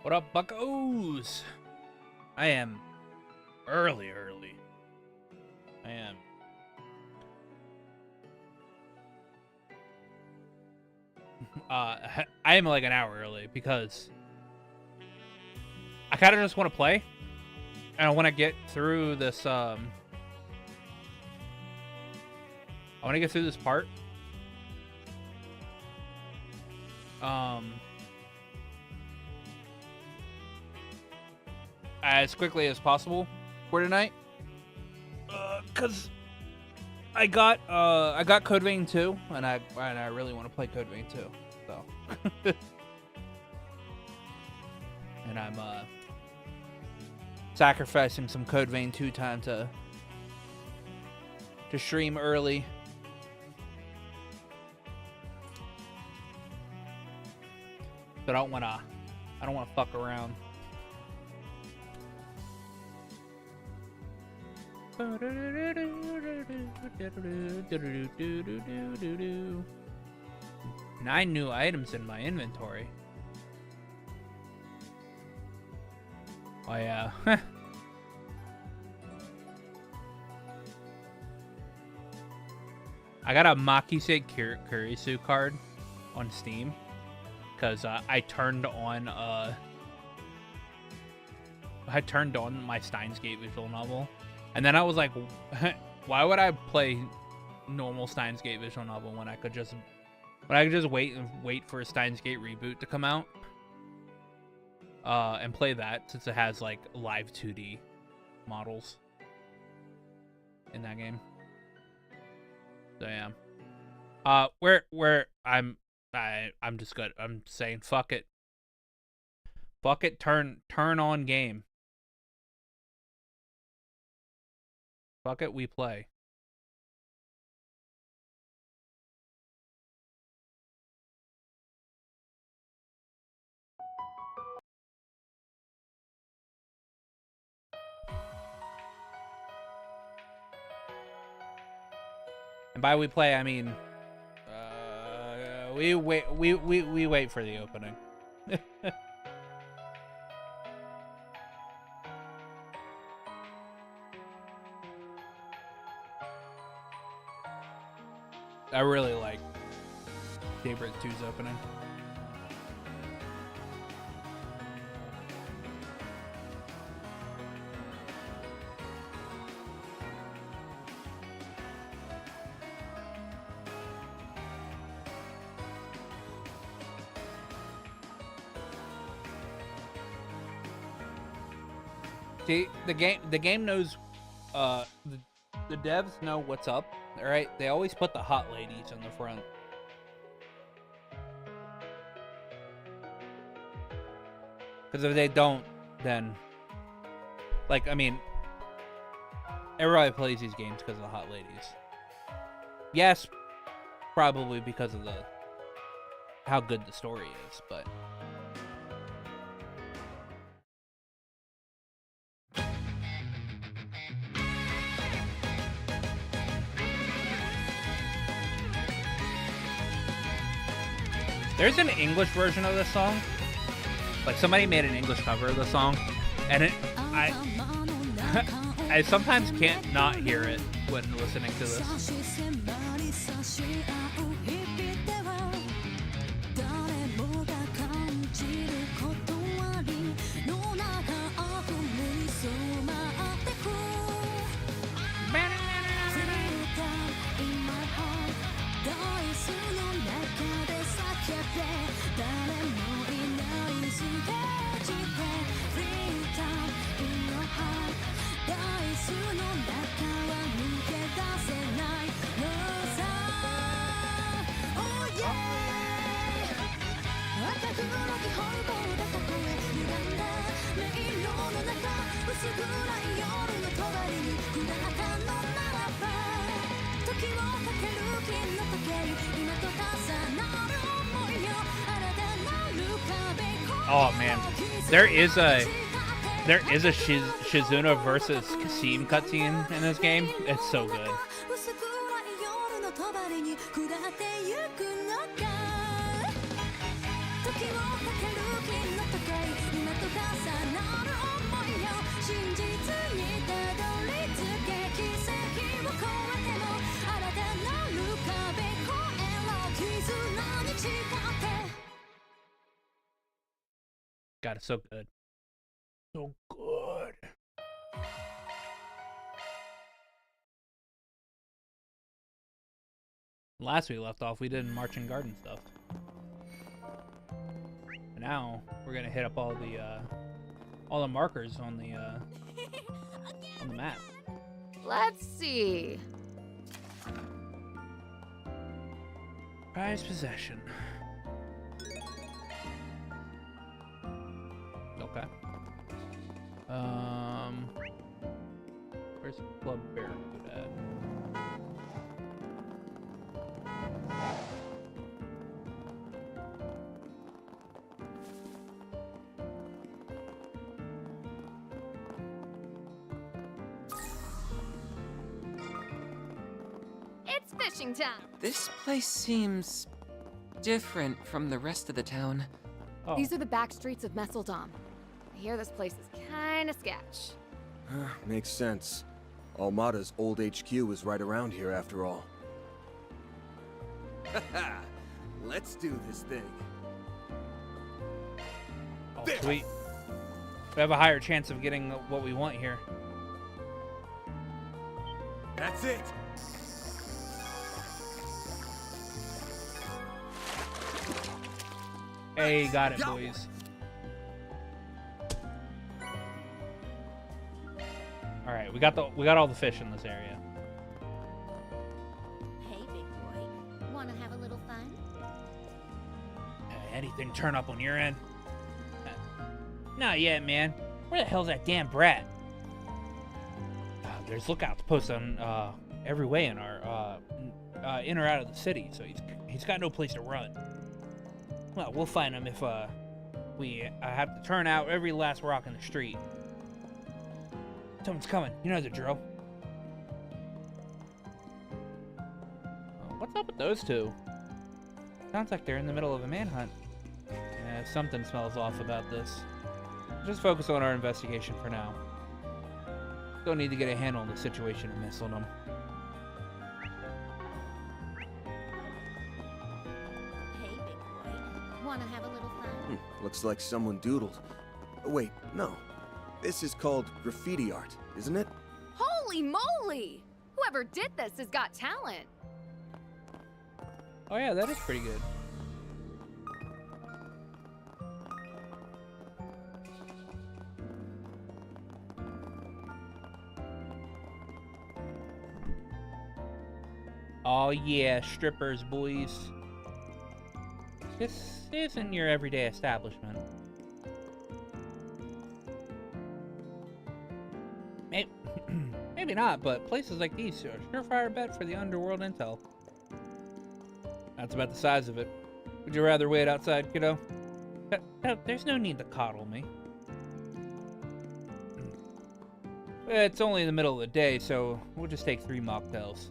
What up, buckos? I am early. I am. I am like an hour early because I kind of just want to play, and I want to get through this. I want to get through this part. As quickly as possible for tonight. Cause I got Code Vein 2, and I really want to play Code Vein 2. So and I'm sacrificing some Code Vein 2 time to stream early. But I don't wanna fuck around. 9 new items in my inventory. Oh yeah. I got a Makise Kurisu card on Steam because I turned on my Steins Gate visual novel. And then I was like, why would I play normal Steins Gate visual novel when I could just wait for a Steins Gate reboot to come out and play that, since it has like live 2D models in that game. So yeah. I'm just good. I'm saying fuck it. Fuck it, turn on game. Fuck it, we play. And by we play, I mean we wait for the opening. I really like Daybreak 2's opening. See, the game knows, the devs know what's up. All right, they always put the hot ladies in the front. Because if they don't, then, like, I mean, everybody plays these games because of the hot ladies. Yes, probably because of how good the story is, but. There's an English version of this song. Like, somebody made an English cover of the song, and I sometimes can't not hear it when listening to this. Oh man, there is a Shizuna versus Kasim cutscene in this game. It's so good. God, it's so good. So good. Last we left off, we did marching garden stuff. And now we're gonna hit up all the markers on the map. Let's see. Prized possession. Okay. Where's Club Barracuda at? It's fishing time. This place seems different from the rest of the town. Oh. These are the back streets of Messeldom. I hear this place is kinda sketch. Makes sense. Almada's old HQ is right around here after all. Haha! Let's do this thing. Oh, sweet. We have a higher chance of getting what we want here. That's it! Hey, got it, boys. All right, we got all the fish in this area. Hey, big boy. Wanna have a little fun? Anything turn up on your end? Not yet, man. Where the hell's that damn brat? There's lookouts posted on every way in our in or out of the city, so he's got no place to run. Well, we'll find him if we have to turn out every last rock in the street. Someone's coming. You know the drill. What's up with those two? Sounds like they're in the middle of a manhunt. Yeah, something smells off about this. Just focus on our investigation for now. Don't need to get a handle on the situation in Misselnum. Hey, big boy. Wanna have a little fun? Looks like someone doodled. Wait, no. This is called graffiti art, isn't it? Holy moly! Whoever did this has got talent. Oh yeah, that is pretty good. Oh yeah, strippers, boys. This isn't your everyday establishment. Maybe not, but places like these are a surefire bet for the underworld intel. That's about the size of it. Would you rather wait outside, kiddo? There's no need to coddle me. It's only the middle of the day, so we'll just take 3 mocktails.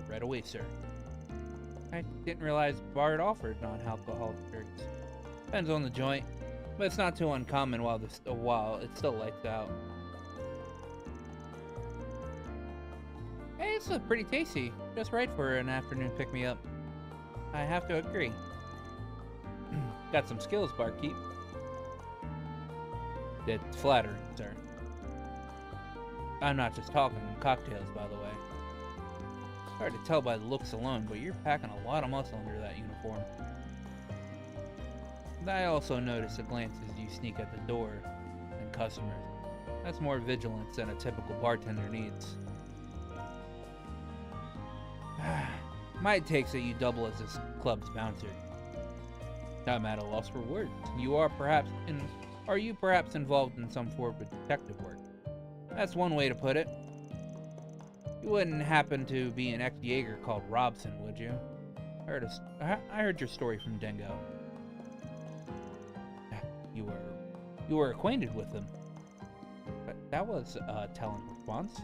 Right away, sir. I didn't realize Bard offered non-alcoholic drinks. Depends on the joint, but it's not too uncommon while it's still lights out. Hey, it's pretty tasty. Just right for an afternoon pick-me-up. I have to agree. Got some skills, barkeep. It's flattering, sir. I'm not just talking cocktails, by the way. Hard to tell by the looks alone, but you're packing a lot of muscle under that uniform. And I also notice the glances you sneak at the door and customers. That's more vigilance than a typical bartender needs. My takes that you double as this club's bouncer. I'm at a loss for words. Are you perhaps involved in some form of detective work? That's one way to put it. You wouldn't happen to be an ex-Jaeger called Robson, would you? I heard your story from Dingo. You were acquainted with him. But that was a telling response.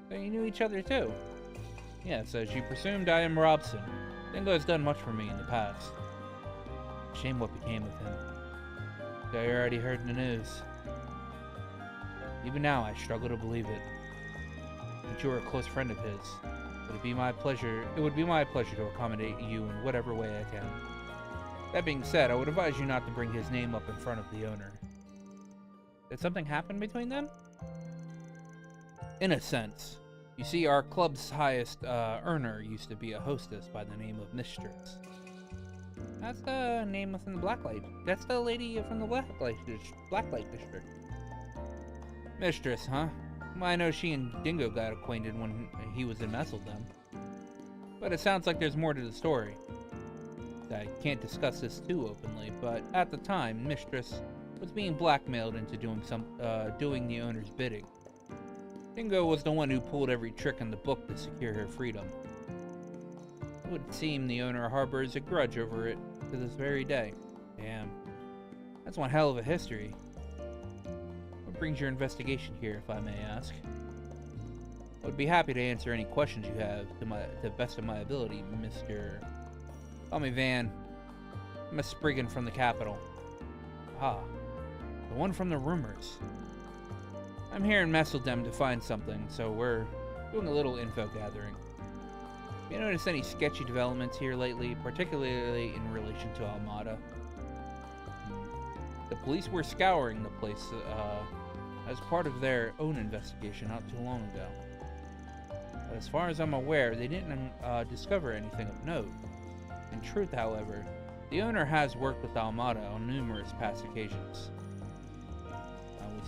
So you knew each other too. Yes, as you presumed, I am Robson. Dingo has done much for me in the past. Shame what became of him. I already heard the news. Even now, I struggle to believe it. But you are a close friend of his. It would be my pleasure to accommodate you in whatever way I can. That being said, I would advise you not to bring his name up in front of the owner. Did something happen between them? In a sense. You see, our club's highest earner used to be a hostess by the name of Mistress. That's the name within the Blacklight. That's the lady from the Blacklight District. Mistress, huh? Well, I know she and Dingo got acquainted when he was in Messeldom. But it sounds like there's more to the story. I can't discuss this too openly, but at the time, Mistress was being blackmailed into doing the owner's bidding. Dingo was the one who pulled every trick in the book to secure her freedom. It would seem the owner harbors a grudge over it to this very day. Damn. That's one hell of a history. What brings your investigation here, if I may ask? I would be happy to answer any questions you have to the best of my ability, Mr. Call me Van. I'm a Spriggan from the capital. Ah, the one from the rumors. I'm here in Messeldem to find something, so we're doing a little info gathering. Have you noticed any sketchy developments here lately, particularly in relation to Almada? The police were scouring the place as part of their own investigation not too long ago. But as far as I'm aware, they didn't discover anything of note. In truth, however, the owner has worked with Almada on numerous past occasions. It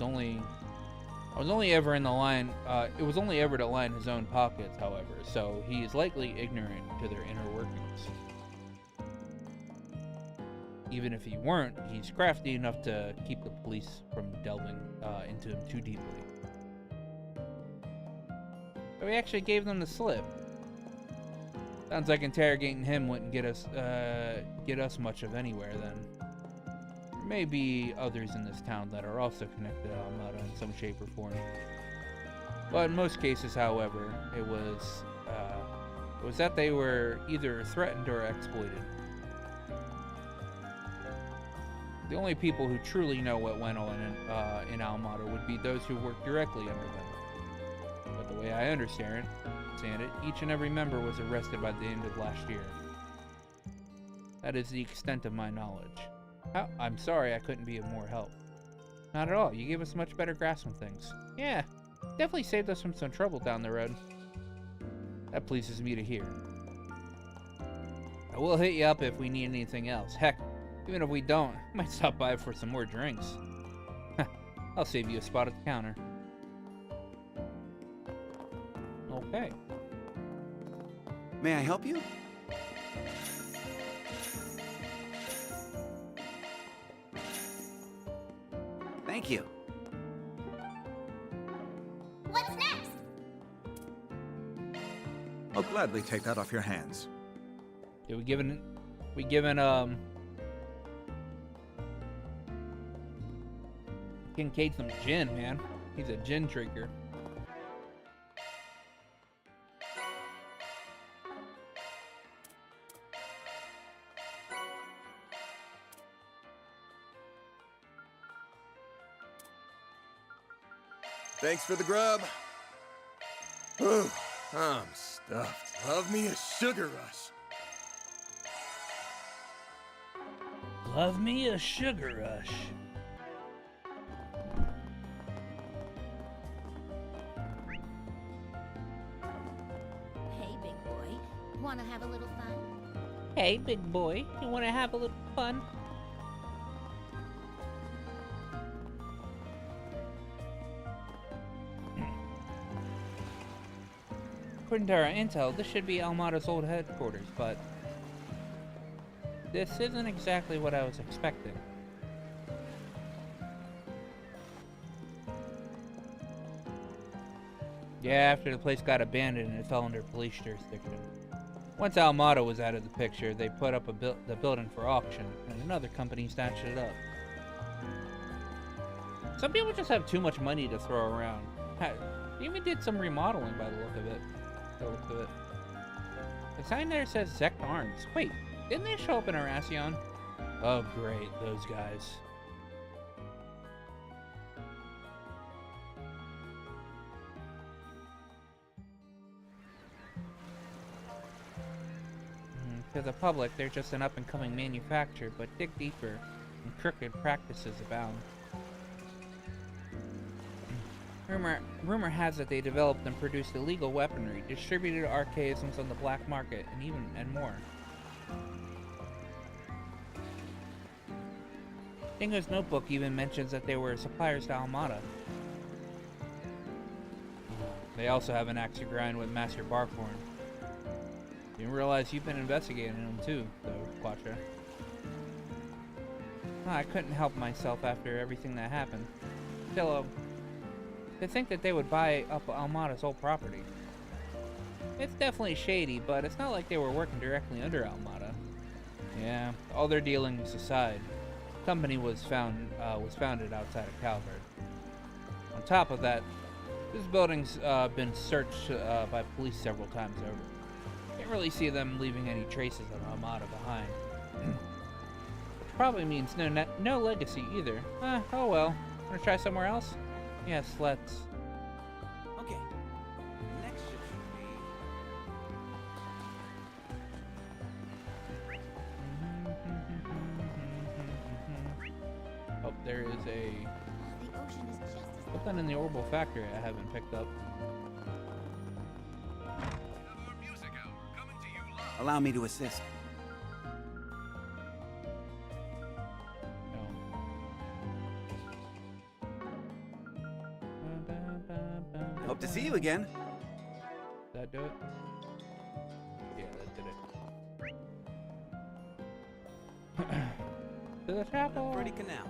was only ever to line his own pockets, however, so he is likely ignorant to their inner workings. Even if he weren't, he's crafty enough to keep the police from delving into him too deeply. So he actually gave them the slip. Sounds like interrogating him wouldn't get us much of anywhere then. There may be others in this town that are also connected to Almada in some shape or form. But in most cases, however, it was that they were either threatened or exploited. The only people who truly know what went on in Almada would be those who work directly under them. But the way I understand it, each and every member was arrested by the end of last year. That is the extent of my knowledge. I'm sorry I couldn't be of more help. Not at all. You gave us a much better grasp on things. Yeah, definitely saved us from some trouble down the road. That pleases me to hear. I will hit you up if we need anything else. Heck, even if we don't, I might stop by for some more drinks. I'll save you a spot at the counter. Okay. May I help you? Thank you. What's next? I'll gladly take that off your hands. Yeah, we given Kincaid some gin, man. He's a gin drinker. Thanks for the grub. Ooh, I'm stuffed. Love me a sugar rush. Love me a sugar rush. Hey, big boy. Wanna have a little fun? Hey, big boy, you want to have a little fun? According to our intel, this should be Almada's old headquarters, but this isn't exactly what I was expecting. Yeah, after the place got abandoned, it fell under police jurisdiction. Once Almada was out of the picture, they put up the building for auction, and another company snatched it up. Some people just have too much money to throw around. They even did some remodeling by the look of it. The sign there says Zect Arms. Wait, didn't they show up in Arasion? Oh great, those guys. to the public, they're just an up-and-coming manufacturer, but dig deeper, and crooked practices abound. Rumor has it they developed and produced illegal weaponry, distributed archaisms on the black market, and more. Dingo's notebook even mentions that they were suppliers to Almada. They also have an axe to grind with Master Barkhorn. Didn't realize you've been investigating them too, though, Quattro. I couldn't help myself after everything that happened. Still, to think that they would buy up Almada's whole property. It's definitely shady, but it's not like they were working directly under Almada. Yeah, all their dealings aside, the company was founded outside of Calvert. On top of that, this building's been searched by police several times over. Can't really see them leaving any traces of Almada behind. Which probably means no legacy either. Oh well. Wanna try somewhere else? Yes, let's. Okay. Next should be... Oh, there is a The ocean is just as something in the orbital factory I haven't picked up. Allow me to assist. Hope to see you again. Did that do it? Yeah, that did it. To the chapel! Pretty canal.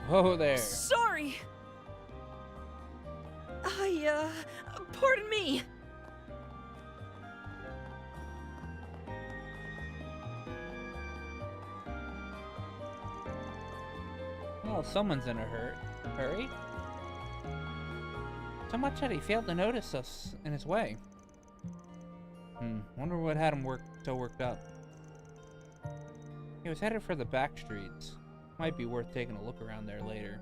Oh, there. Sorry! Pardon me! Oh, someone's in a hurry. So much that he failed to notice us in his way. Wonder what had him so worked up. He was headed for the back streets. Might be worth taking a look around there later.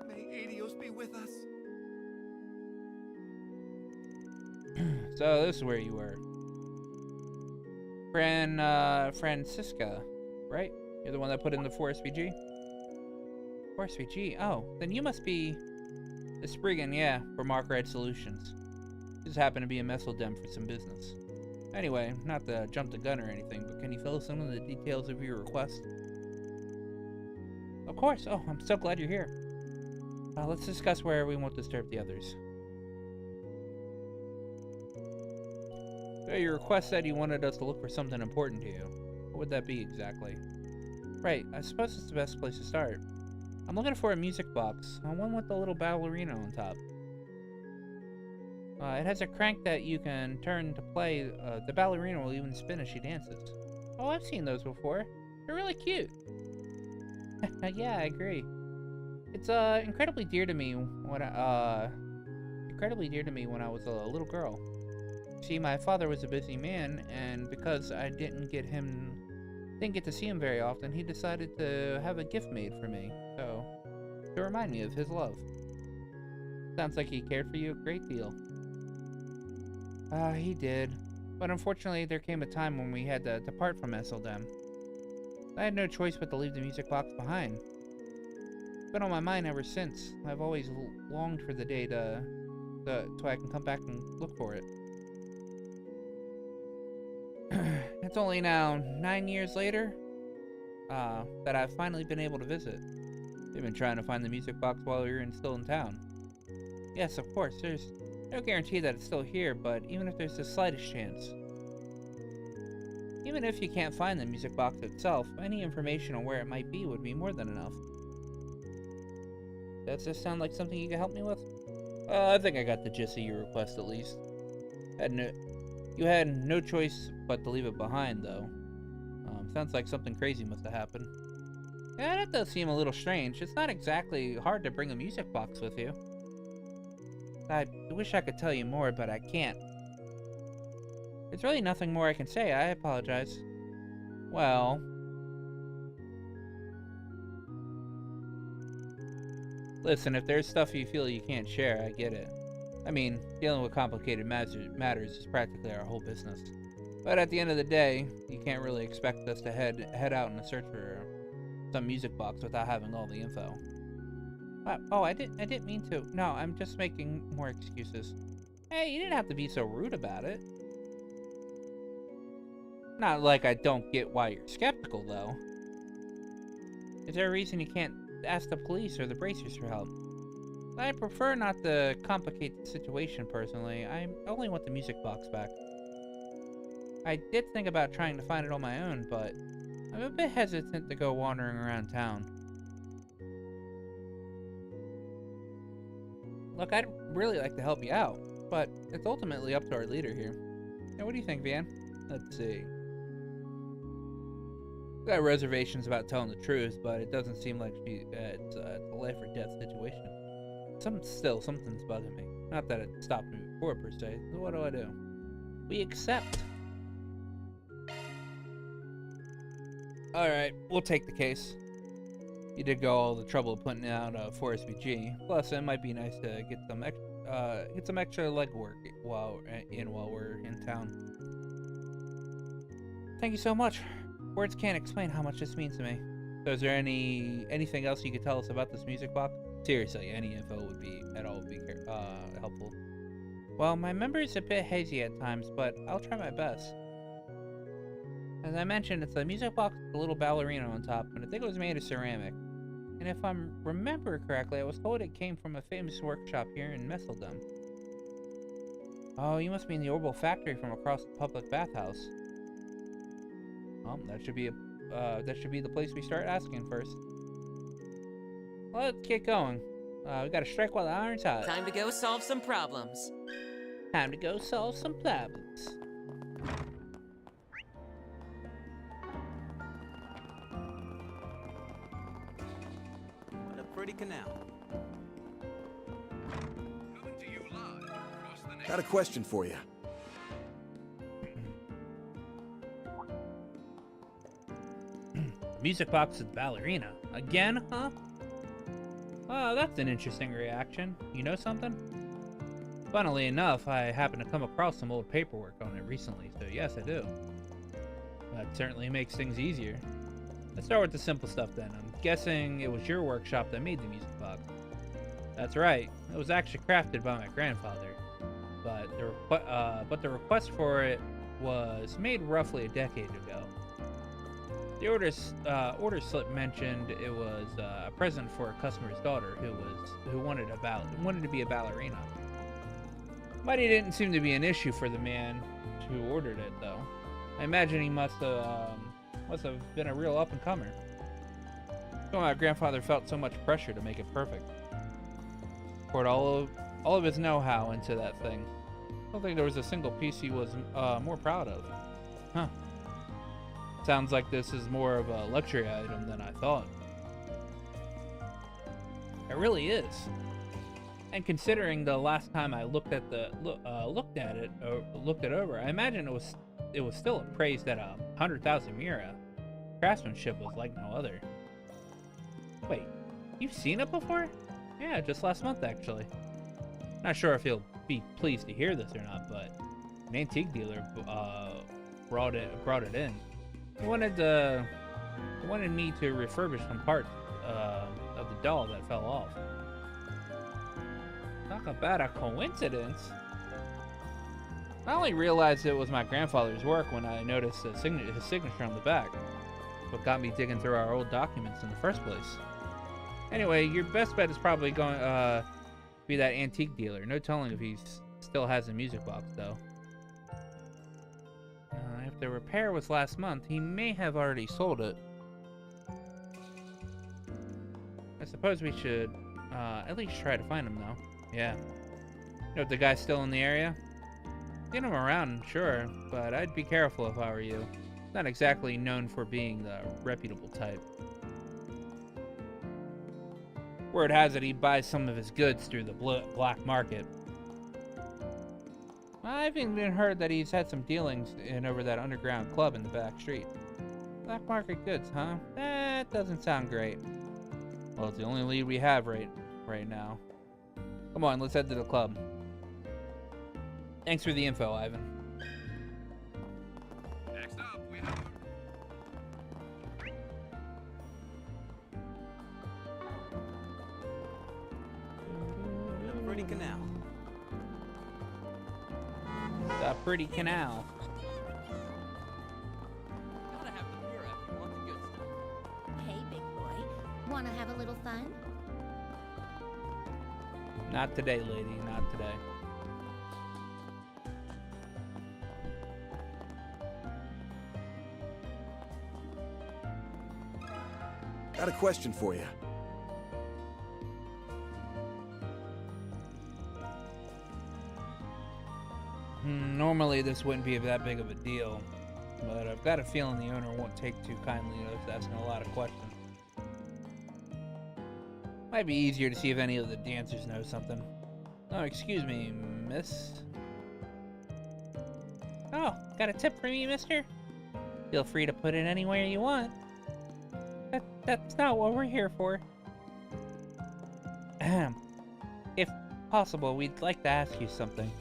May Adios be with us. So this is where you were. Francisca, right? You're the one that put in the 4SVG? 4SVG? Oh, then you must be the Spriggan, yeah, from Mark Red Solutions. Just happened to be a Messeldem for some business. Anyway, not to jump the gun or anything, but can you fill some of the details of your request? Of course. Oh, I'm so glad you're here. Let's discuss where we won't disturb the others. So your request said you wanted us to look for something important to you. What would that be exactly? Right, I suppose it's the best place to start. I'm looking for a music box, one with the little ballerina on top. It has a crank that you can turn to play. The ballerina will even spin as she dances. Oh, I've seen those before. They're really cute. Yeah, I agree. It's incredibly dear to me when I was a little girl. See, my father was a busy man, and because I didn't get to see him very often, he decided to have a gift made for me, so to remind me of his love. Sounds like he cared for you a great deal. He did, but unfortunately there came a time when we had to depart from Esseldem. I had no choice but to leave the music box behind. It's been on my mind ever since. I've always longed for the day so I can come back and look for it. It's only now 9 years later that I've finally been able to visit. They've been trying to find the music box while we were still in town. Yes, of course, there's no guarantee that it's still here, but even if there's the slightest chance. Even if you can't find the music box itself, any information on where it might be would be more than enough. Does this sound like something you can help me with? I think I got the gist of your request at least. You had no choice but to leave it behind, though. Sounds like something crazy must have happened. Yeah, that does seem a little strange. It's not exactly hard to bring a music box with you. I wish I could tell you more, but I can't. There's really nothing more I can say. I apologize. Well... Listen, if there's stuff you feel you can't share, I get it. I mean, dealing with complicated matters is practically our whole business. But at the end of the day, you can't really expect us to head out in a search for some music box without having all the info. Oh, I didn't mean to. No, I'm just making more excuses. Hey, you didn't have to be so rude about it. Not like I don't get why you're skeptical, though. Is there a reason you can't ask the police or the bracers for help? I prefer not to complicate the situation personally. I only want the music box back. I did think about trying to find it on my own, but I'm a bit hesitant to go wandering around town. Look, I'd really like to help you out, but it's ultimately up to our leader here. Hey, what do you think, Van? Let's see. Got reservations about telling the truth, but it doesn't seem like it's a life or death situation. Something's bugging me. Not that it stopped me before, per se. So what do? We accept. Alright, we'll take the case. You did go all the trouble of putting out a 4SVG. Plus, it might be nice to get some extra legwork while we're in town. Thank you so much. Words can't explain how much this means to me. So is there anything else you could tell us about this music box? Seriously, any info would be helpful. Well, my memory is a bit hazy at times, but I'll try my best. As I mentioned, it's a music box with a little ballerina on top, and I think it was made of ceramic. And if I remember correctly, I was told it came from a famous workshop here in Messeldom. Oh, you must be in the Orbital Factory from across the public bathhouse. That should be the place we start asking first. Let's get going. We gotta strike while the iron's hot. Time to go solve some problems. Time to go solve some problems. What a pretty canal. Got a question for you. Music box with ballerina. Again, huh? Oh, that's an interesting reaction. You know something? Funnily enough, I happened to come across some old paperwork on it recently, so yes, I do. That certainly makes things easier. Let's start with the simple stuff then. I'm guessing it was your workshop that made the music box. That's right. It was actually crafted by my grandfather. But the request for it was made roughly a decade ago. The order slip mentioned it was a present for a customer's daughter who wanted to be a ballerina. Money didn't seem to be an issue for the man who ordered it, though. I imagine he must have been a real up-and-comer. So my grandfather felt so much pressure to make it perfect. Poured all of his know-how into that thing. I don't think there was a single piece he was more proud of. Huh. Sounds like this is more of a luxury item than I thought. It really is. And considering the last time I looked it over, I imagine it was still appraised at 100,000 mira. Craftsmanship was like no other. Wait, you've seen it before? Yeah, just last month actually. Not sure if he'll be pleased to hear this or not, but an antique dealer brought it in. He wanted me to refurbish some parts of the doll that fell off. Talk about a coincidence. I only realized it was my grandfather's work when I noticed his signature on the back. What got me digging through our old documents in the first place. Anyway, your best bet is probably going to be that antique dealer. No telling if he still has a music box, though. If the repair was last month, he may have already sold it. I suppose we should at least try to find him, though. Yeah. Know if the guy's still in the area? Get him around, sure, but I'd be careful if I were you. Not exactly known for being the reputable type. Word has it he buys some of his goods through the black market. I've even heard that he's had some dealings in over that underground club in the back street. Black market goods, huh? That doesn't sound great. Well, it's the only lead we have right now. Come on, let's head to the club. Thanks for the info, Ivan. Next up, we have... A pretty canal. The pretty canal. Gotta have the beer after you want the good stuff. Hey, big boy. Wanna have a little fun? Not today, lady. Not today. Got a question for you. Normally this wouldn't be that big of a deal, but I've got a feeling the owner won't take too kindly to us asking a lot of questions. Might be easier to see if any of the dancers know something. Oh, excuse me, miss. Oh, got a tip for me, mister? Feel free to put it anywhere you want. That's not what we're here for. If possible, we'd like to ask you something.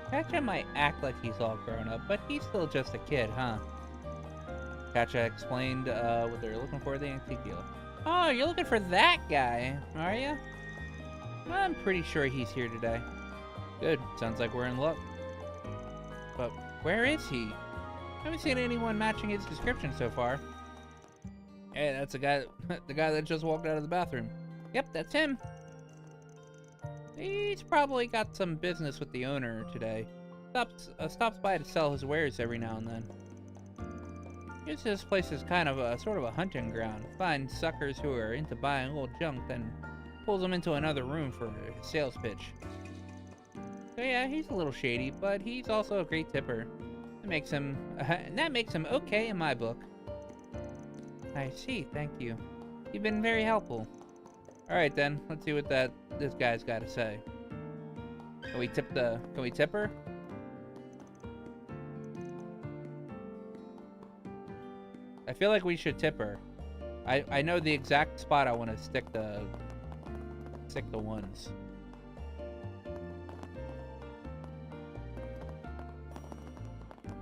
Katja might act like he's all grown up, but he's still just a kid, huh? Katja explained what they're looking for at the antique dealer. Oh, you're looking for that guy, are you? I'm pretty sure he's here today. Good, sounds like we're in luck. But where is he? I haven't seen anyone matching his description so far. Hey, that's the guy that just walked out of the bathroom. Yep, that's him. He's probably got some business with the owner today. Stops by to sell his wares every now and then. Uses this place as kind of a sort of a hunting ground. Finds suckers who are into buying old junk, then pulls them into another room for a sales pitch. So yeah, he's a little shady, but he's also a great tipper. That makes him okay in my book. I see, thank you. You've been very helpful. Alright then, let's see what this guy's got to say. Can we tip her? I feel like we should tip her. I know the exact spot I want to stick the ones.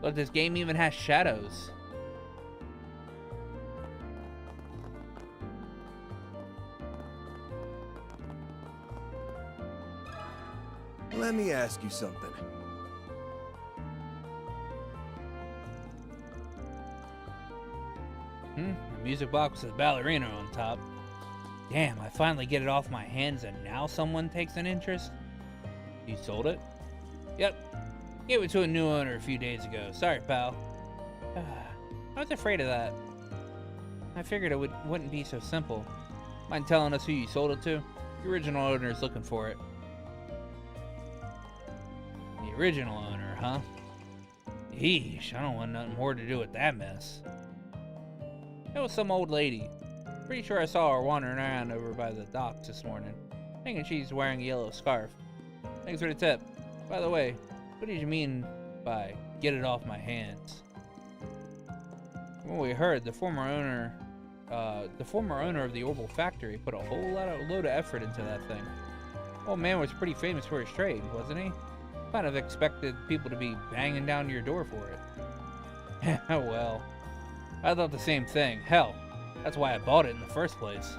Look, this game even has shadows. Let me ask you something. The music box with ballerina on top. Damn, I finally get it off my hands and now someone takes an interest? You sold it? Yep. Gave it to a new owner a few days ago. Sorry, pal. I was afraid of that. I figured it wouldn't be so simple. Mind telling us who you sold it to? The original owner is looking for it. The original owner, huh? Yeesh, I don't want nothing more to do with that mess. It was some old lady. Pretty sure I saw her wandering around over by the docks this morning. Thinking she's wearing a yellow scarf. Thanks for the tip. By the way, what did you mean by get it off my hands? Well, we heard the former owner of the Orbital factory put a whole load of effort into that thing. Old man was pretty famous for his trade, wasn't he? Kind of expected people to be banging down your door for it. Well, I thought the same thing. Hell, that's why I bought it in the first place.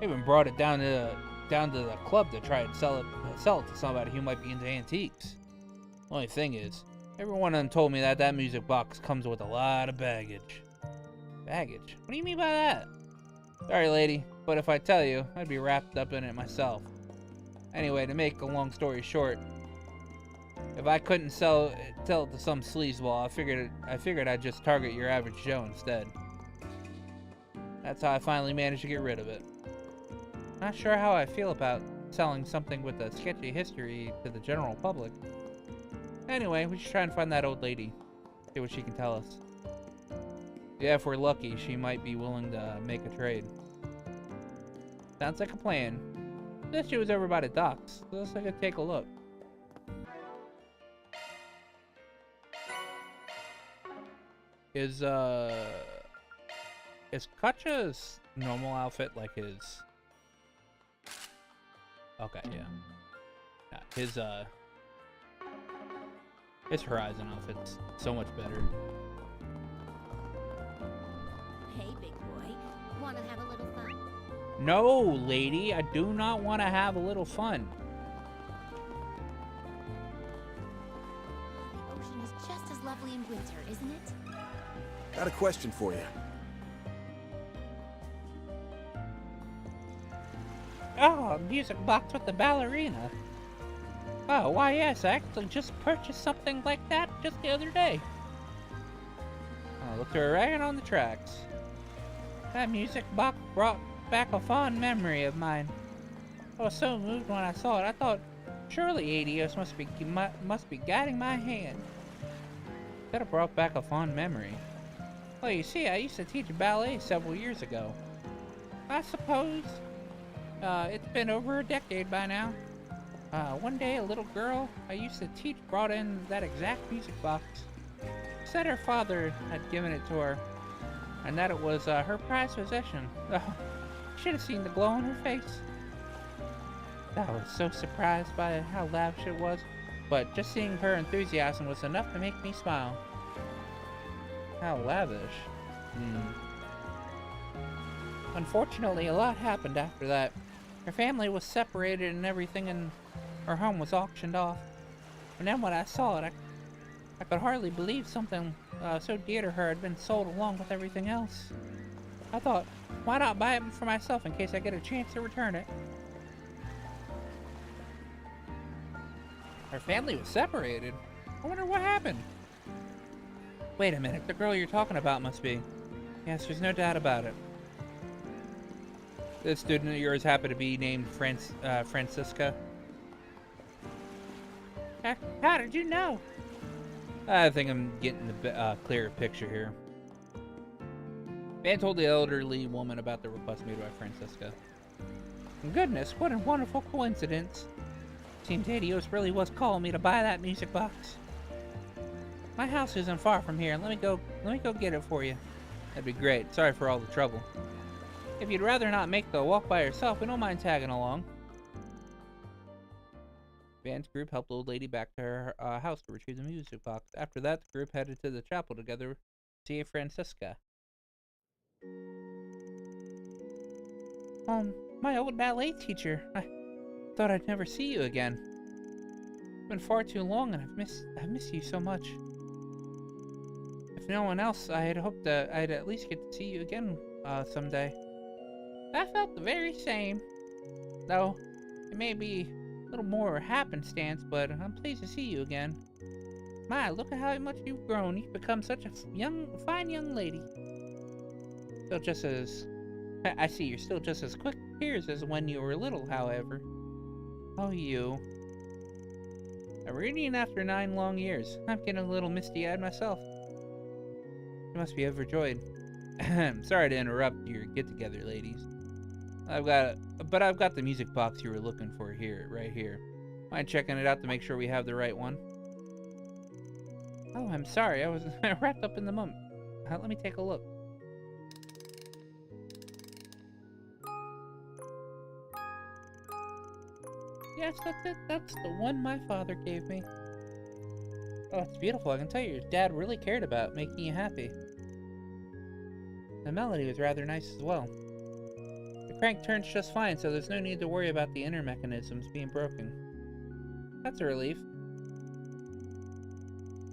I even brought it down to the club to try and sell it to somebody who might be into antiques. Only thing is, everyone of them told me that music box comes with a lot of baggage. Baggage? What do you mean by that? Sorry, lady, but if I tell you, I'd be wrapped up in it myself. Anyway, to make a long story short, if I couldn't sell it to some sleazeball, I figured I'd just target your average Joe instead. That's how I finally managed to get rid of it. Not sure how I feel about selling something with a sketchy history to the general public. Anyway, we should try and find that old lady. See what she can tell us. Yeah, if we're lucky, she might be willing to make a trade. Sounds like a plan. This she was over by the docks. So let's take a look. Is Kacha's normal outfit like his? Okay, yeah. His Horizon outfit's so much better. Hey, big boy. Wanna have a little fun? No, lady, I do not want to have a little fun. The ocean is just as lovely in winter, isn't it? Got a question for you. Oh, music box with the ballerina. Oh, why yes, I actually just purchased something like that just the other day. Oh, look, they're right on the tracks. That music box brought back a fond memory of mine. I was so moved when I saw it. I thought, surely Adios must be guiding my hand. That have brought back a fond memory. Well, you see, I used to teach ballet several years ago. I suppose it's been over a decade by now. One day, a little girl I used to teach brought in that exact music box. Said her father had given it to her, and that it was her prized possession. Oh, should have seen the glow on her face. I was so surprised by how lavish it was, but just seeing her enthusiasm was enough to make me smile. How lavish. Unfortunately, a lot happened after that. Her family was separated and everything in her home was auctioned off. And then when I saw it, I could hardly believe something so dear to her had been sold along with everything else. I thought, why not buy it for myself in case I get a chance to return it? Her family was separated? I wonder what happened. Wait a minute, the girl you're talking about must be. Yes, there's no doubt about it. This student of yours happened to be named Francisca? How did you know? I think I'm getting a clearer picture here. Van told the elderly woman about the request made by Francisca. Goodness, what a wonderful coincidence. Seems Adios really was calling me to buy that music box. My house isn't far from here. Let me go get it for you. That'd be great. Sorry for all the trouble. If you'd rather not make the walk by yourself, we don't mind tagging along. Van's group helped the old lady back to her house to retrieve the music box. After that, the group headed to the chapel together to see Francisca. My old ballet teacher. I thought I'd never see you again. It's been far too long, and I've missed you so much. If no one else, I had hoped that I'd at least get to see you again someday. I felt the very same. Though, it may be a little more happenstance, but I'm pleased to see you again. My, look at how much you've grown. You've become such a fine young lady. Still just as... I see you're still just as quick ears as when you were little, however. Oh, you. A reunion after 9 long years. I'm getting a little misty-eyed myself. You must be overjoyed. Sorry to interrupt your get-together, ladies. I've got the music box you were looking for here, right here. Mind checking it out to make sure we have the right one? Oh, I'm sorry. I was wrapped up in the moment. Let me take a look. Yes, that's it. That's the one my father gave me. Oh, it's beautiful. I can tell your dad really cared about making you happy. The melody was rather nice as well. The crank turns just fine, so there's no need to worry about the inner mechanisms being broken. That's a relief.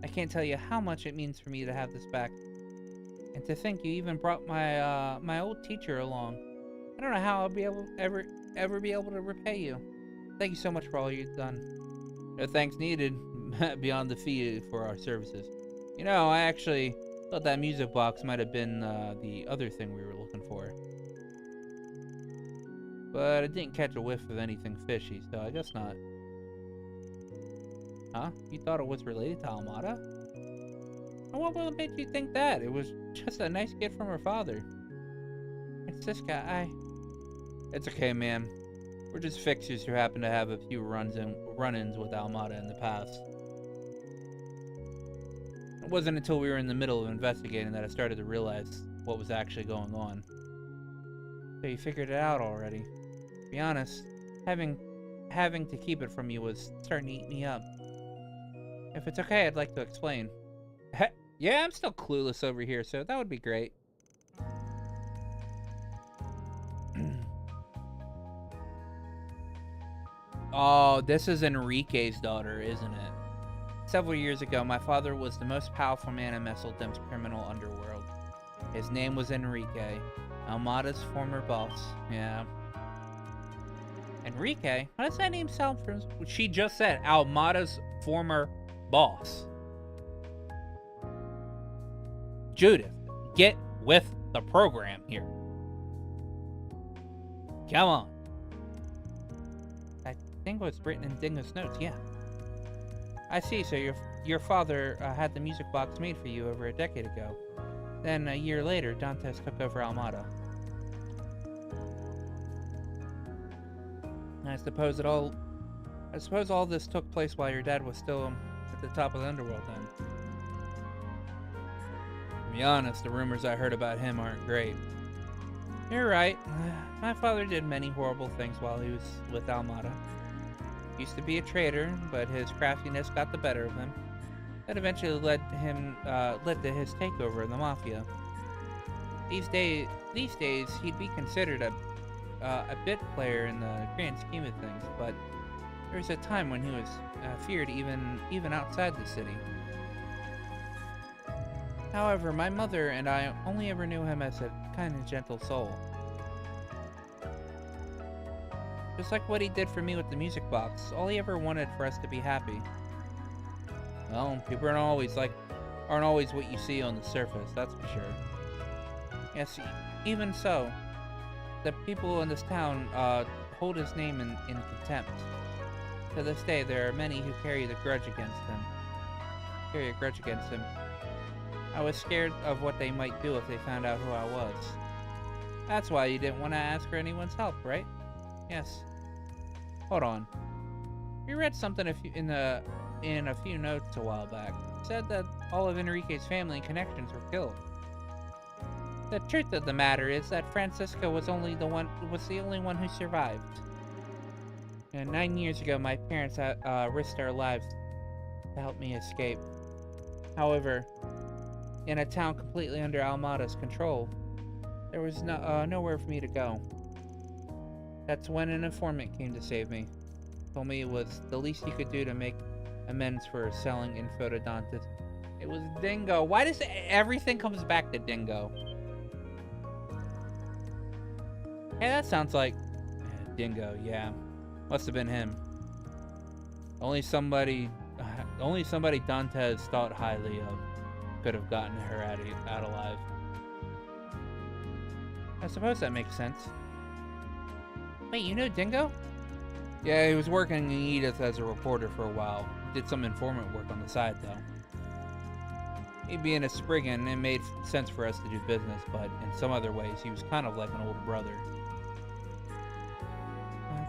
I can't tell you how much it means for me to have this back. And to think you even brought my my old teacher along. I don't know how I'll be able ever be able to repay you. Thank you so much for all you've done. No thanks needed, beyond the fee for our services. You know, I actually thought that music box might have been the other thing we were looking for. But I didn't catch a whiff of anything fishy, so I guess not. Huh? You thought it was related to Almada? Oh, what made you think that? It was just a nice gift from her father. Francisca, It's okay, man. We're just fixers who happen to have a few run-ins with Almada in the past. It wasn't until we were in the middle of investigating that I started to realize what was actually going on. So you figured it out already. To be honest, having to keep it from you was starting to eat me up. If it's okay, I'd like to explain. Yeah, I'm still clueless over here, so that would be great. Oh, this is Enrique's daughter, isn't it? Several years ago, my father was the most powerful man in Messeldem's criminal underworld. His name was Enrique, Almada's former boss. Yeah. Enrique? How does that name sound from... She just said Almada's former boss. Judith, get with the program here. Come on. I think it was written in Dingo's notes, yeah. I see, so your father had the music box made for you over a decade ago. Then a year later, Dantes took over Almada. I suppose all this took place while your dad was still at the top of the underworld then. To be honest, the rumors I heard about him aren't great. You're right. My father did many horrible things while he was with Almada. Used to be a traitor, but his craftiness got the better of him. That eventually led to his takeover of the Mafia. These days, he'd be considered a bit player in the grand scheme of things, but there was a time when he was feared even outside the city. However, my mother and I only ever knew him as a kind and gentle soul. Just like what he did for me with the music box, all he ever wanted for us to be happy. Well, people aren't always what you see on the surface, that's for sure. Yes, even so, the people in this town hold his name in contempt. To this day, there are many who carry a grudge against him. I was scared of what they might do if they found out who I was. That's why you didn't want to ask for anyone's help, right? Yes. Hold on. We read something in a few notes a while back. It said that all of Enrique's family and connections were killed. The truth of the matter is that Francisca was the only one who survived. And 9 years ago, my parents risked our lives to help me escape. However, in a town completely under Almada's control, there was nowhere for me to go. That's when an informant came to save me. Told me it was the least he could do to make amends for selling info to Dantes. It was Dingo. Why does everything comes back to Dingo? Hey, that sounds like Dingo. Yeah, must have been him. Only somebody Dantes thought highly of could have gotten her out alive. I suppose that makes sense. Wait, you know Dingo? Yeah, he was working in Edith as a reporter for a while. Did some informant work on the side, though. He being a Spriggan, it made sense for us to do business, but in some other ways, he was kind of like an older brother.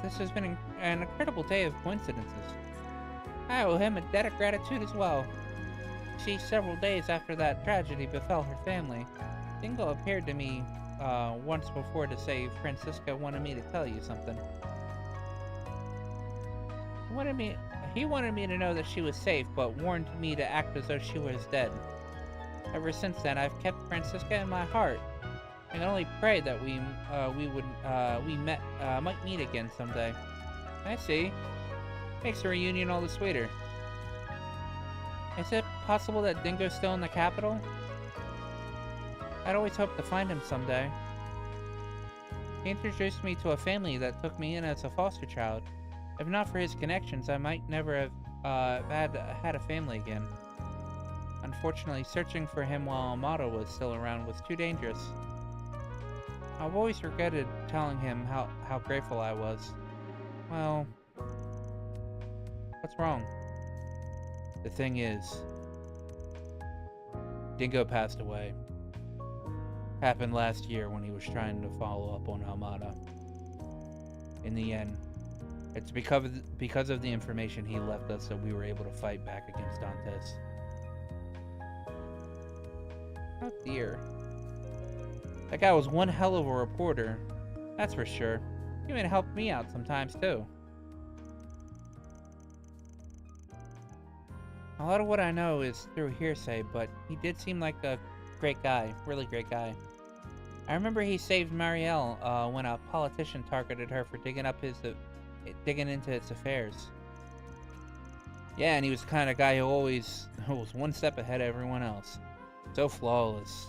This has been an incredible day of coincidences. I owe him a debt of gratitude as well. See, several days after that tragedy befell her family, Dingo appeared to me once before to say Francisca wanted me to tell you something. He wanted me to know that she was safe, but warned me to act as though she was dead. Ever since then, I've kept Francisca in my heart. I can only pray that we might meet again someday. I see. Makes the reunion all the sweeter. Is it possible that Dingo's still in the capital? I'd always hoped to find him someday. He introduced me to a family that took me in as a foster child. If not for his connections, I might never have had a family again. Unfortunately, searching for him while Almada was still around was too dangerous. I've always regretted telling him how grateful I was. Well, what's wrong? The thing is, Dingo passed away. Happened last year when he was trying to follow up on Almada. In the end, It's because of the information he left us that we were able to fight back against Dantes. Oh dear. That guy was one hell of a reporter. That's for sure. He even helped me out sometimes too. A lot of what I know is through hearsay, but he did seem like a great guy. Really great guy. I remember he saved Marielle when a politician targeted her for digging into its affairs. Yeah, and he was the kind of guy who always was one step ahead of everyone else. So flawless.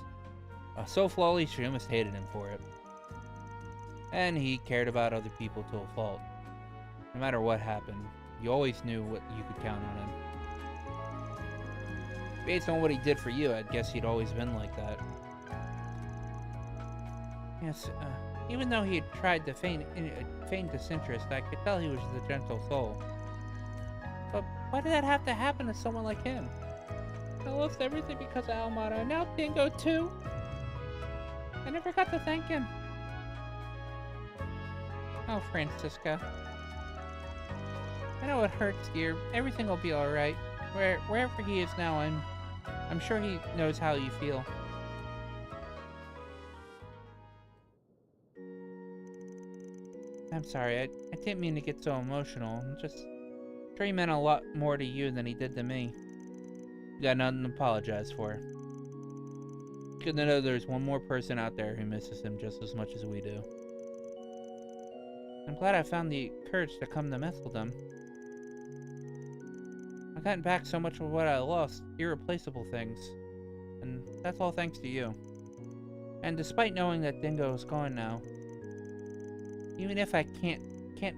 So flawless, you almost hated him for it. And he cared about other people to a fault. No matter what happened, you always knew what you could count on him. Based on what he did for you, I'd guess he'd always been like that. Yes, even though he had tried to feign disinterest, I could tell he was a gentle soul. But why did that have to happen to someone like him? I lost everything because of Almada, and now Dingo too. I never got to thank him. Oh, Francisca. I know it hurts, dear. Everything will be alright. Wherever he is now, I'm sure he knows how you feel. I'm sorry, I didn't mean to get so emotional. I'm just sure he meant a lot more to you than he did to me. You got nothing to apologize for. Good to know there's one more person out there who misses him just as much as we do. I'm glad I found the courage to come to Methildum. I've gotten back so much of what I lost, irreplaceable things. And that's all thanks to you. And despite knowing that Dingo is gone now, even if I can't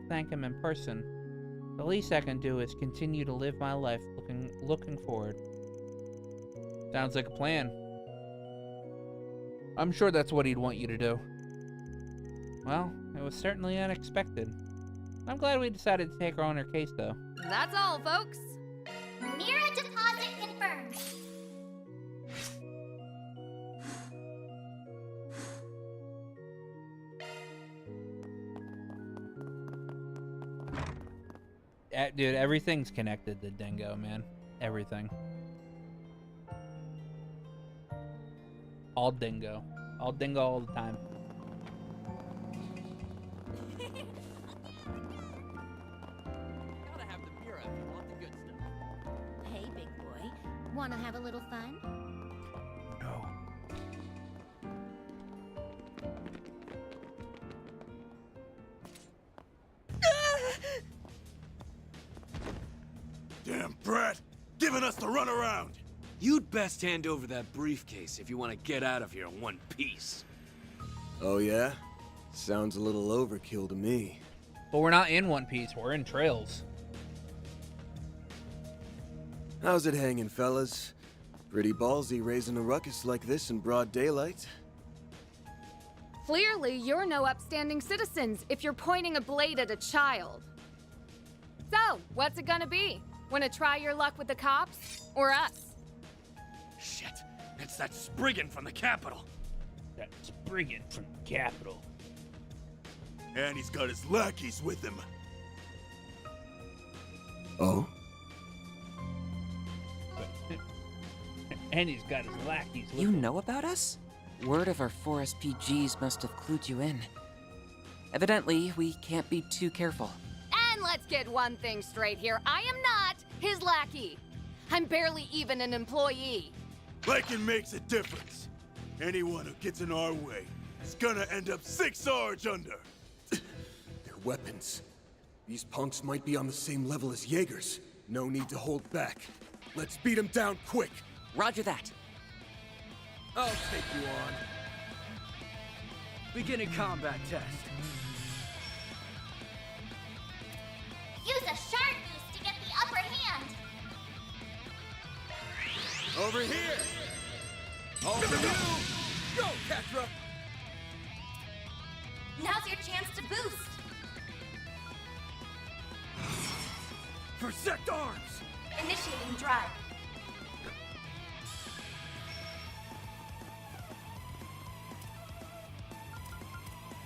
thank him in person, the least I can do is continue to live my life looking forward. Sounds like a plan. I'm sure that's what he'd want you to do. Well, it was certainly unexpected. I'm glad we decided to take her on her case, though. That's all, folks. Mirror deposit confirmed. Dude, everything's connected to Dingo, man. Everything. All Dingo. All Dingo all the time. Gotta have the mirror if you want the good stuff. Hey, big boy. Wanna have a little fun? No. Damn brat! Giving us the runaround! You'd best hand over that briefcase if you want to get out of here in one piece. Oh yeah? Sounds a little overkill to me. But we're not in One Piece, we're in Trails. How's it hanging, fellas? Pretty ballsy raising a ruckus like this in broad daylight. Clearly, you're no upstanding citizens if you're pointing a blade at a child. So, what's it gonna be? Wanna try your luck with the cops? Or us? Shit, it's that Spriggan from the capital. That Spriggan from the capital. And he's got his lackeys with him. Oh? And he's got his lackeys with You him. know about us? Word of our 4 SPGs must have clued you in. Evidently, we can't be too careful. And let's get one thing straight here. I am not his lackey. I'm barely even an employee. Liking makes a difference. Anyone who gets in our way is gonna end up 6 Sarge under. Their weapons. These punks might be on the same level as Jaegers. No need to hold back. Let's beat them down quick. Roger that. I'll take you on. Beginning combat test. Use a shard boost to get the upper hand. Over here! All for you! Go, Catra! Now's your chance to boost. For sect arms! Initiating drive.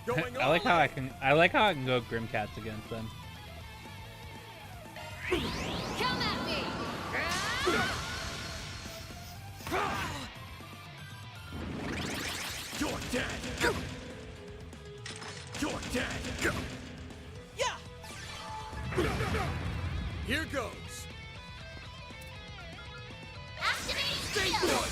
Going I like how I can go Grimcats against them. Come at me! You're dead! You're dead! Yeah! Here goes! Activating Stay shield! put!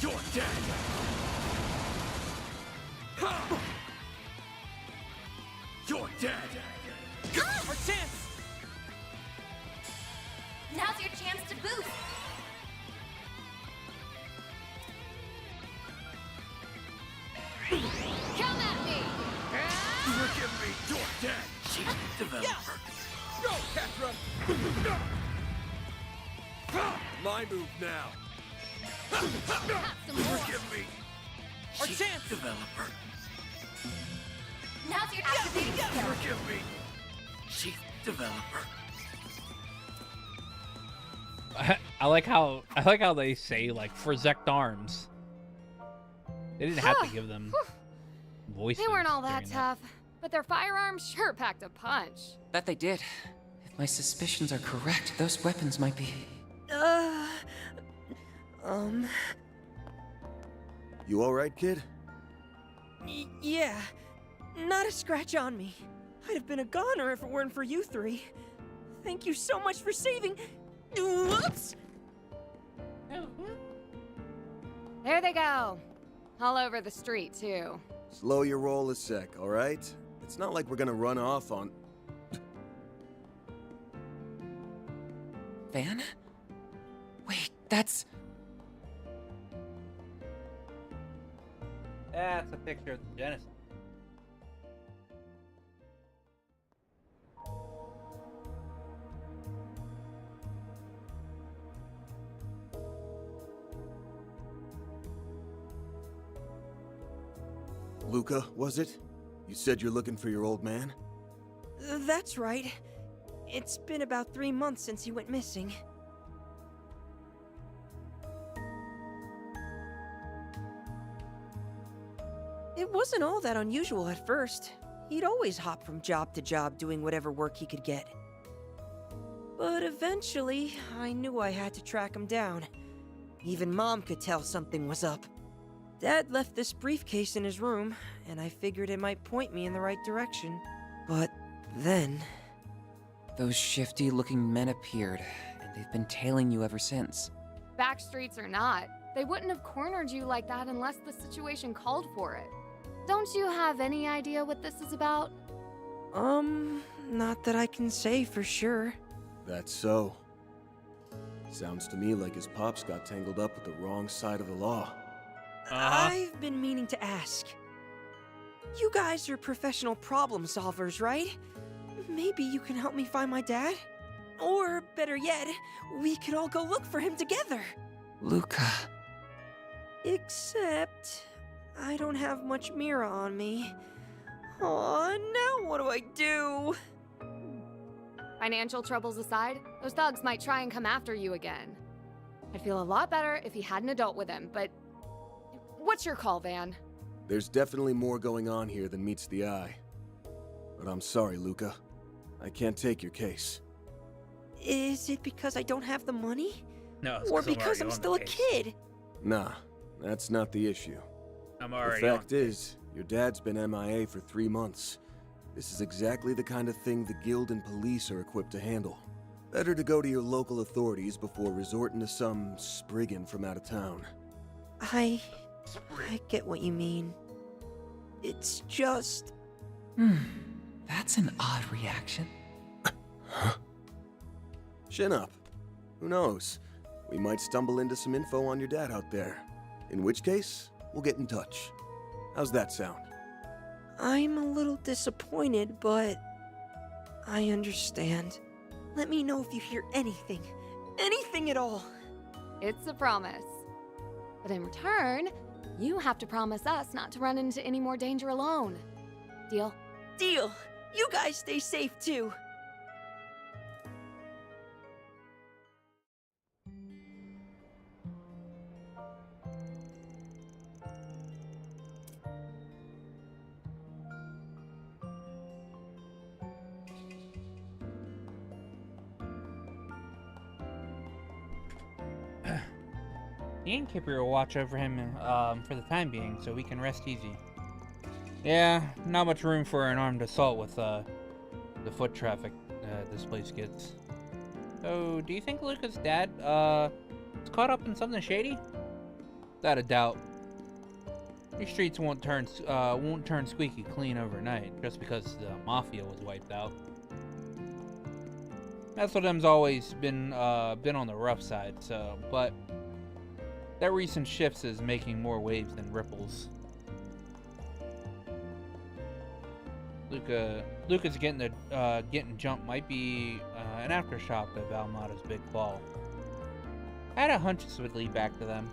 You're dead! Ha! You're dead! Our chance! Now's your chance to boost. Come at me! Forgive me! You're dead! Chief developer. Go, Petra! My move now! Have some more. Forgive me! Our Chief chance! developer. Now's your activating shield. Forgive me! Chief developer. I like how they say like for Zect arms. They didn't have to give them voices. They weren't all that during tough, but their firearms sure packed a punch. That they did. If my suspicions are correct, those weapons might be... You alright, kid? Yeah. Not a scratch on me. I'd have been a goner if it weren't for you three. Thank you so much for saving... Whoops! There they go. All over the street, too. Slow your roll a sec, alright? It's not like we're gonna run off on... Van? Wait, that's... That's a picture of the Genesis. Luca, was it? You said you're looking for your old man? That's right. It's been about 3 months since he went missing. It wasn't all that unusual at first. He'd always hop from job to job doing whatever work he could get. But eventually, I knew I had to track him down. Even Mom could tell something was up. Dad left this briefcase in his room, and I figured it might point me in the right direction. But then... Those shifty-looking men appeared, and they've been tailing you ever since. Back streets or not, they wouldn't have cornered you like that unless the situation called for it. Don't you have any idea what this is about? Not that I can say for sure. That's so. Sounds to me like his pops got tangled up with the wrong side of the law. I've been meaning to ask. You guys are professional problem solvers, right? Maybe you can help me find my dad? Or, better yet, we could all go look for him together. Luca. Except... I don't have much Mira on me. Aw, now what do I do? Financial troubles aside, those thugs might try and come after you again. I'd feel a lot better if he had an adult with him, but... What's your call, Van? There's definitely more going on here than meets the eye. But I'm sorry, Luca. I can't take your case. Is it because I don't have the money? No, it's Or 'cause I'm because already I'm on the still a case. kid? Nah, that's not the issue. I'm The already fact on. is, your dad's been MIA for 3 months. This is exactly the kind of thing the guild and police are equipped to handle. Better to go to your local authorities before resorting to some spriggan from out of town. I get what you mean. It's just... That's an odd reaction. Chin up. Who knows? We might stumble into some info on your dad out there. In which case, we'll get in touch. How's that sound? I'm a little disappointed, but... I understand. Let me know if you hear anything. Anything at all. It's a promise. But in return, you have to promise us not to run into any more danger alone. Deal? Deal. You guys stay safe, too. The innkeeper will watch over him for the time being, so we can rest easy. Yeah, not much room for an armed assault with the foot traffic this place gets. So, do you think Luca's dad is caught up in something shady? Without a doubt. These streets won't turn squeaky clean overnight just because the mafia was wiped out. Them's always been on the rough side, so but that recent shifts is making more waves than ripples. Luca's getting jumped might be an aftershock of Almada's big fall. I had a hunch this would lead back to them.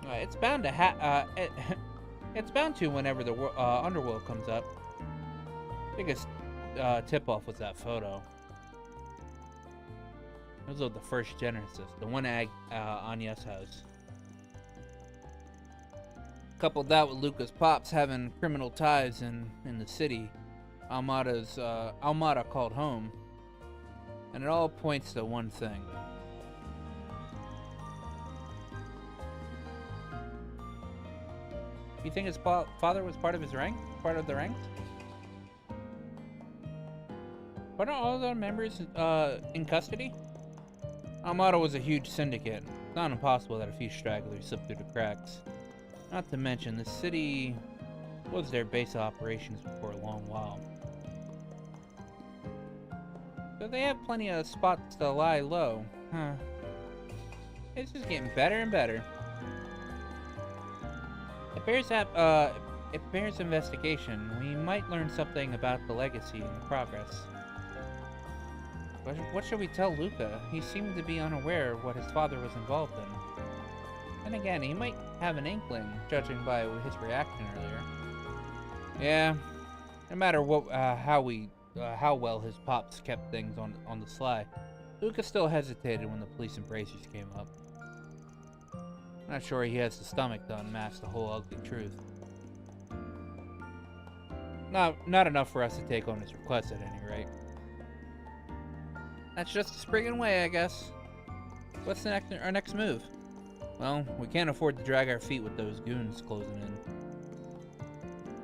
It's bound to it's bound to whenever the underworld comes up. Biggest tip-off was that photo. It was of the first Genesis, the one at Anya's house. Coupled that with Luca's pops having criminal ties in the city, Almada called home, and it all points to one thing. You think his father was part of the ranks? But aren't all the members in custody? Almada was a huge syndicate. It's not impossible that a few stragglers slipped through the cracks. Not to mention, the city was their base of operations for a long while. So they have plenty of spots to lie low, huh? It's just getting better and better. It bears investigation. We might learn something about the legacy and the progress. What should we tell Luca? He seemed to be unaware of what his father was involved in. And again, he might have an inkling, judging by his reaction earlier. Yeah, no matter what, how well his pops kept things on the sly, Luca still hesitated when the police embracers came up. Not sure he has the stomach to unmask the whole ugly truth. Not enough for us to take on his request at any rate. That's just a spring way, I guess. What's our next move? Well, we can't afford to drag our feet with those goons closing in.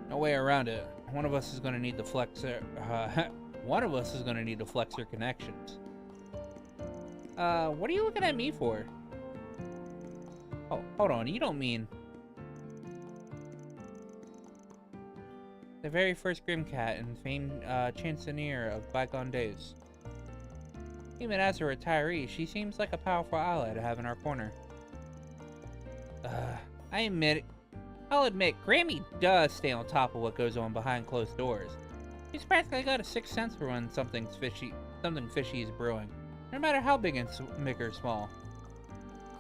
No way around it. One of us is going to need to flex their connections. What are you looking at me for? Oh, hold on. You don't mean the very first Grimcat and famed Chancellor of bygone days. Even as a retiree, she seems like a powerful ally to have in our corner. I'll admit, Grammy does stay on top of what goes on behind closed doors. She's practically got a sixth sense for when something fishy is brewing, no matter how big or small.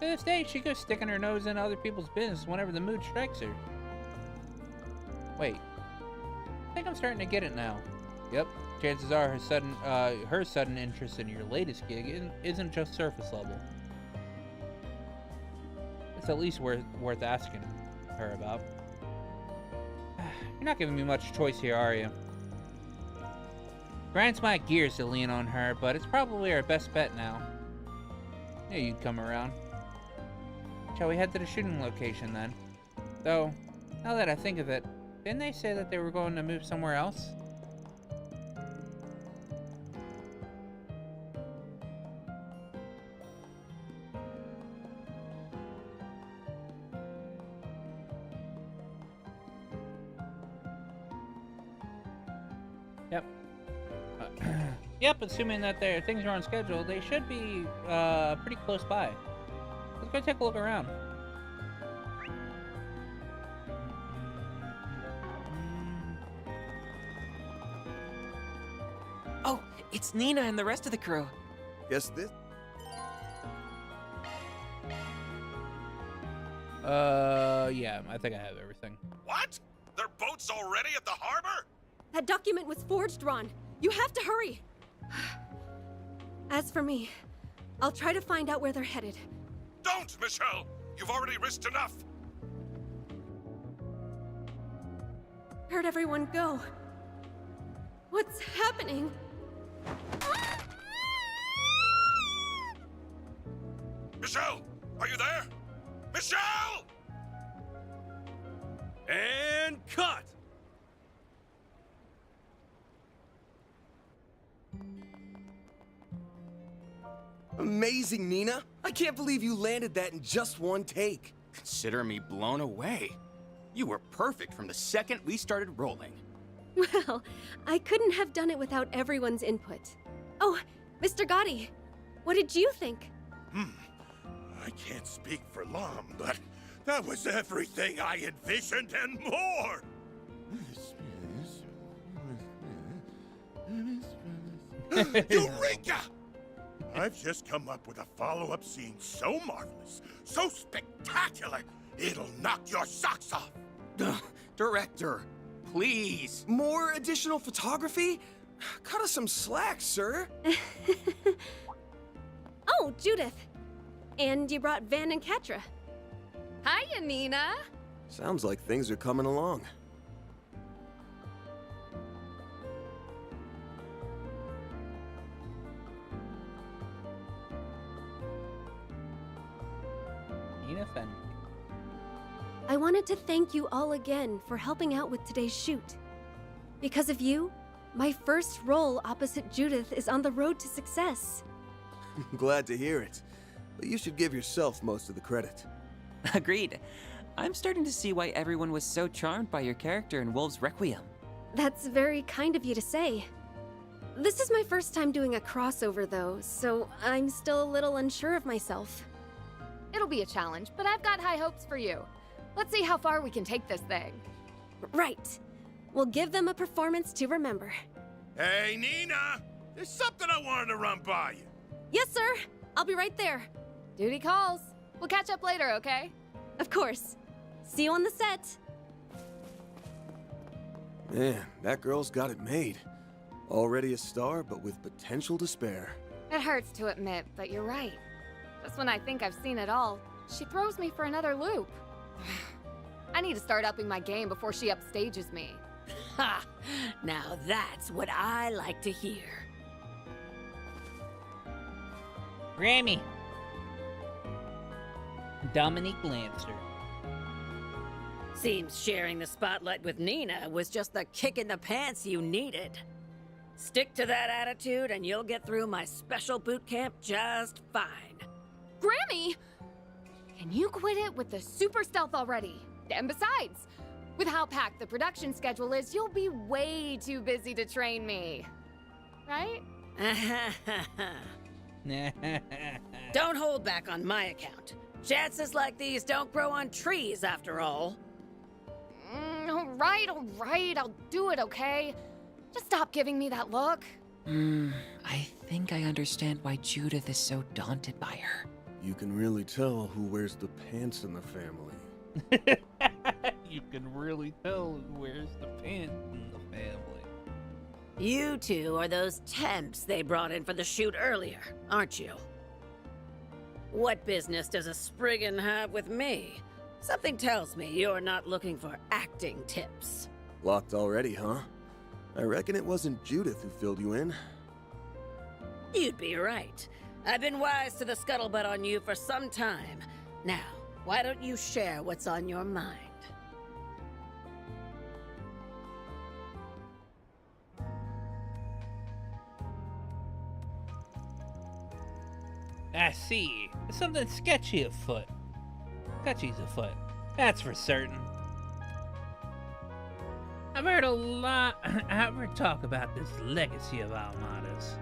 To this day, she goes sticking her nose into other people's business whenever the mood strikes her. Wait, I think I'm starting to get it now. Yep, chances are her sudden interest in your latest gig isn't just surface level. It's at least worth asking her about. You're not giving me much choice here, are you? Grinds my gears to lean on her, but it's probably our best bet now. Knew you'd come around. Shall we head to the shooting location then? Though, now that I think of it, didn't they say that they were going to move somewhere else? Yep, assuming that their things are on schedule, they should be pretty close by. Let's go take a look around. Oh, it's Nina and the rest of the crew. Guess this. Yeah, I think I have everything. What? Their boat's already at the harbor? That document was forged, Ron. You have to hurry. As for me, I'll try to find out where they're headed. Don't, Michelle! You've already risked enough! Where'd everyone go? What's happening? Michelle, are you there? Michelle! And cut! Amazing, Nina. I can't believe you landed that in just one take. Consider me blown away. You were perfect from the second we started rolling. Well, I couldn't have done it without everyone's input. Oh, Mr. Gotti, what did you think? I can't speak for Lom, but that was everything I envisioned and more! Eureka! I've just come up with a follow-up scene so marvelous, so spectacular, it'll knock your socks off! Director, please. More additional photography? Cut us some slack, sir. Oh, Judith. And you brought Van and Katra. Hiya, Nina. Sounds like things are coming along. Nina Fenn. I wanted to thank you all again for helping out with today's shoot. Because of you, my first role opposite Judith is on the road to success. Glad to hear it. But you should give yourself most of the credit. Agreed. I'm starting to see why everyone was so charmed by your character in Wolves Requiem. That's very kind of you to say. This is my first time doing a crossover, though, so I'm still a little unsure of myself. It'll be a challenge, but I've got high hopes for you. Let's see how far we can take this thing. Right. We'll give them a performance to remember. Hey, Nina! There's something I wanted to run by you. Yes, sir. I'll be right there. Duty calls. We'll catch up later, okay? Of course. See you on the set. Man, that girl's got it made. Already a star, but with potential to spare. It hurts to admit, but you're right. Just when I think I've seen it all, she throws me for another loop. I need to start upping my game before she upstages me. Ha! Now that's what I like to hear. Grammy. Dominique Lancer. Seems sharing the spotlight with Nina was just the kick in the pants you needed. Stick to that attitude and you'll get through my special boot camp just fine. Grammy! Can you quit it with the super stealth already? And besides, with how packed the production schedule is, you'll be way too busy to train me. Right? Don't hold back on my account. Chances like these don't grow on trees, after all. All right, I'll do it, okay? Just stop giving me that look. I think I understand why Judith is so daunted by her. You can really tell who wears the pants in the family. You can really tell who wears the pants in the family. You two are those temps they brought in for the shoot earlier, aren't you? What business does a Spriggan have with me? Something tells me you're not looking for acting tips. Locked already, huh? I reckon it wasn't Judith who filled you in. You'd be right. I've been wise to the scuttlebutt on you for some time. Now, why don't you share what's on your mind? I see. There's something sketchy afoot. Sketchy's afoot. That's for certain. I've heard talk about this legacy of Almada's,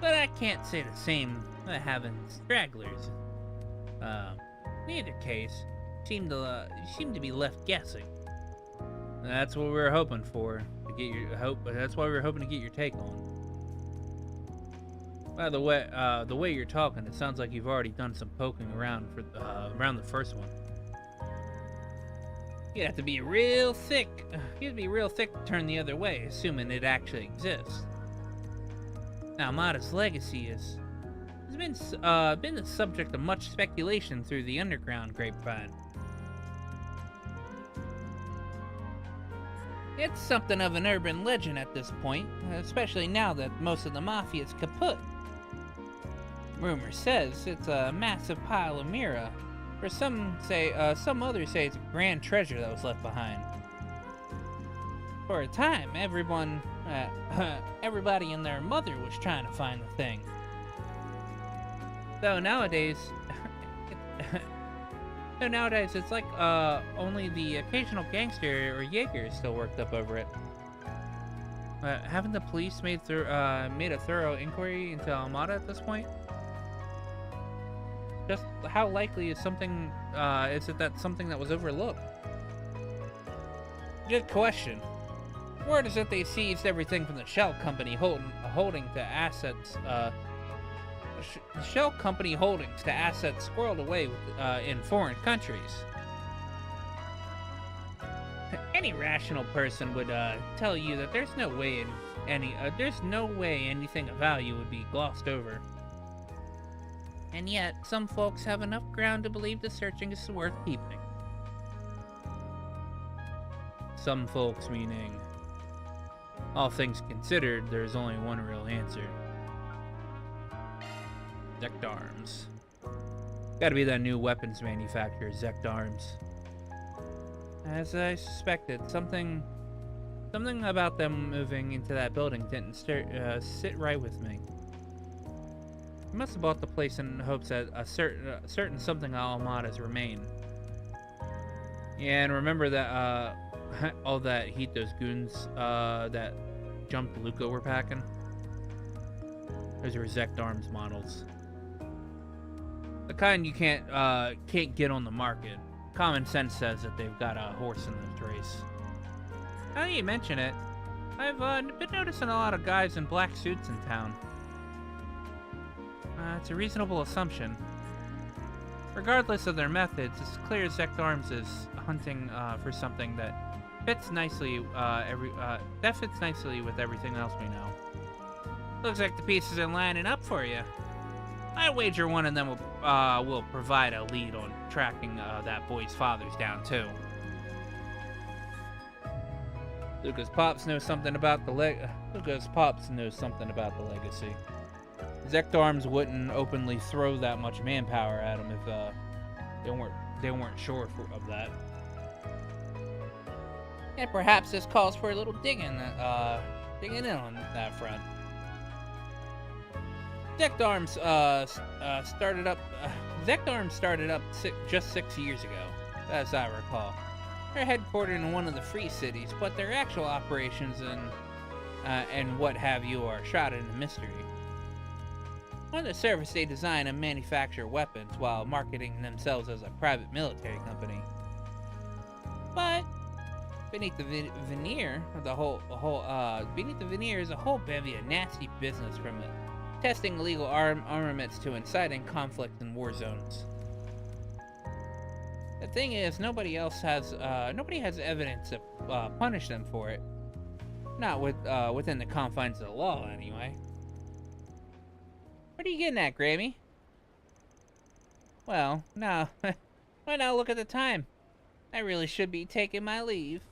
but I can't say the same about having stragglers. In either case, you seem to be left guessing. That's what we were hoping for. That's why we were hoping to get your take on. By the way you're talking, it sounds like you've already done some poking around for around the first one. You'd have to be real thick. You'd be real thick to turn the other way, assuming it actually exists. Now, Almada's legacy has been the subject of much speculation through the underground grapevine. It's something of an urban legend at this point, especially now that most of the mafia is kaput. Rumor says it's a massive pile of Mira. Or some others say it's a grand treasure that was left behind. For a time, everybody and their mother was trying to find the thing. Though nowadays, it's like only the occasional gangster or Jaeger is still worked up over it. Haven't the police made a thorough inquiry into Almada at this point? Just how likely is something? Is it that something that was overlooked? Good question. Word is that they seized everything from the shell company holding to assets. Shell company holdings to assets squirreled away in foreign countries. Any rational person would tell you that there's no way anything of value would be glossed over. And yet, some folks have enough ground to believe the searching is worth keeping. Some folks meaning, all things considered, there's only one real answer. Zect Arms. Gotta be that new weapons manufacturer, Zect Arms. As I suspected, something about them moving into that building didn't sit right with me. I must have bought the place in hopes that a certain something Almada's remain. Yeah, and remember that all that heat those goons that jumped Luca were packing? Those were Zect Arms models. The kind you can't get on the market. Common sense says that they've got a horse in this race. Now that you mention it, I've been noticing a lot of guys in black suits in town. It's a reasonable assumption. Regardless of their methods, it's clear Zect Arms is hunting for something that fits nicely with everything else we know. Looks like the pieces are lining up for you. I wager one of them will provide a lead on tracking that boy's fathers down too. Luca's pops knows something about the legacy. Zect Arms wouldn't openly throw that much manpower at him if they weren't sure of that. And perhaps this calls for a little digging in on that front. Zect Arms started up just 6 years ago, as I recall. They're headquartered in one of the free cities, but their actual operations and what have you are shrouded in mystery. On the surface, they design and manufacture weapons while marketing themselves as a private military company. But beneath the veneer, is a whole bevy of nasty business, from it testing illegal armaments to inciting conflict in war zones. The thing is, nobody has evidence to punish them for it. Not within the confines of the law, anyway. What are you getting at, Grammy? Well, now look at the time. I really should be taking my leave.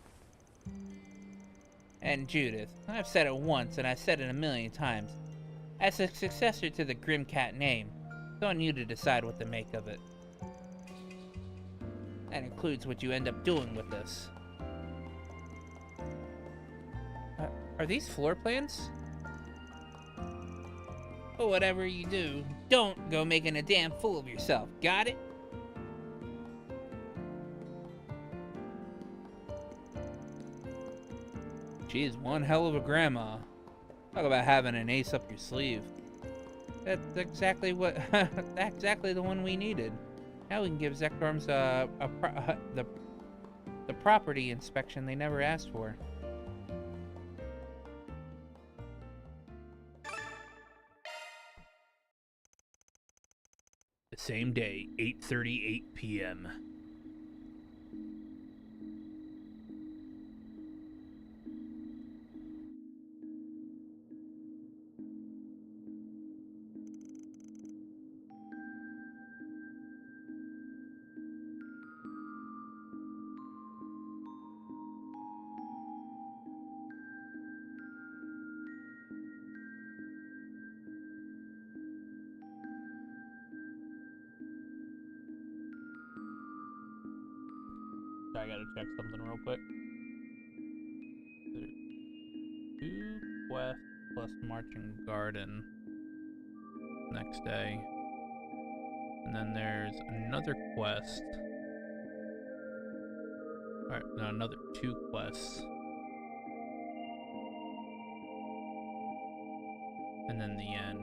And Judith, I've said it once and I've said it 1,000,000 times. As a successor to the Grim Cat name, it's on you to decide what to make of it. That includes what you end up doing with this. Are these floor plans? But whatever you do, don't go making a damn fool of yourself. Got it? She's one hell of a grandma. Talk about having an ace up your sleeve. That's exactly the one we needed. Now we can give Zect Arms the property inspection they never asked for. The same day, 8:38 p.m. Sorry, I gotta check something real quick. There's 2 quests plus Marching Garden next day. And then there's another quest. Alright, no, another 2 quests. And then the end.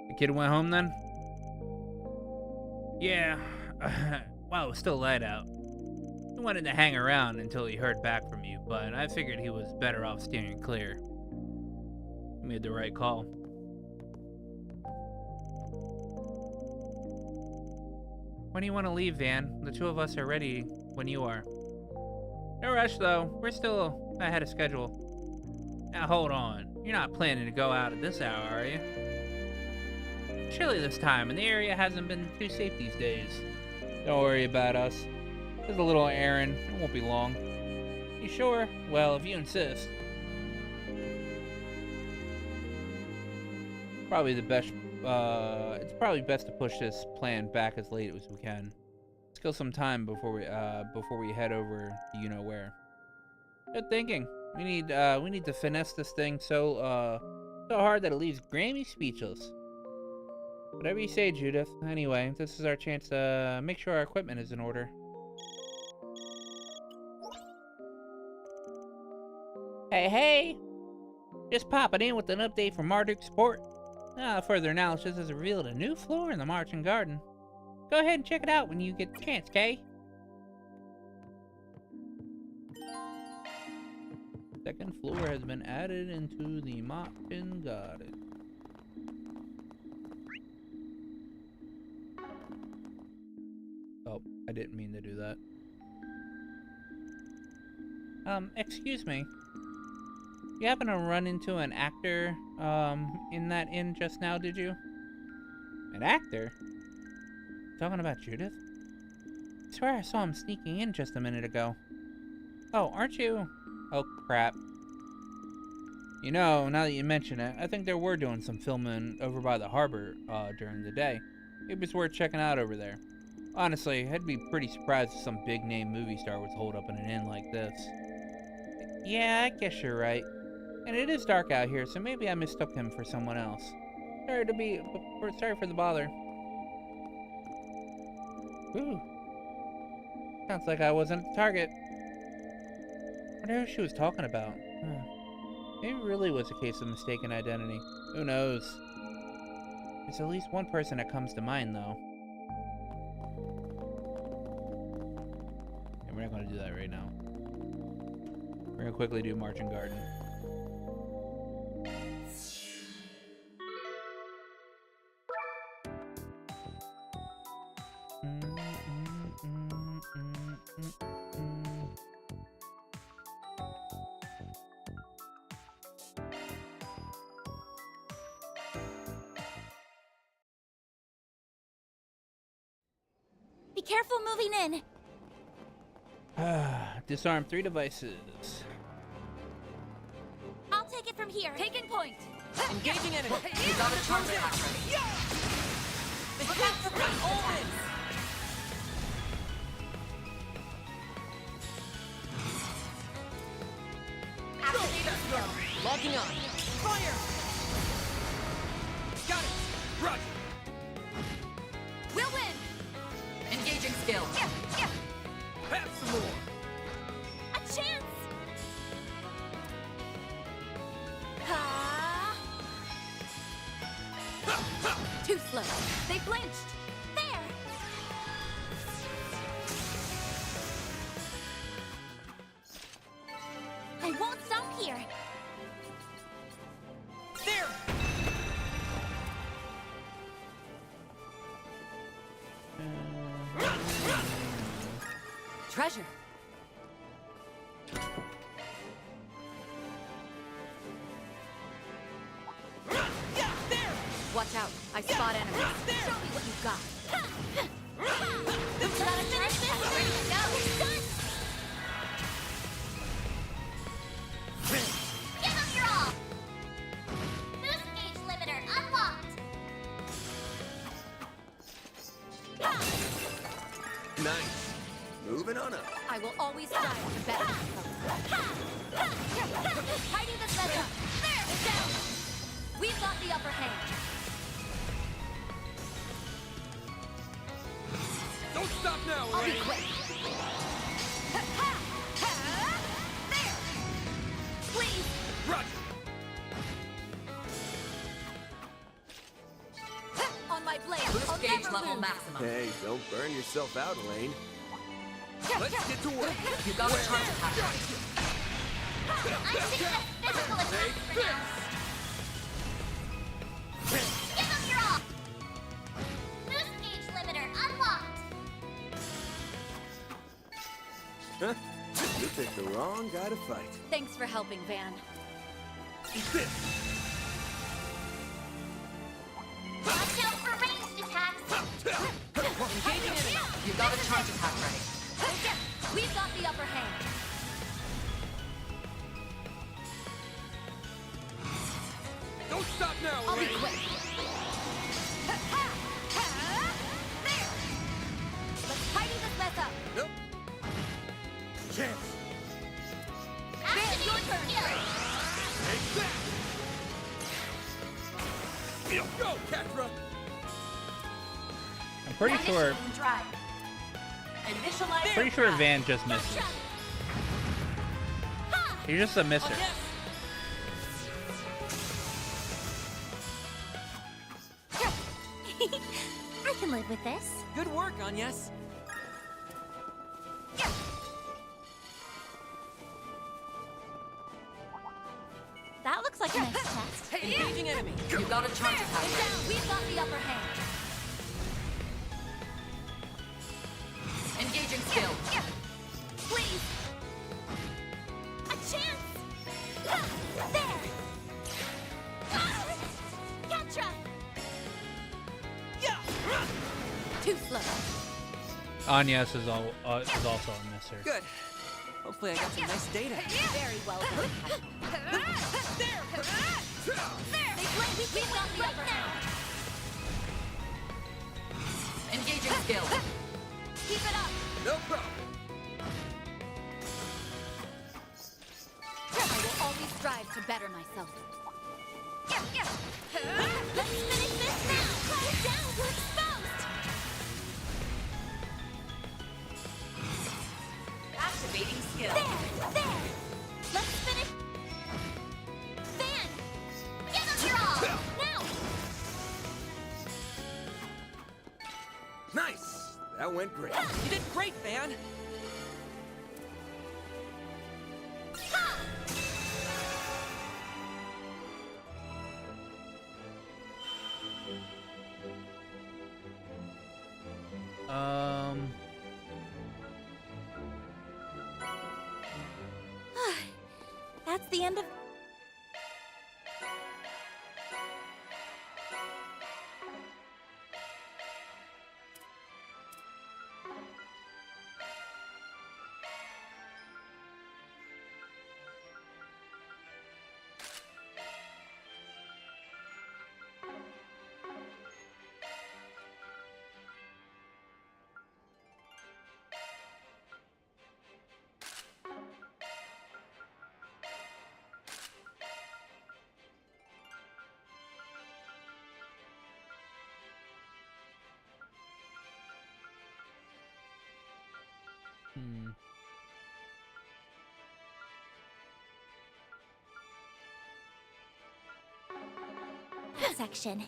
The kid went home then? Yeah. Well, it was still light out. He wanted to hang around until he heard back from you, but I figured he was better off steering clear. He made the right call. When do you want to leave, Van? The 2 of us are ready when you are. No rush, though. We're still ahead of schedule. Now, hold on. You're not planning to go out at this hour, are you? Chilly this time, and the area hasn't been too safe these days. Don't worry about us. Just a little errand. It won't be long. You sure? Well, if you insist. Probably the best. It's probably best to push this plan back as late as we can. Let's kill some time before we head over to you know where. Good thinking. We need to finesse this thing so hard that it leaves Grammy speechless. Whatever you say, Judith. Anyway, this is our chance to make sure our equipment is in order. Hey! Just popping in with an update from Marduk Sport. Further analysis has revealed a new floor in the Marching Garden. Go ahead and check it out when you get the chance, Kay. Second floor has been added into the Marching Garden. Oh, I didn't mean to do that. Excuse me. You happen to run into an actor, in that inn just now, did you? An actor? Talking about Judith? I swear I saw him sneaking in just a minute ago. Oh, aren't you? Oh, crap. You know, now that you mention it, I think they were doing some filming over by the harbor, during the day. It was worth checking out over there. Honestly, I'd be pretty surprised if some big-name movie star was holed up in an inn like this. Yeah, I guess you're right. And it is dark out here, so maybe I mistook him for someone else. Sorry for the bother. Ooh. Sounds like I wasn't the target. I wonder who she was talking about. Maybe it really was a case of mistaken identity. Who knows? There's at least one person that comes to mind, though. And we're not going to do that right now. We're going to quickly do Marching Garden. Be careful moving in. Disarm 3 devices. I'll take it from here. Taking point. Engaging enemy. He's on the target. Look out for big omens. Activator skill. Logging on. Fire. Got it. Roger. We'll win. Engaging skill. Have some more. A chance. Too slow. They flinched. There. I won't stop here. There. Treasure. Yeah, there. Watch out. I spot enemies. Show me what you've got. Gotta finish this. Ready to go. Done. moving on up. I will always strive to better myself. Hiding this mess up. There, it's down. We've got the upper hand. Don't stop now, I'll be Elaine. quick. There. Please. Roger. On my blade. Boost I'll gauge never level lose. maximum. Hey, don't burn yourself out, Elaine. Let's get to work. You got a charge attack. I'm taking a physical attack for now. Give them your all. Boost gauge limiter unlocked. Huh? You picked the wrong guy to fight. Thanks for helping, Van. Eat this. Watch out for ranged attacks. Engaging enemy. You got a charge attack ready. We've got the upper hand. Don't stop now, I'll be Elaine. quick. There. Let's tidy this mess up. Nope. Chance. Van, your turn. Take that. Go, Catra. I'm pretty sure. Pretty sure Van just misses. He's just a misser. I can live with this. Good work, Agnes. That looks like a nice test. Engaging enemy. You got a charge attack It's ready. down. We've got the upper hand. Engaging skill. Please. A chance. There. Gotcha. Too slow. Agnes is also a misser. Good. Hopefully I got some nice data. Very well done. There. We've got the upper hand. Engaging skill. Keep it up. No problem. I will always strive to better myself. Let's finish this now. Close down. We're exposed. Activating skill. There. Let's finish. Van, give us your all. Now. Nice! That went great. You did great, Van. That's the end of... Section.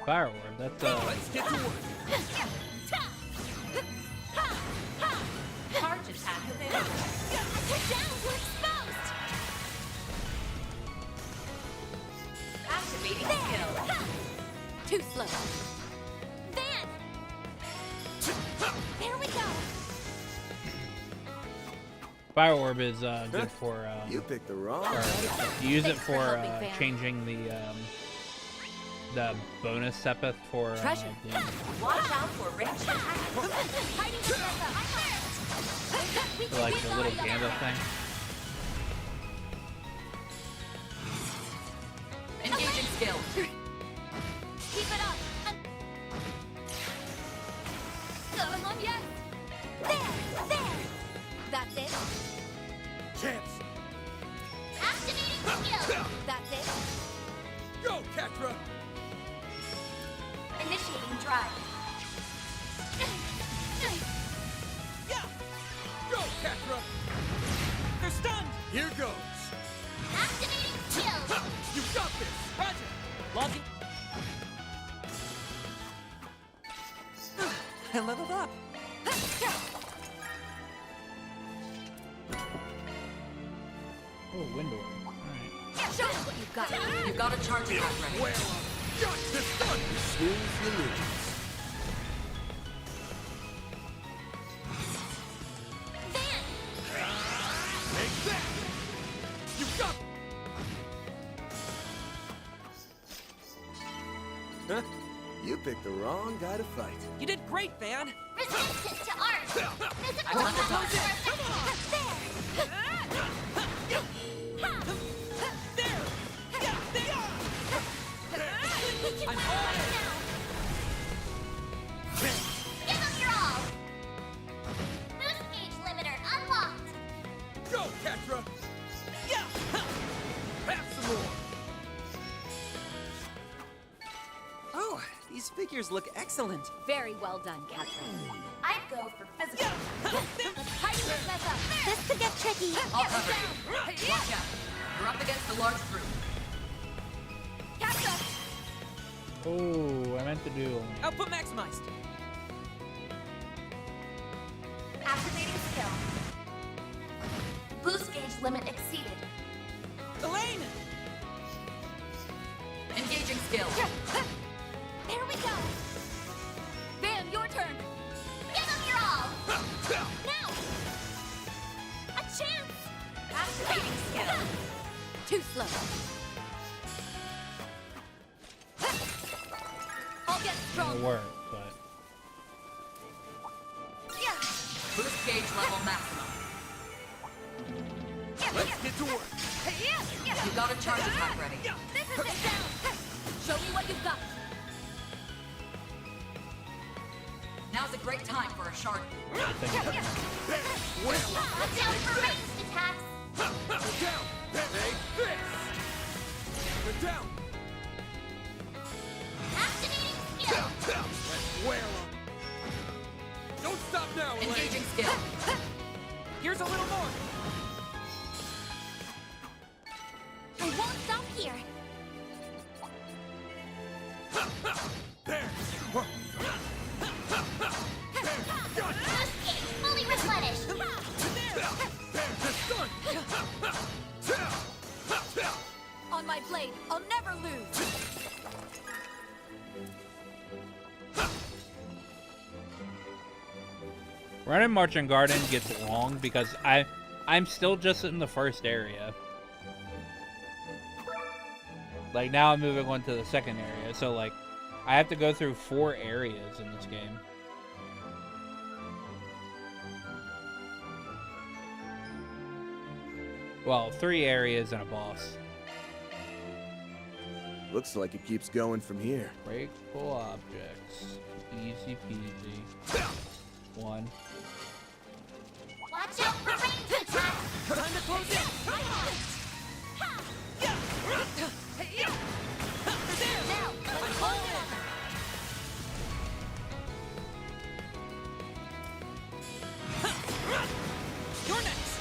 Fire orb. That's Let's get to work. Charge attack available. Down. We're exposed. Activating skill. Too slow. Van. There we go. fire orb is good for. You picked the wrong. Or you use it Thanks for for helping, Van. changing the bonus sepeth for Treasure. Watch out for ranged attacks. Hiding the for like the little Gandalf thing. There! That's it. Chance! Activating skill! That's it. Go, Catra! Initiating drive. Yeah! Go, Catra! They're stunned! Here goes! Activating skill! You got this! Roger! Logging. I leveled up. Oh, window. Alright. Show us what you've got. You got a charge attack ready. Well, got this done! As soon as you lose. Van! Take that! You got. Huh? You picked the wrong guy to fight. You did great, Van. Resistance to art! Physical want the power touch. I'm all in now! Give them your all! Boost gauge limiter unlocked! Go, Catra! Yeah! Have some more! Oh, these figures look excellent. Very well done, Catherine. I'd go for physical. Let's tighten this mess up. This could get tricky. I'll cover you. Watch out. You're up against a large group. Catch up. Oh, I meant to do. Output maximized. Activating skill. Boost gauge limit exceeded. Elaine! Engaging skill. There we go. Van, your turn. Give them your all. Now. A chance. Activating skill. Too slow. I'll get It'll strong. work, but Boost gauge level maximum. Let's get to work! You got a charge attack ready. This is it down. Show me what you've got. Now's a great time for a shard. Watch out for ranged attacks. We're down! Take this! We're down! Activating skill. Let's wail on. Don't stop now, Elaine! Engaging skill. Here's a little more. I won't stop here. There! Boost gauge fully replenished. On my blade, I'll never lose. running Marching Garden gets long because I'm still just in the first area. Like now I'm moving on to the second area, so like I have to go through 4 areas in this game. Well, 3 areas and a boss. Looks like it keeps going from here. Breakable objects. Easy peasy. 1. Watch out for ranged attacks. Time to close in. Now, let's close in. You're next.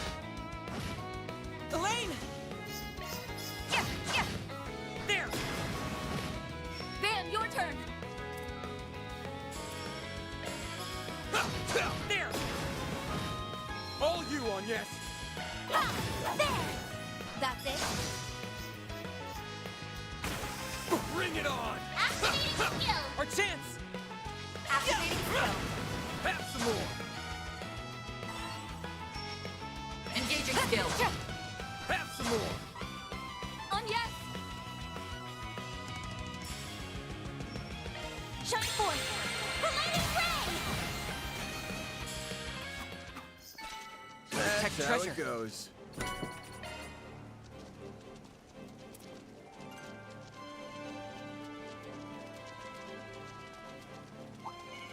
Elaine! There! Van, your turn. There! All you on, yes! There. That's it. Bring it on! Activating skill. Our chance! Activating skill. Have some more! Engaging skill. Have some more! On yes. Shine forth. Relating ray. That's how treasure. it goes.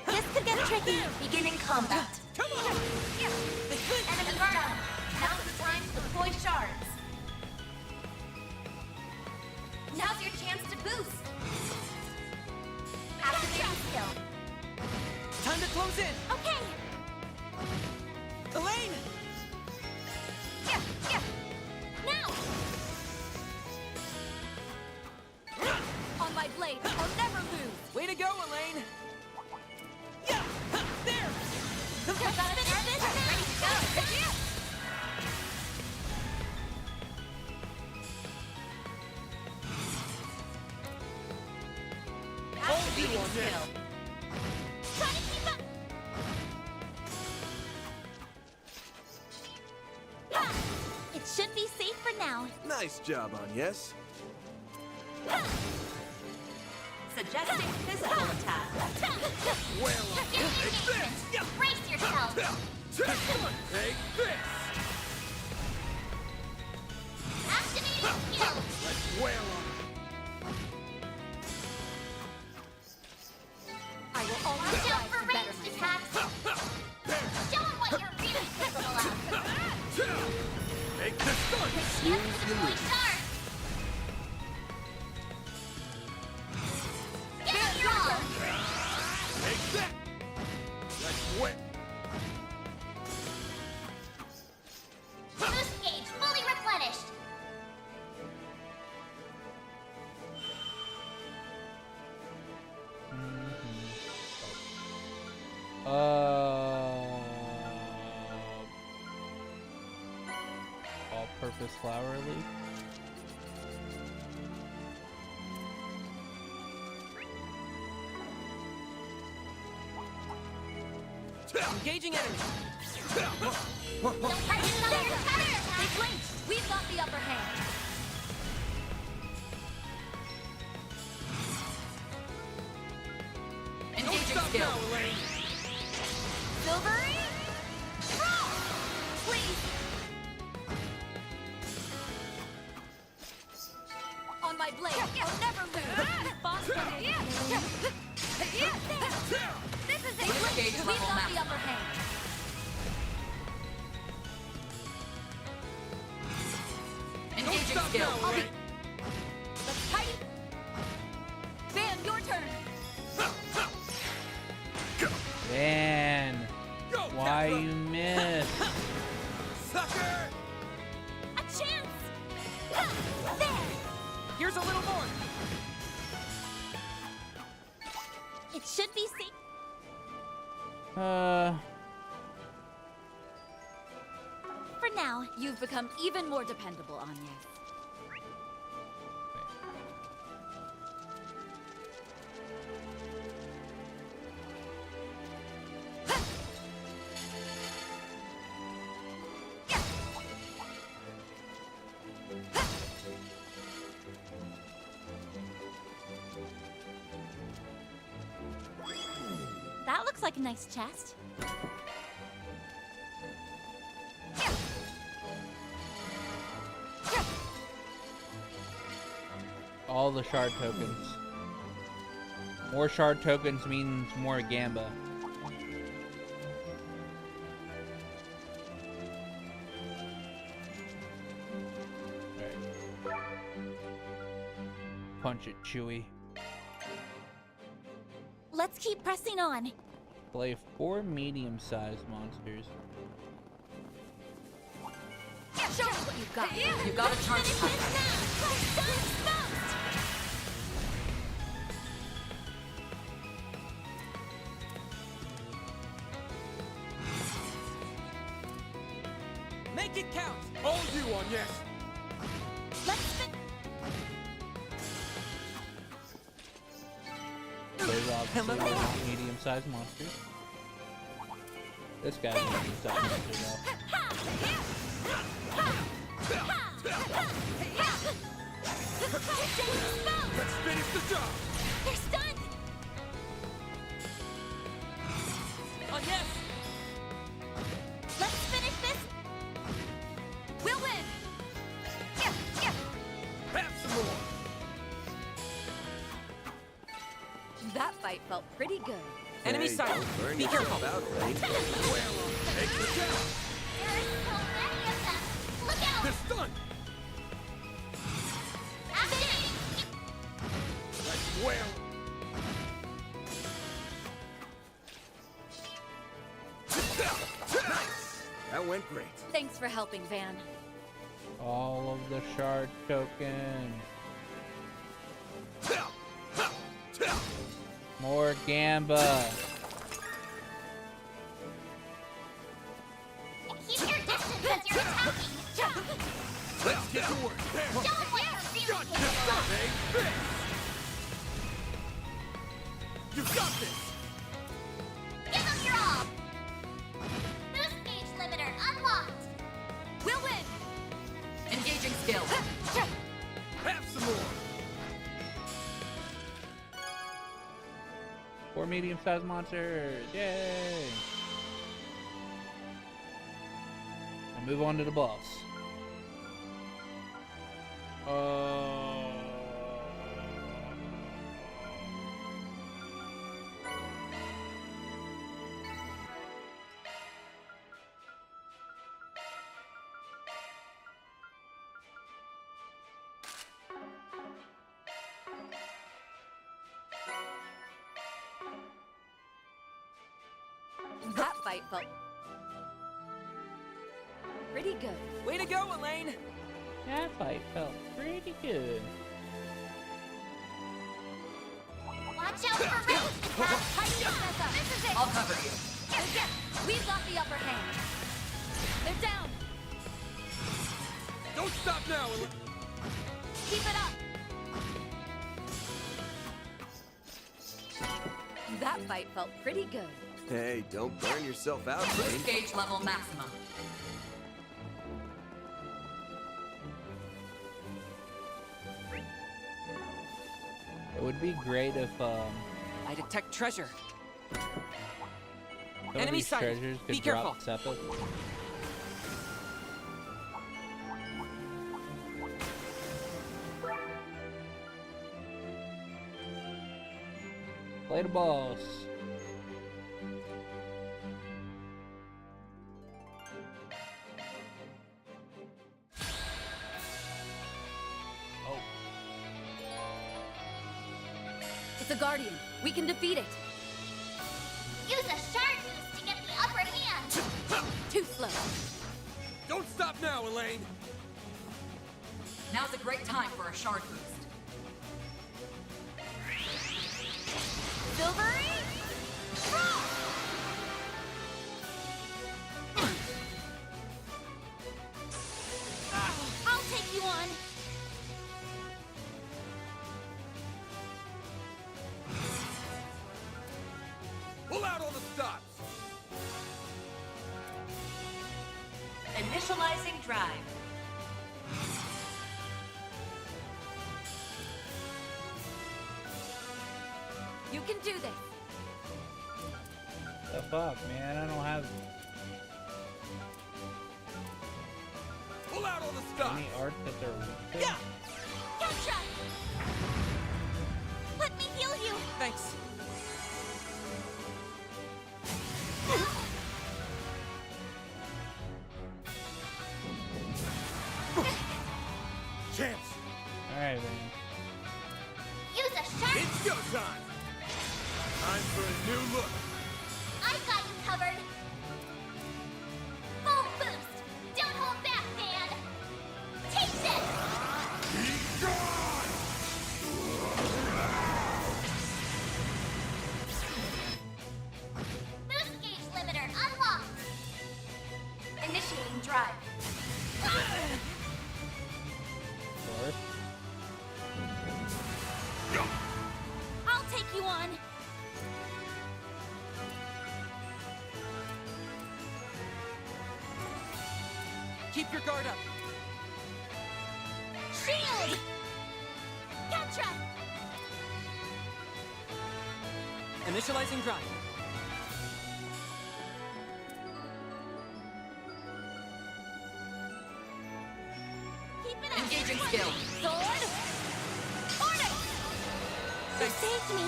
This could get tricky. Beginning combat. Come on! close in! Okay! Elaine! Yeah, yeah! Now! On my blade, I'll never lose! Way to go, Elaine! Yeah! Ha, there! You've got to finish this now! Ready to go! Yeah. Hold you on this! Try to keep up! Ha! It should be safe for now. Nice job, Agnes. Suggesting physical attack. Well, take this! Brace yourself! Take this! Activating skill! Let's wail on I will always watch out for ranged attacks! Show 'em what you're really capable of! Make the start! Yes, deploy start! Get up your arm! Take that! Let's wait! Boost gauge fully replenished! All-purpose flower leaf. Engaging enemy! Don't try to get another counter! They blinked! We've got the upper hand! Engaging skill! Silvery? Roll! Please! On my blade, I'll never lose! Boss This is it! We've got the upper hand! Engaging skill! Let's tight! Van, your turn! Man, why you miss? Sucker! A chance! There! Here's a little more! It should be safe. For now, you've become even more dependable on you. That looks like a nice chest. All the shard tokens. More shard tokens means more Gamba. Right. Punch it, Chewy. Let's keep pressing on. Play 4 medium-sized monsters. Show me what you've got. You've got a charge Finish this now! Done smoked! Make it count! All you on, yes! Let's fin- Those obviously are not medium-sized monsters. This guy's a medium-sized monster though. Let's finish the job! They're stunned! Oh, yes! Let's finish this! We'll win! Have some more! That fight felt pretty good. Enemy Hey, sight! don't burn Be yourself careful! out, Elaine. Take the count! There are so many of them! Look out! They're stunned! Activating! Let's wail! Nice! That went great. Thanks for helping, Van. All of the shard tokens. More Gamba. Keep your distance as you're attacking. Let's get to work. Show them what you're feeling capable of. You got this! Give them your all. Boost gauge limiter unlocked. We'll win! Engaging skill. Have some more! 4 medium-sized monsters. Yay! And move on to the boss. That fight felt pretty good. Way to go, Elaine! That fight felt pretty good. Watch out for ranged attacks. This is it. I'll cover you. Yes, we've got the upper hand. They're down. Don't stop now! Keep it up. That fight felt pretty good. Hey, don't burn yourself out, Elaine. Gauge level maximum. It would be great if I detect treasure. some of Enemy these sighted. treasures Be could drop careful. separate. Play the boss. Oh. It's a guardian. We can defeat it. Use a shard boost to get the upper hand. Too slow. Don't stop now, Elaine! Now's a great time for a shard boost. Silvery? I'll take you on. Pull out all the stops! Initializing drive. You can do this. The fuck, man? I don't have Pull out all the stops! any art that they're weak to. Yeah! Ketra! Let me heal you. Thanks. Chance! Alright, man. Use a shard. It's go time! Time for a new look. I got you covered. Full boost. Don't hold back, man. Take this. Be gone! Boost gauge limiter unlocked. Initiating drive. Or I'll take you on. Keep your guard up. Shield. Ketra. Initializing drive. Keep it up. Engaging skill. Sword. Order. You saved me.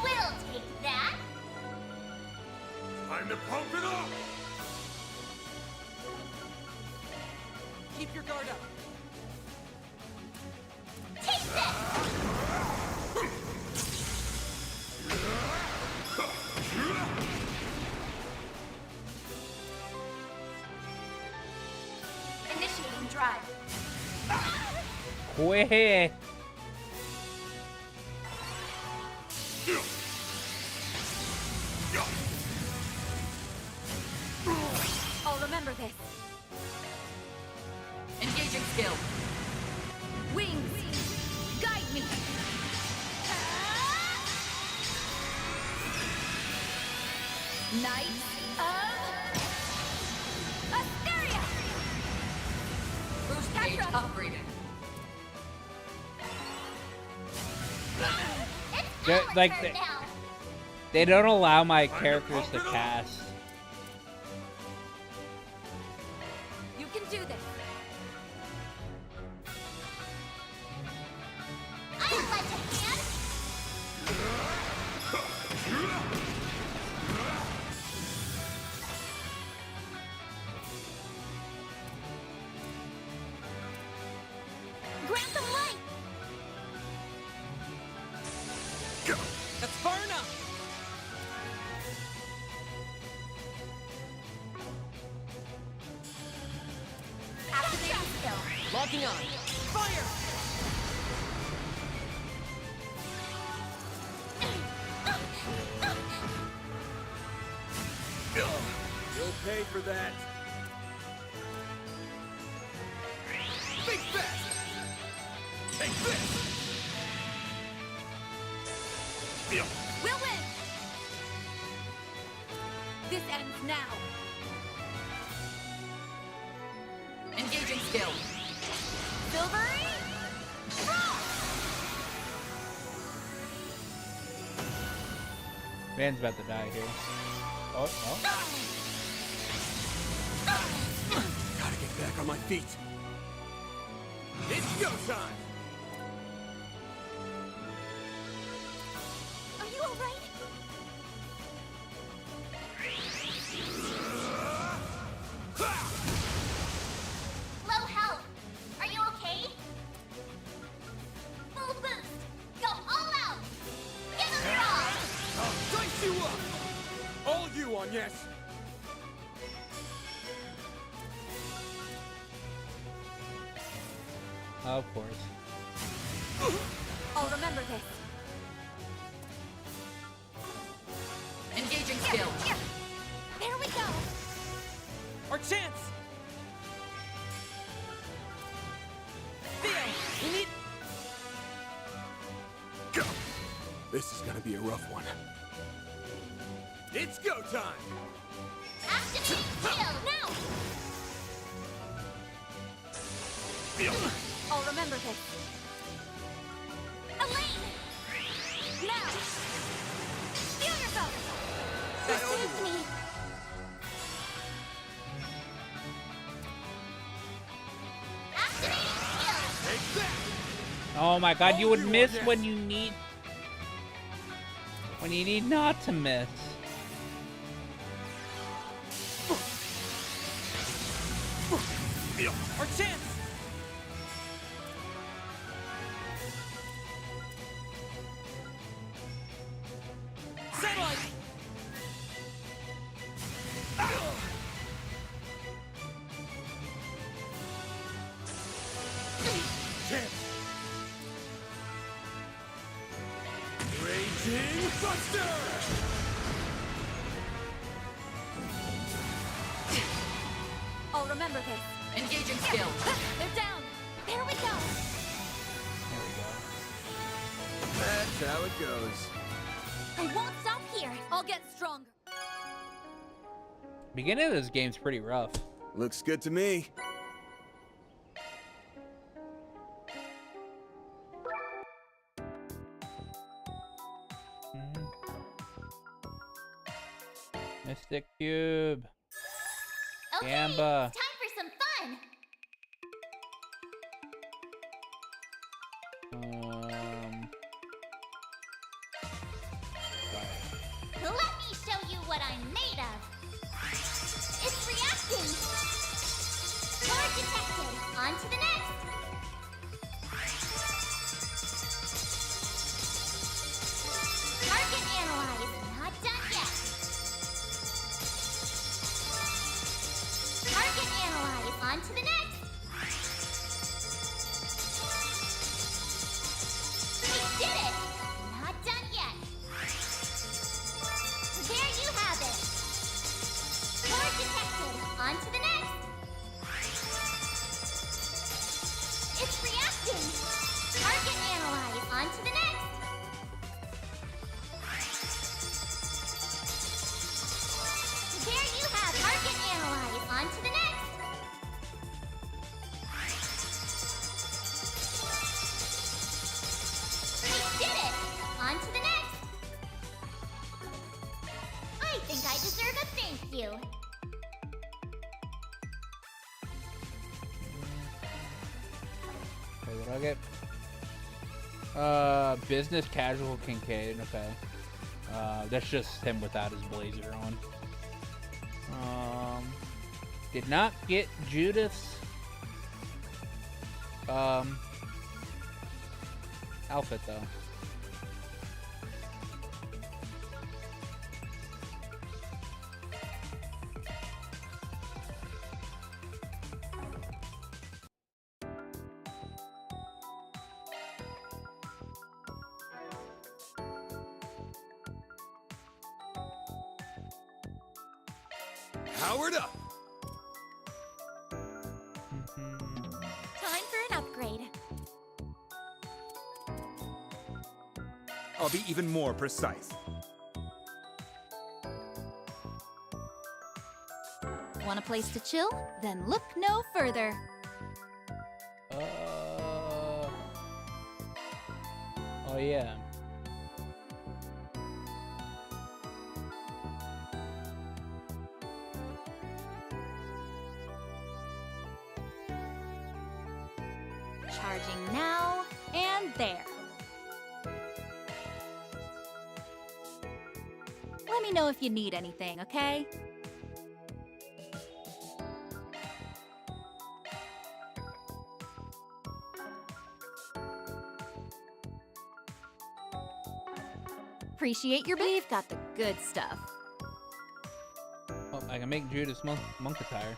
We'll take that. Time to pump it up! Keep your guard up. Take this. Way. I'll remember this. Engaging skill. Wings, guide me. Knights of Asteria. Boost gauge upgraded. Like they don't allow my characters to cast. You can do this. I'll lend a hand. Grant them light. That's far enough. Activating skill. Locking on. Fire! You'll pay for that. Think fast! Take this! We'll win. This ends now. Engaging skill. Silvery. Man's about to die here. Oh. Gotta get back on my feet. It's go time! Are you alright? Low health. Are you okay? Full boost. Go all out. Give them your all. I'll dice you up! All you on yes! Of course. I'll remember this. Engaging skill. There we go. Our chance! Theo, we need... Go! This is gonna be a rough one. It's go time! Activating skill now. I'll remember this. Elaine. Now. Feel yourself. Excuse me. Activating skill. Take that! Oh my god, you All would you miss on yes. when you need not to miss. Our chance! Satellite! Chance! Raging Buster! I'll remember this. Engaging skill. They're down. There we go. That's how it goes. I won't stop here. I'll get stronger. Beginning of this game's pretty rough. Looks good to me. Mystic Cube. Okay, Gamba. it's time for some fun. Let me show you what I'm made of. It's reacting. Charge detected. On to the next. Target analyzed. Not done yet. Target analyzed. On to the next. you. Okay, what do I get? Business casual Kincaid. Okay. That's just him without his blazer on. Did not get Judith's outfit though. Powered up! Time for an upgrade. I'll be even more precise. Want a place to chill? Then look no further. Oh yeah. Charging now, and there. Let me know if you need anything, okay? Appreciate your We've got the good stuff. Well, I can make Judith's monk attire.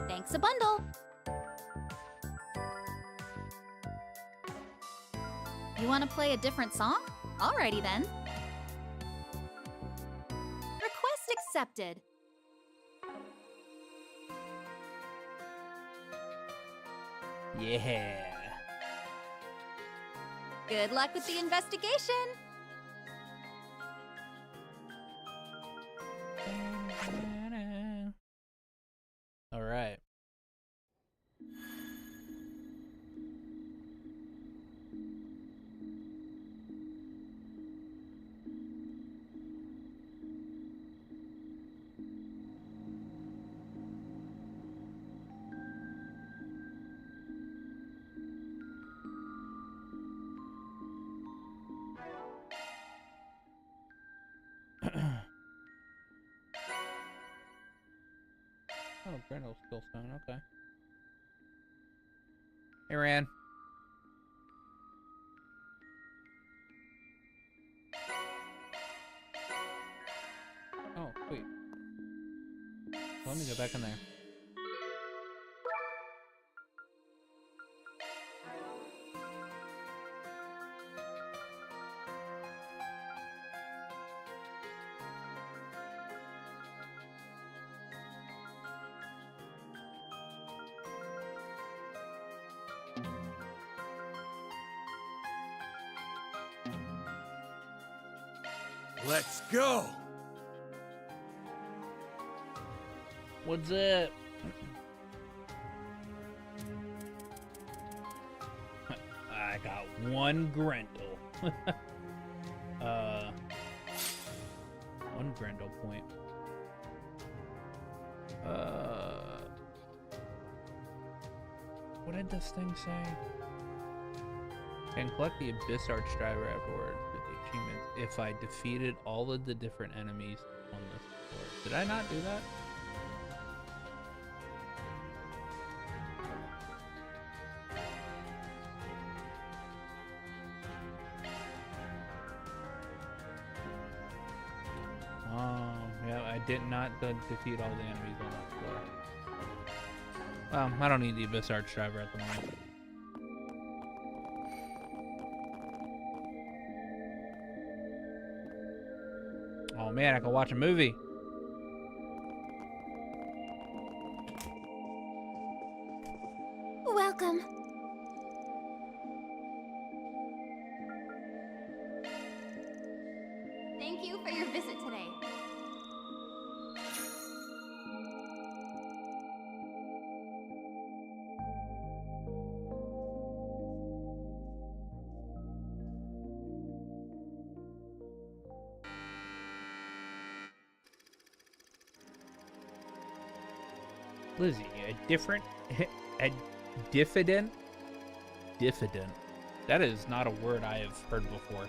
Thanks a bundle. You want to play a different song? Alrighty then. Request accepted. Yeah. Good luck with the investigation. All right. Oh, Grendel's still stone, okay. Hey, Ran. Oh, sweet. Let me go back in there. Let's go! What's up? I got one Grendel. One Grendel point. What did this thing say? Can collect the Abyss Arch Driver afterwards with the achievements if I defeated all of the different enemies on this floor. Did I not do that? Oh, yeah, I did not defeat all the enemies on that floor. I don't need the Abyss Arch Driver at the moment. Oh man, I can watch a movie. Welcome. Thank you for your visit today. Lizzie, a diffident? Diffident. That is not a word I have heard before.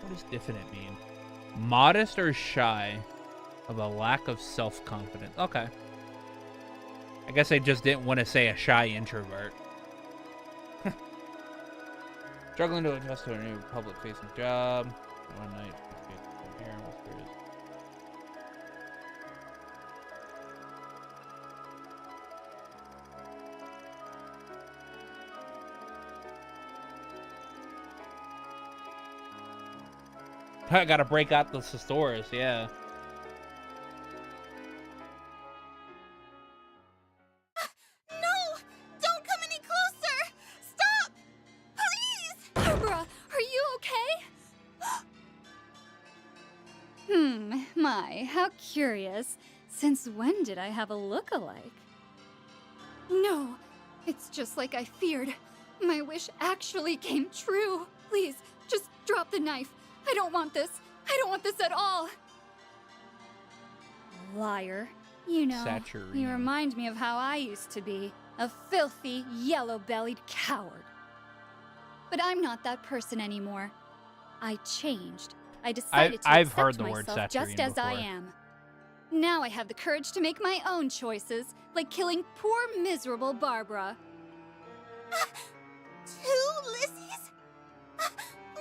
What does diffident mean? Modest or shy of a lack of self-confidence. Okay. I guess I just didn't want to say a shy introvert. Struggling to adjust to a new public-facing job. One night. I gotta break out the thesaurus, yeah. No! Don't come any closer! Stop! Please! Barbara, are you okay? My, how curious. Since when did I have a look-alike? No, it's just like I feared. My wish actually came true. Please, just drop the knife. I don't want this. I don't want this at all. Liar. You know, Saturine. you remind me of how I used to be. A filthy, yellow-bellied coward. But I'm not that person anymore. I changed. I decided to I've accept heard the word myself just Saturine as I before. am. Now I have the courage to make my own choices, like killing poor, miserable Barbara. 2 Lizzies?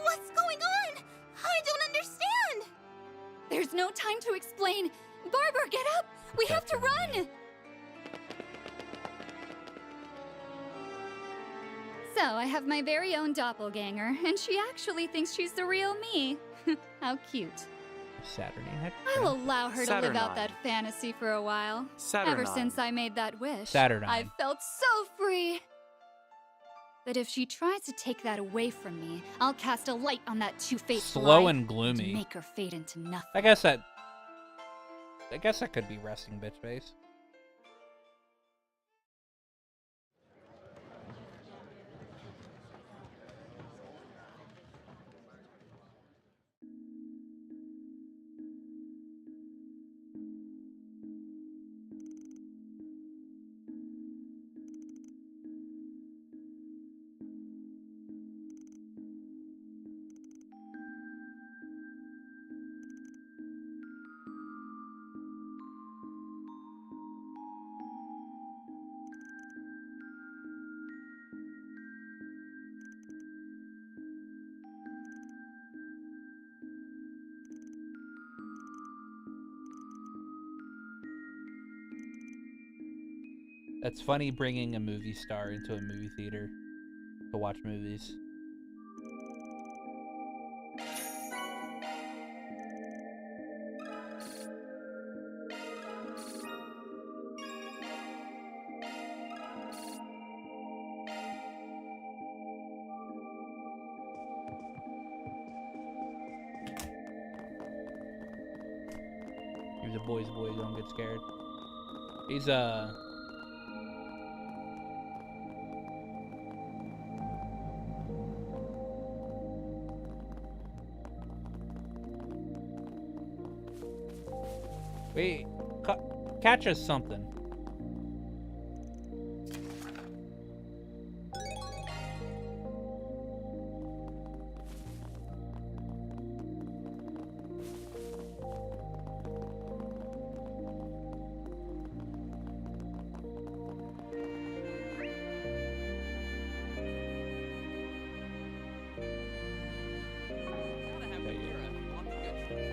What's going on? I don't understand! There's no time to explain. Barbara, get up! We have to run! So, I have my very own doppelganger, and she actually thinks she's the real me. How cute. Saturnine. I'll allow her to live Saturnine. out that fantasy for a while. Saturnine. Ever since I made that wish, Saturnine. I've felt so free. But if she tries to take that away from me, I'll cast a light on that two-faced Slow lie and gloomy. to make her fade into nothing. I guess that could be resting bitch face. It's funny bringing a movie star into a movie theater to watch movies. He's a boy, don't get scared. He's wait, catch us something. Gotta have the beer if you want the good stuff.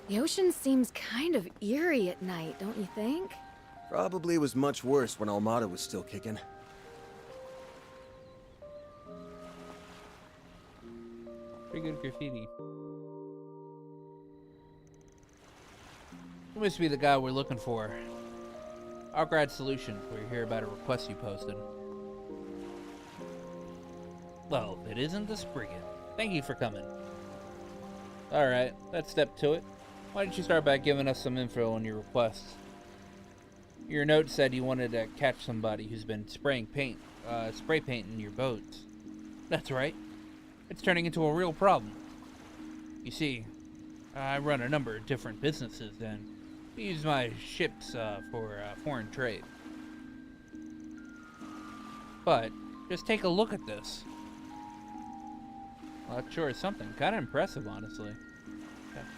The ocean seems kind of eerie at night, don't you think? Probably was much worse when Almada was still kicking. Pretty good graffiti. You must be the guy we're looking for. Our grad solution. We're here about a request you posted. Well, it isn't the Spriggan. Thank you for coming. Alright, let's step to it. Why don't you start by giving us some info on your request? Your note said you wanted to catch somebody who's been spray painting your boats. That's right. It's turning into a real problem. You see, I run a number of different businesses and use my ships for foreign trade. But just take a look at this. Well, that sure is something. Kind of impressive, honestly.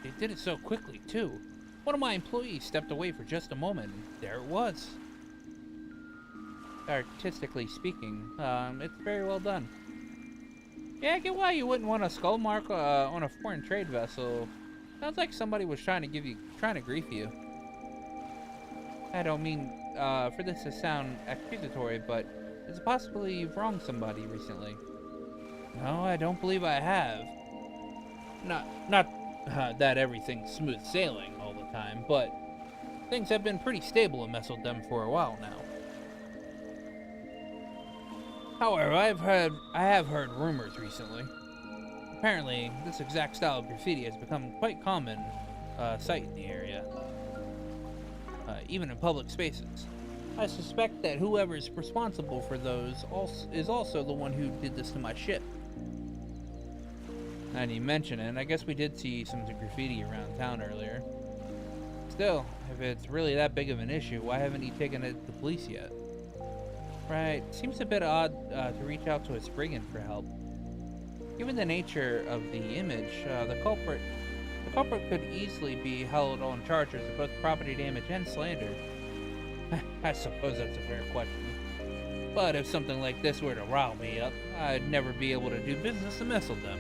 They did it so quickly, too. One of my employees stepped away for just a moment, and there it was. Artistically speaking, it's very well done. Yeah, I get why you wouldn't want a skull mark on a foreign trade vessel. Sounds like somebody was trying to grief you. I don't mean for this to sound accusatory, but is it possible you've wronged somebody recently? No, I don't believe I have. Not that everything's smooth sailing all the time, but things have been pretty stable in Messeldem for a while now. However, I have heard rumors recently. Apparently, this exact style of graffiti has become quite common sight in the area, even in public spaces. I suspect that whoever is responsible for those is also the one who did this to my ship. Now you mention it, I guess we did see some graffiti around town earlier. Still, if it's really that big of an issue, why haven't you taken it to the police yet? Right, seems a bit odd to reach out to a Spriggan for help. Given the nature of the image, the culprit could easily be held on charges of both property damage and slander. I suppose that's a fair question. But if something like this were to rile me up, I'd never be able to do business in Messeldem.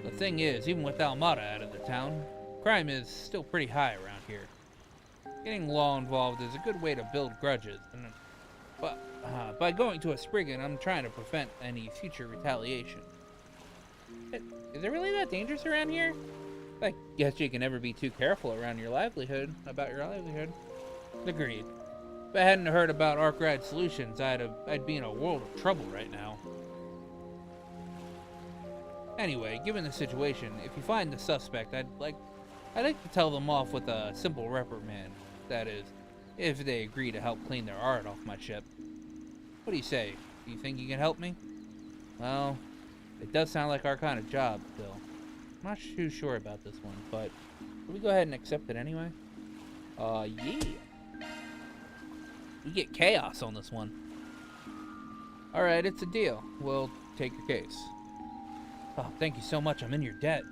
The thing is, even with Almada out of the town, crime is still pretty high around here. Getting law involved is a good way to build grudges, but by going to a Spriggan, I'm trying to prevent any future retaliation. Is it really that dangerous around here? I guess you can never be too careful about your livelihood. Agreed. If I hadn't heard about Arkride Solutions, I'd be in a world of trouble right now. Anyway, given the situation, if you find the suspect, I'd like to tell them off with a simple reprimand. That is, if they agree to help clean their art off my ship. What do you say? Do you think you can help me? Well, it does sound like our kind of job, Bill. I'm not too sure about this one, but can we go ahead and accept it anyway? Yeah. We get chaos on this one. Alright, it's a deal. We'll take your case. Oh, thank you so much. I'm in your debt.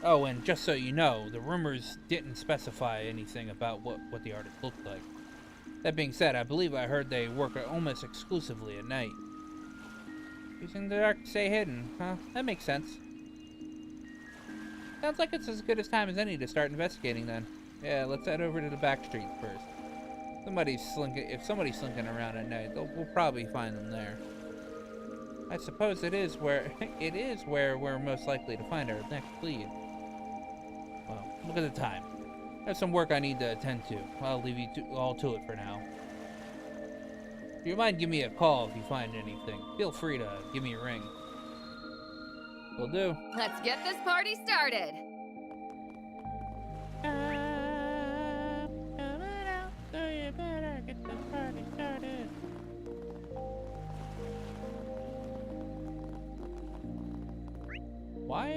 Oh, and just so you know, the rumors didn't specify anything about what the artist looked like. That being said, I believe I heard they work almost exclusively at night. Using the dark to stay hidden, huh? That makes sense. Sounds like it's as good a time as any to start investigating then. Yeah, let's head over to the back streets first. If somebody's slinking around at night, we'll probably find them there. I suppose it is where we're most likely to find our next lead. Well, look at the time. I have some work I need to attend to. I'll leave you all to it for now. If you mind, give me a call if you find anything. Feel free to give me a ring. Will do. Let's get this party started. Coming out, so you better get the party started. Why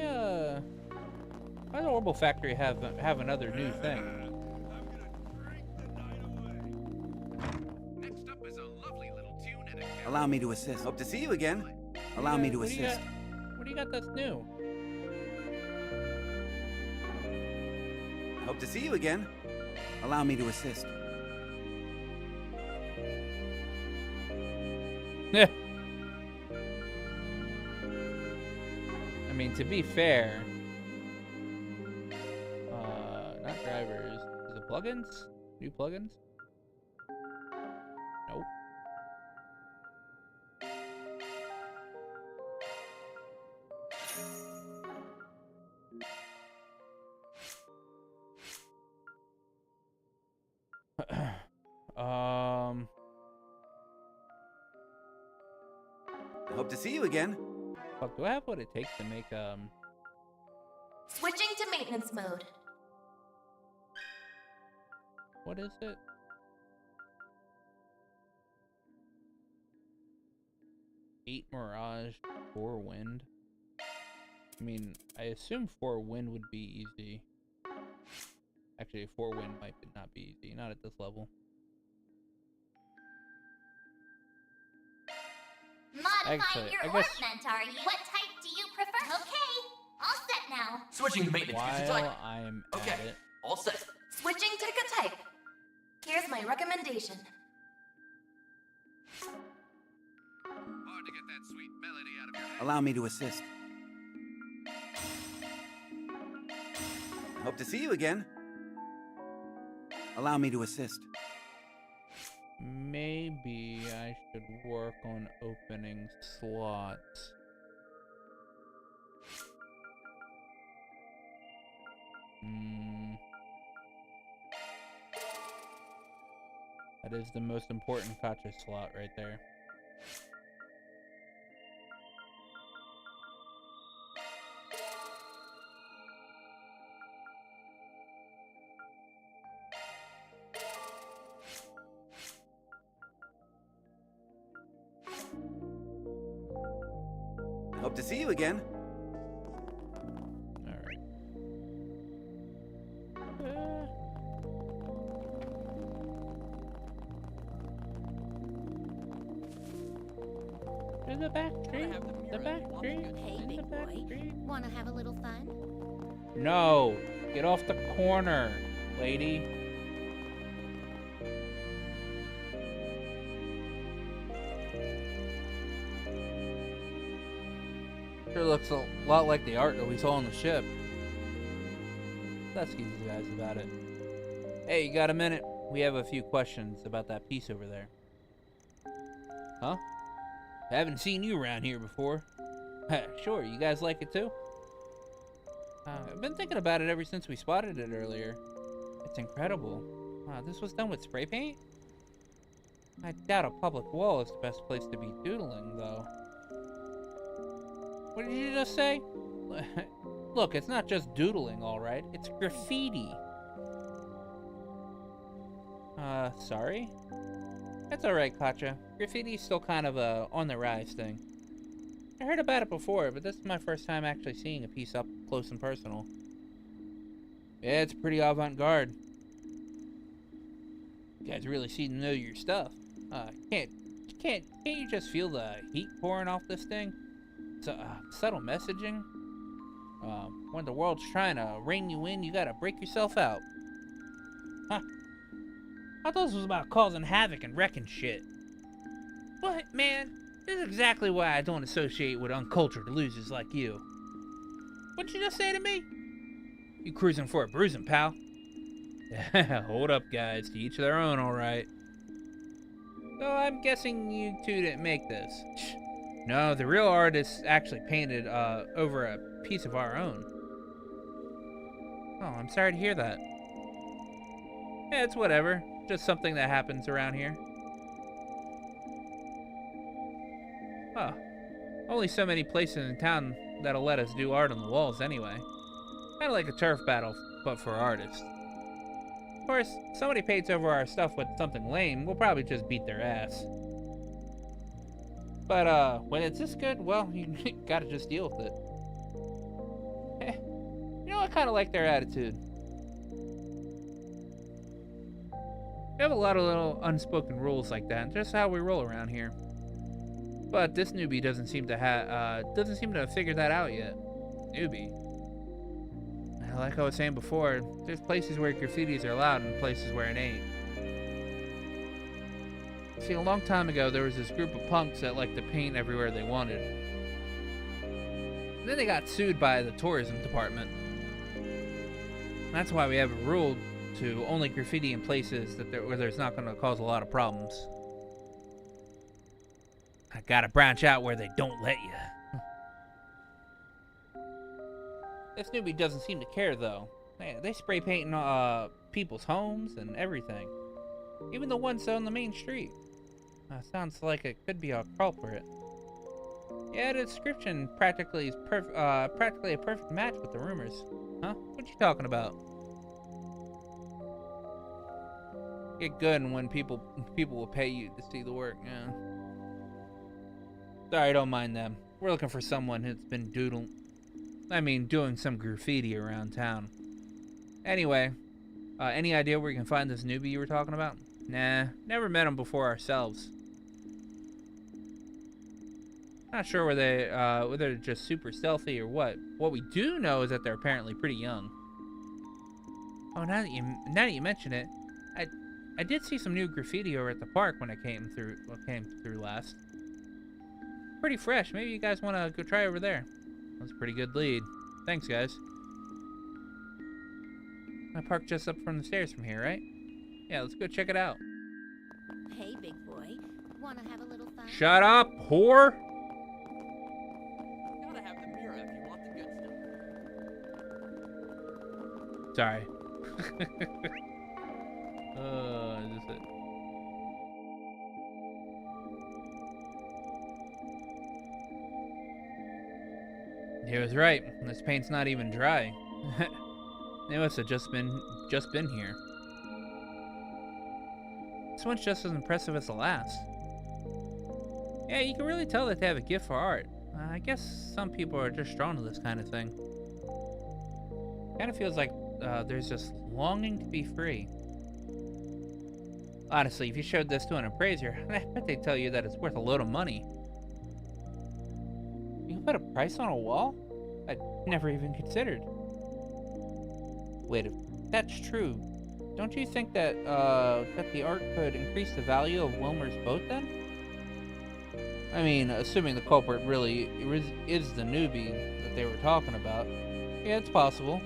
does Orbital Factory have another new thing? Next up is a lovely little tune and a Allow me to assist. Hope to see you again. Allow me to assist. What do you got that's new? Hope to see you again. Allow me to assist. I mean, to be fair, not drivers. Is it plugins? New plugins? Nope. Hope to see you again. Fuck, do I have what it takes to make, Switching to maintenance mode. What is it? Eight Mirage, 4 Wind. I mean, I assume 4 Wind would be easy. Actually, 4 Wind might not be easy. Not at this level. Modifying your ornament, are you? What type do you prefer? Okay, all set now. Switching to maintenance. While I'm at it. All set. Switching to a type. Here's my recommendation. Hard to get that sweet melody out of your head. Allow me to assist. Hope to see you again. Allow me to assist. Maybe I should work on opening slots. That is the most important gotcha slot right there. Hope to see you again. Alright. To the back street. The back street. Hey, In the big back boy. street. Wanna have a little fun? No! Get off the corner, lady. Sure looks a lot like the art that we saw on the ship. Let's excuse you guys about it. Hey, you got a minute? We have a few questions about that piece over there. Huh? I haven't seen you around here before. Sure, you guys like it too? I've been thinking about it ever since we spotted it earlier. It's incredible. Wow, this was done with spray paint? I doubt a public wall is the best place to be doodling, though. What did you just say? Look, it's not just doodling, alright. It's graffiti. Sorry? That's alright, Katja. Graffiti's still kind of a on the rise thing. I heard about it before, but this is my first time actually seeing a piece up close and personal. Yeah, it's pretty avant-garde. You guys really seem to know your stuff. Can't you just feel the heat pouring off this thing? It's subtle messaging. When the world's trying to rein you in, you gotta break yourself out. Huh. I thought this was about causing havoc and wrecking shit. What, man? This is exactly why I don't associate with uncultured losers like you. What'd you just say to me? You cruising for a bruising, pal? Hold up, guys. To each their own, alright. So I'm guessing you two didn't make this. No, the real artist actually painted over a piece of our own. Oh, I'm sorry to hear that. Yeah, it's whatever. Just something that happens around here. Huh. Only so many places in town that'll let us do art on the walls anyway. Kinda like a turf battle, but for artists. Of course, somebody paints over our stuff with something lame, we'll probably just beat their ass. But, when it's this good, well, you gotta just deal with it. You know, I kinda like their attitude. We have a lot of little unspoken rules like that, just how we roll around here. But this newbie doesn't seem to have figured that out yet. Newbie. Like I was saying before, there's places where graffitis are allowed and places where it ain't. See, a long time ago, there was this group of punks that liked to paint everywhere they wanted. And then they got sued by the tourism department. That's why we have a rule to only graffiti in places where there's not going to cause a lot of problems. I gotta branch out where they don't let you. This newbie doesn't seem to care, though. They spray painting people's homes and everything. Even the ones on the main street. Sounds like it could be a culprit. Yeah, the description practically is a perfect match with the rumors. Huh? What you talking about? get good when people will pay you to see the work. Yeah. Sorry, don't mind them. We're looking for someone who's been doing some graffiti around town. Anyway, any idea where you can find this newbie you were talking about? Nah, never met him before ourselves. Not sure whether they're just super stealthy or what. What we do know is that they're apparently pretty young. Oh, now that you mention it, I did see some new graffiti over at the park when I came through last. Pretty fresh. Maybe you guys want to go try over there. That's a pretty good lead. Thanks, guys. I parked just up from the stairs from here, right? Yeah, let's go check it out. Hey, big boy. Wanna have a little fun? Shut up, whore! Gotta have the mirror if you want the good stuff. Sorry. Is this it? He was right. This paint's not even dry. They must have just been here. This one's just as impressive as the last. Yeah, you can really tell that they have a gift for art. I guess some people are just drawn to this kind of thing. Kind of feels like there's just longing to be free. Honestly, if you showed this to an appraiser, I bet they'd tell you that it's worth a load of money. You can put a price on a wall? I'd never even considered. Wait, if that's true, don't you think that the art could increase the value of Wilmer's boat then? I mean, assuming the culprit really is the newbie that they were talking about. Yeah, it's possible.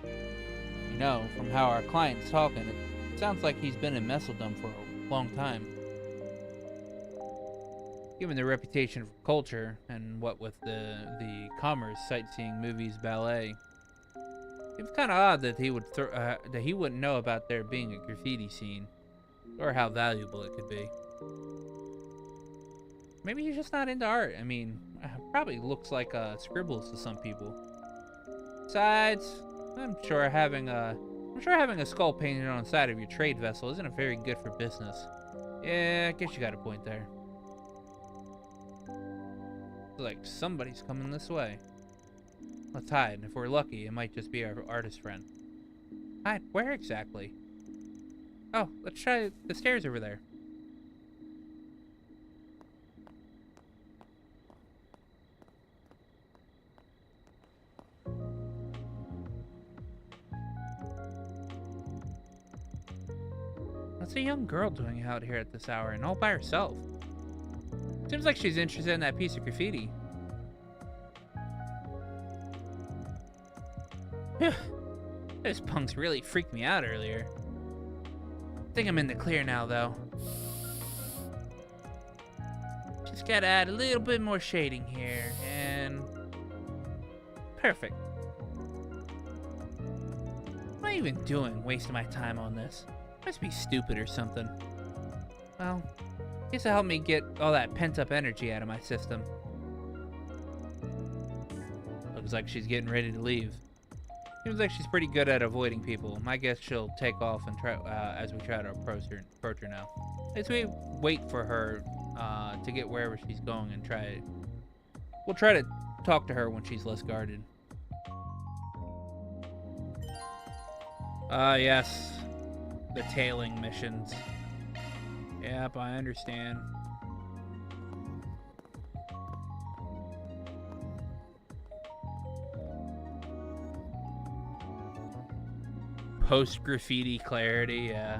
You know, from how our client's talking, it sounds like he's been in Messeldom for a long time. Given their reputation for culture, and what with the commerce, sightseeing, movies, ballet, it's kind of odd that he wouldn't know about there being a graffiti scene, or how valuable it could be. Maybe he's just not into art. I mean, probably looks like scribbles to some people. Besides, I'm sure having a skull painted on the side of your trade vessel isn't very good for business. Yeah, I guess you got a point there. Like somebody's coming this way. Let's hide, and if we're lucky, it might just be our artist friend. Hide? Where exactly? Oh, let's try the stairs over there. What's a young girl doing out here at this hour and all by herself? Seems like she's interested in that piece of graffiti. Phew. Those punks really freaked me out earlier. I think I'm in the clear now, though. Just gotta add a little bit more shading here, and... perfect. What am I even doing, wasting my time on this? Must be stupid or something. Well, guess it'll help me get all that pent-up energy out of my system. Looks like she's getting ready to leave. Seems like she's pretty good at avoiding people. My guess she'll take off and try as we try to approach her now. As we wait for her to get wherever she's going and we'll try to talk to her when she's less guarded. Yes. The tailing missions. Yep, I understand. Post-graffiti clarity, yeah.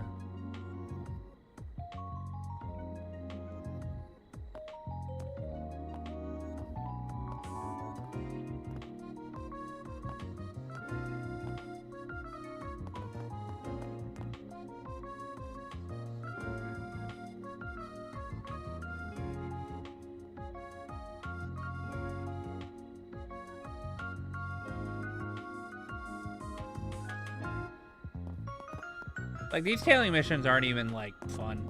Like, these tailing missions aren't even, like, fun.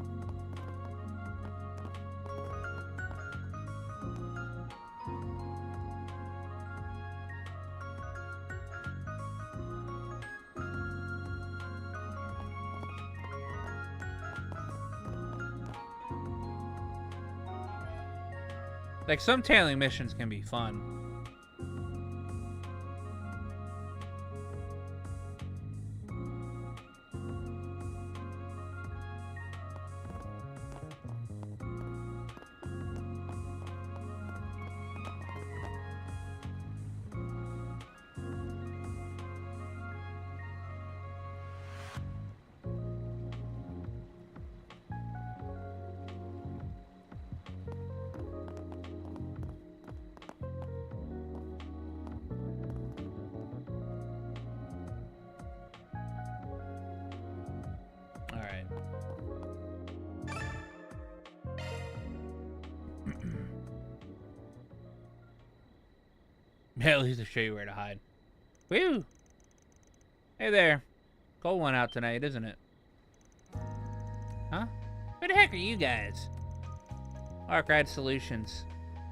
Like, some tailing missions can be fun. Yeah, at least to show you where to hide. Woo! Hey there. Cold one out tonight, isn't it? Huh? Who the heck are you guys? Arkride Solutions.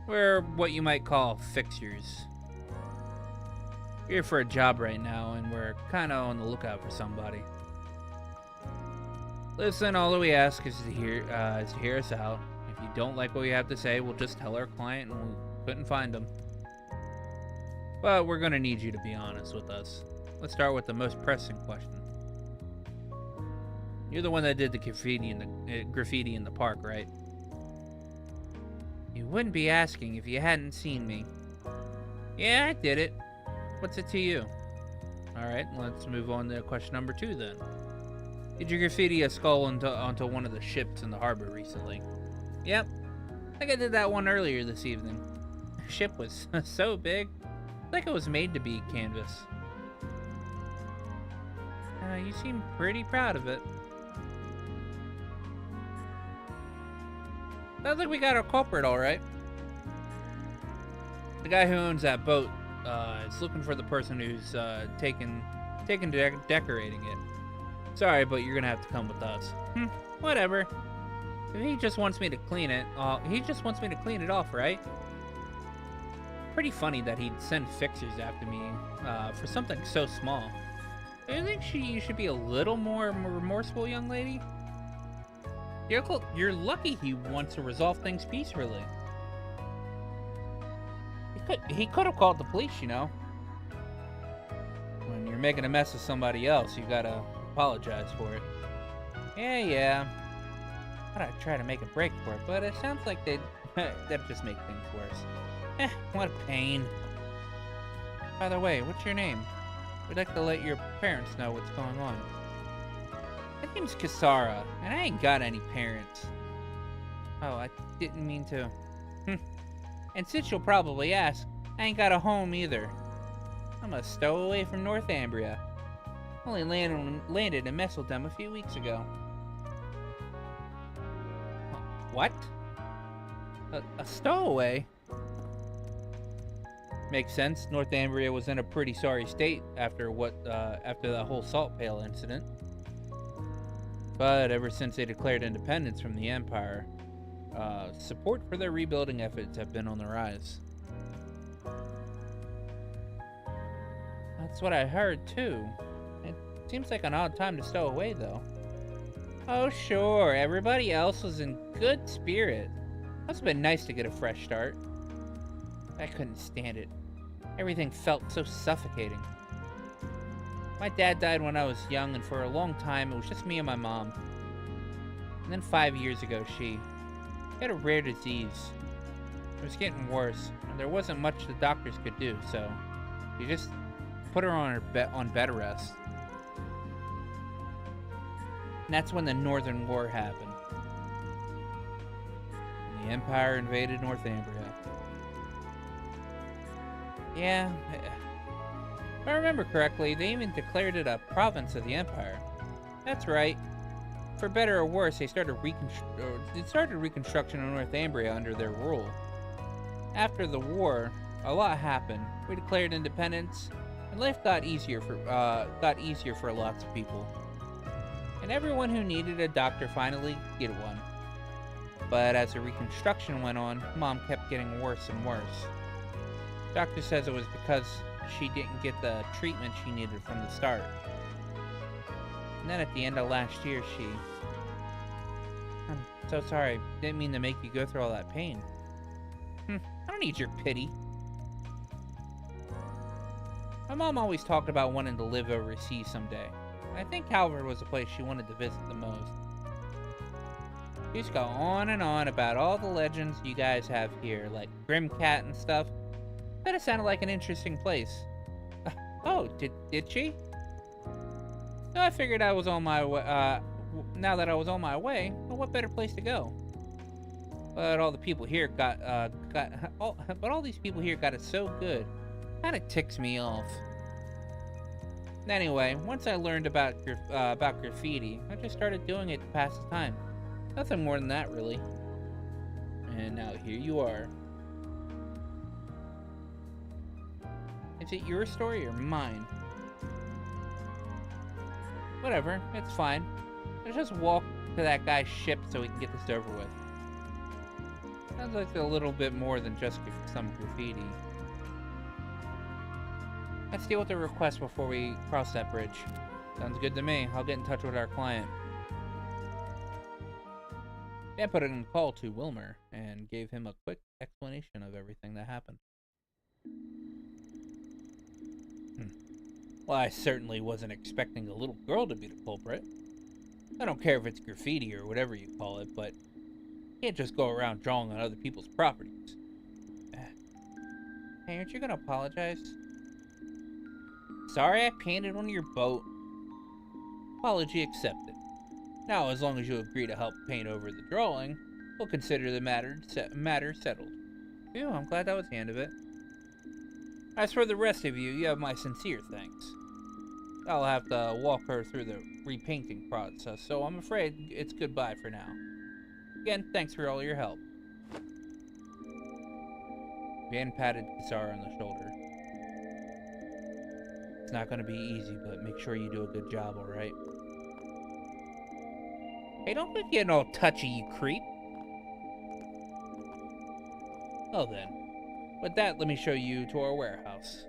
We're what you might call fixers. We're here for a job right now, and we're kind of on the lookout for somebody. Listen, all that we ask is to hear us out. If you don't like what we have to say, we'll just tell our client and we couldn't find them. But we're gonna need you to be honest with us. Let's start with the most pressing question. You're the one that did the graffiti in the park, right? You wouldn't be asking if you hadn't seen me. Yeah, I did it. What's it to you? Alright, let's move on to question number 2 then. Did you graffiti a skull onto one of the ships in the harbor recently? Yep. I think I did that one earlier this evening. The ship was so big. Like it was made to be canvas. You seem pretty proud of it. Sounds like we got our culprit, all right. The guy who owns that boat is looking for the person who's taken to decorating it. Sorry, but you're gonna have to come with us. Whatever. If he just wants me to clean it, he just wants me to clean it off, right? Pretty funny that he'd send fixers after me for something so small. Do you think you should be a little more remorseful, young lady? You're lucky he wants to resolve things peacefully. He could have called the police, you know. When you're making a mess of somebody else, you gotta apologize for it. Yeah. Thought I'd try to make a break for it, but it sounds like that'd just make things worse. What a pain. By the way, what's your name? We'd like to let your parents know what's going on. My name's Kisara, and I ain't got any parents. Oh, I didn't mean to. And since you'll probably ask, I ain't got a home either. I'm a stowaway from Northumbria. Only landed in Messeldom a few weeks ago. What? A stowaway? Makes sense. Northumbria was in a pretty sorry state after the whole salt pail incident. But ever since they declared independence from the Empire, support for their rebuilding efforts have been on the rise. That's what I heard too. It seems like an odd time to stow away though. Oh sure, everybody else was in good spirit. Must have been nice to get a fresh start. I couldn't stand it. Everything felt so suffocating. My dad died when I was young, and for a long time it was just me and my mom. And then 5 years ago she had a rare disease. It was getting worse, and there wasn't much the doctors could do, so you just put her on bed rest. And that's when the Northern War happened. And the Empire invaded Northumbria. Yeah, if I remember correctly, they even declared it a province of the Empire. That's right. For better or worse, they started reconstruction of Northumbria under their rule. After the war, a lot happened. We declared independence, and life got easier for lots of people. And everyone who needed a doctor finally get one. But as the reconstruction went on, Mom kept getting worse and worse. Doctor says it was because she didn't get the treatment she needed from the start. And then at the end of last year, I'm so sorry. Didn't mean to make you go through all that pain. I don't need your pity. My mom always talked about wanting to live overseas someday. I think Calvert was the place she wanted to visit the most. She used to go on and on about all the legends you guys have here, like Grimcat and stuff. That it sounded like an interesting place. Oh, did she? So I figured I was on my way. Now that I was on my way, well, what better place to go? But all the people here but all these people here got it so good. Kind of ticks me off. Anyway, once I learned about graffiti, I just started doing it to pass the time. Nothing more than that, really. And now here you are. Is it your story or mine? Whatever, it's fine. Let's just walk to that guy's ship so we can get this over with. Sounds like a little bit more than just some graffiti. Let's deal with the request before we cross that bridge. Sounds good to me. I'll get in touch with our client. Dan put in a call to Wilmer and gave him a quick explanation of everything that happened. Well, I certainly wasn't expecting a little girl to be the culprit. I don't care if it's graffiti or whatever you call it, but you can't just go around drawing on other people's properties. Hey, aren't you gonna apologize? Sorry I painted on your boat. Apology accepted. Now, as long as you agree to help paint over the drawing, we'll consider the matter settled. Phew, I'm glad that was the end of it. As for the rest of you, you have my sincere thanks. I'll have to walk her through the repainting process, so I'm afraid it's goodbye for now. Again, thanks for all your help. Van patted Kisara on the shoulder. It's not gonna be easy, but make sure you do a good job, alright? Hey, don't be getting all touchy, you creep. Well then, with that, let me show you to our warehouse.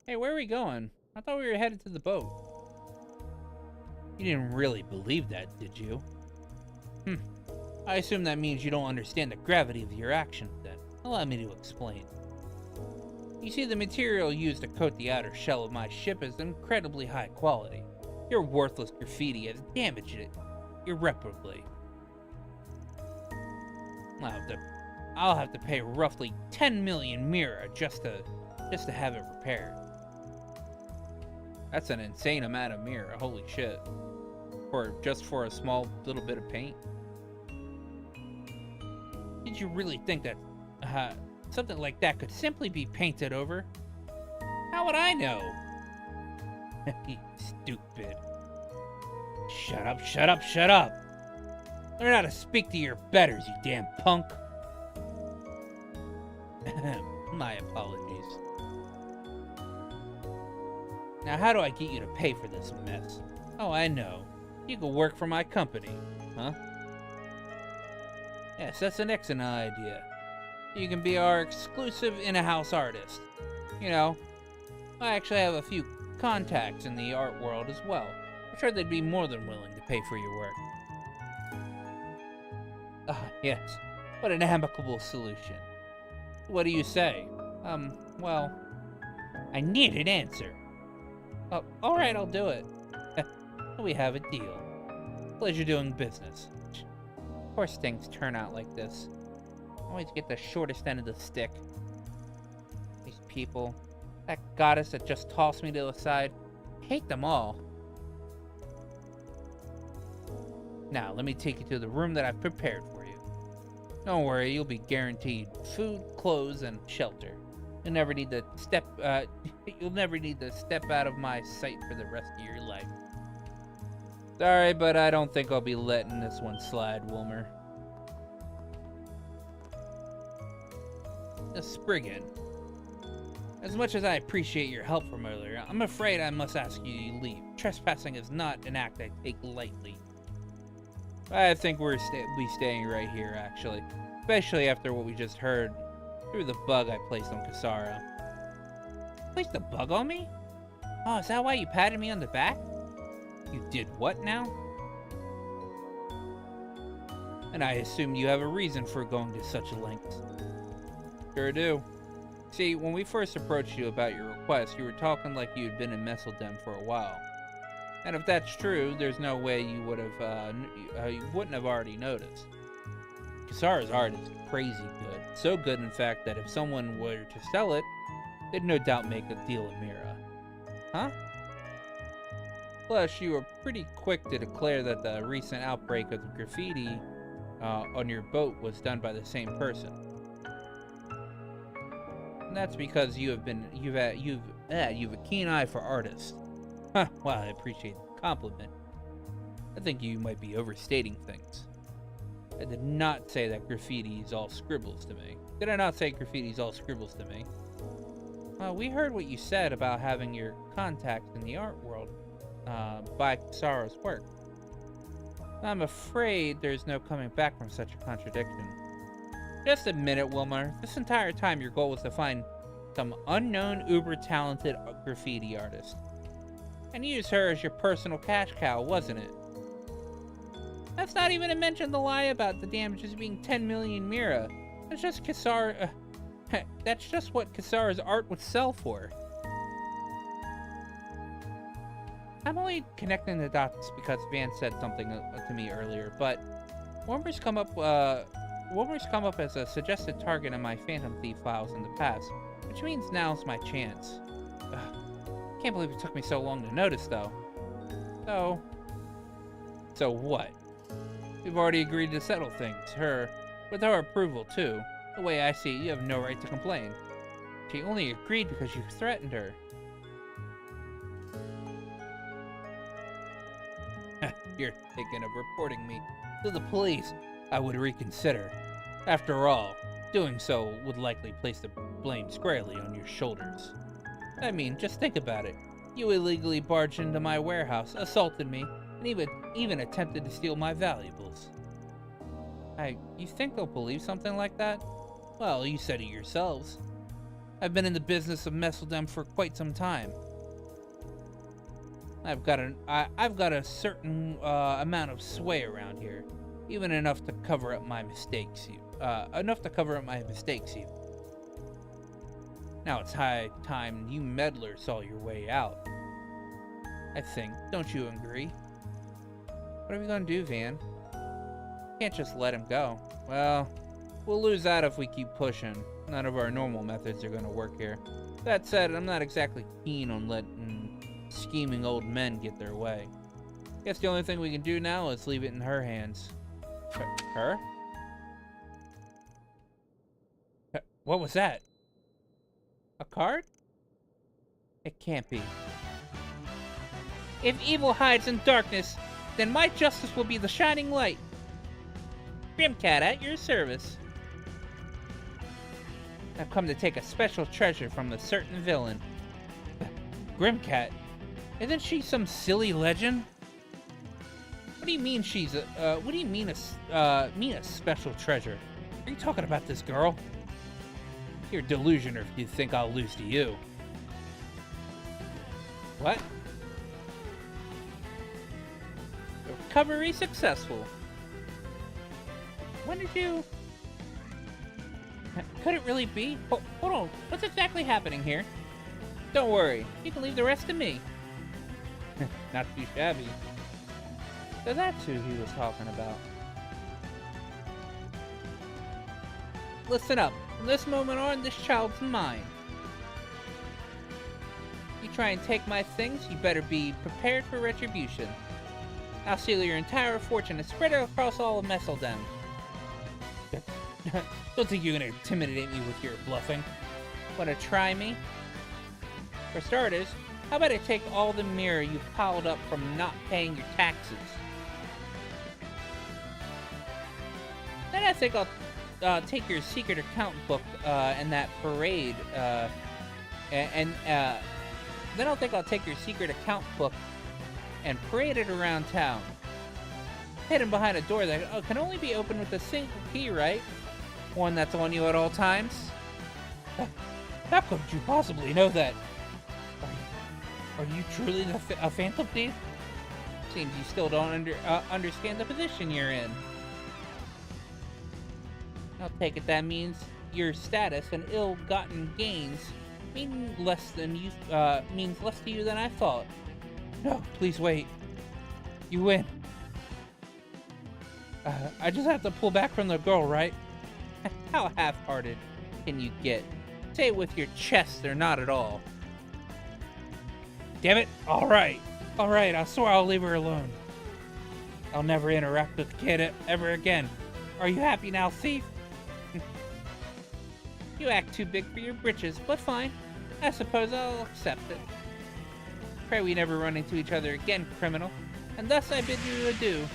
Hey, where are we going? I thought we were headed to the boat. You didn't really believe that, did you? I assume that means you don't understand the gravity of your actions, then. Allow me to explain. You see, the material used to coat the outer shell of my ship is incredibly high quality. Your worthless graffiti has damaged it irreparably. I'll have to pay roughly 10 million mira just to have it repaired. That's an insane amount of mira, holy shit. Just for a small little bit of paint. Did you really think that something like that could simply be painted over? How would I know? You stupid. Shut up, shut up, shut up! Learn how to speak to your betters, you damn punk! My apologies. Now how do I get you to pay for this mess? Oh, I know. You can work for my company, huh? Yes, that's an excellent idea. You can be our exclusive in-house artist. You know, I actually have a few contacts in the art world as well. I'm sure they'd be more than willing to pay for your work. Ah, yes. What an amicable solution. What do you say? Well, I need an answer. Oh, alright, I'll do it. We have a deal. Pleasure doing business. Of course things turn out like this. Always get the shortest end of the stick. These people. That goddess that just tossed me to the side. I hate them all. Now, let me take you to the room that I've prepared for you. Don't worry, you'll be guaranteed food, clothes, and shelter. You'll never need to step out of my sight for the rest of your life. Sorry, but I don't think I'll be letting this one slide, Wilmer. The Spriggan. As much as I appreciate your help from earlier, I'm afraid I must ask you to leave. Trespassing is not an act I take lightly. I think we'll be staying right here, actually. Especially after what we just heard through the bug I placed on Kisara. Placed a bug on me? Oh, is that why you patted me on the back? You did what now? And I assume you have a reason for going to such lengths. Sure do. See, when we first approached you about your request, you were talking like you had been in Messeldem for a while. And if that's true, there's no way you would have, you wouldn't have already noticed. Kisara's art is crazy good. So good, in fact, that if someone were to sell it, they'd no doubt make a deal with Mira. Huh? Plus, you were pretty quick to declare that the recent outbreak of the graffiti on your boat was done by the same person. And that's because you've a keen eye for artists. Huh, well, I appreciate the compliment. I think you might be overstating things. I did not say that graffiti is all scribbles to me. Did I not say graffiti is all scribbles to me? Well, we heard what you said about having your contacts in the art world by Kisara's work. I'm afraid there's no coming back from such a contradiction. Just admit it, Wilmer. This entire time your goal was to find some unknown uber-talented graffiti artist. And use her as your personal cash cow, wasn't it? That's not even to mention the lie about the damages being 10 million Mira. That's just Kisara... that's just what Kisara's art would sell for. I'm only connecting the dots because Van said something to me earlier, but Wilmer's come up as a suggested target in my Phantom Thief files in the past, which means now's my chance. Can't believe it took me so long to notice, though. So what? We've already agreed to settle things, with her approval, too. The way I see it, you have no right to complain. She only agreed because you threatened her. You're thinking of reporting me to the police. I would reconsider. After all, doing so would likely place the blame squarely on your shoulders. I mean, just think about it. You illegally barged into my warehouse, assaulted me, and even attempted to steal my valuables. You think they'll believe something like that? Well, you said it yourselves. I've been in the business of Messeldem for quite some time. I've got a certain amount of sway around here, even enough to cover up my mistakes. Now it's high time you meddlers saw your way out. I think, don't you agree? What are we gonna do, Van? Can't just let him go. Well, we'll lose out if we keep pushing. None of our normal methods are gonna work here. That said, I'm not exactly keen on letting scheming old men get their way. Guess the only thing we can do now is leave it in her hands. Her? What was that? A card? It can't be. If evil hides in darkness, then my justice will be the shining light. Grimcat at your service. I've come to take a special treasure from a certain villain. Grimcat? Isn't she some silly legend? What do you mean she's a, what do you mean a special treasure? Are you talking about this girl? You're delusional if you think I'll lose to you. What? Recovery successful. When did you... Could it really be? Hold on, what's exactly happening here? Don't worry, you can leave the rest to me. Not too shabby. So that's who he was talking about. Listen up. From this moment on, this child's mine. You try and take my things, you better be prepared for retribution. I'll steal your entire fortune and spread it across all of Messeldem. Don't think you're gonna intimidate me with your bluffing. Wanna try me? For starters, how about I take all the mirror you've piled up from not paying your taxes? Then I think I'll take your secret account book and that parade, then I'll think I'll take your secret account book and parade it around town. Hidden behind a door that can only be opened with a single key, right? One that's on you at all times? How could you possibly know that? Are you truly a Phantom Thief? Seems you still don't understand the position you're in. I'll take it that means your status and ill-gotten gains means less to you than I thought. No, please wait. You win. I just have to pull back from the girl, right? How half-hearted can you get? Say it with your chest or not at all. Damn it! Alright, I swear I'll leave her alone. I'll never interact with the kid ever again. Are you happy now, thief? You act too big for your britches, but fine. I suppose I'll accept it. Pray we never run into each other again, criminal. And thus I bid you adieu.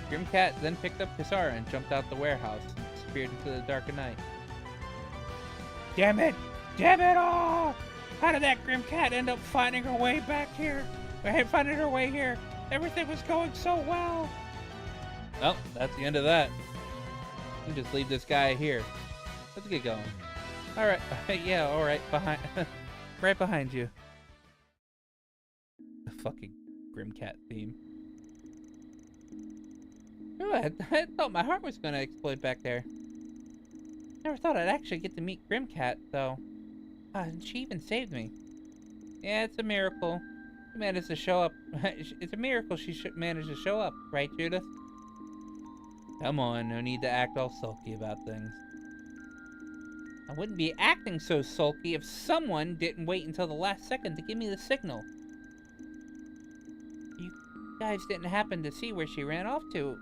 Grimcat then picked up Kisara and jumped out the warehouse and disappeared into the dark of night. Damn it! Damn it all! How did that Grimcat end up finding her way back here? Finding her way here? Everything was going so well! Well, that's the end of that. You can just leave this guy here. Let's get going. Alright, yeah, alright, right behind you. The fucking Grimcat theme. Ooh, I thought my heart was gonna explode back there. Never thought I'd actually get to meet Grimcat, though. And she even saved me. Yeah, it's a miracle. She managed to show up. It's a miracle she managed to show up, right, Judith? Come on, no need to act all sulky about things. I wouldn't be acting so sulky if someone didn't wait until the last second to give me the signal. You guys didn't happen to see where she ran off to,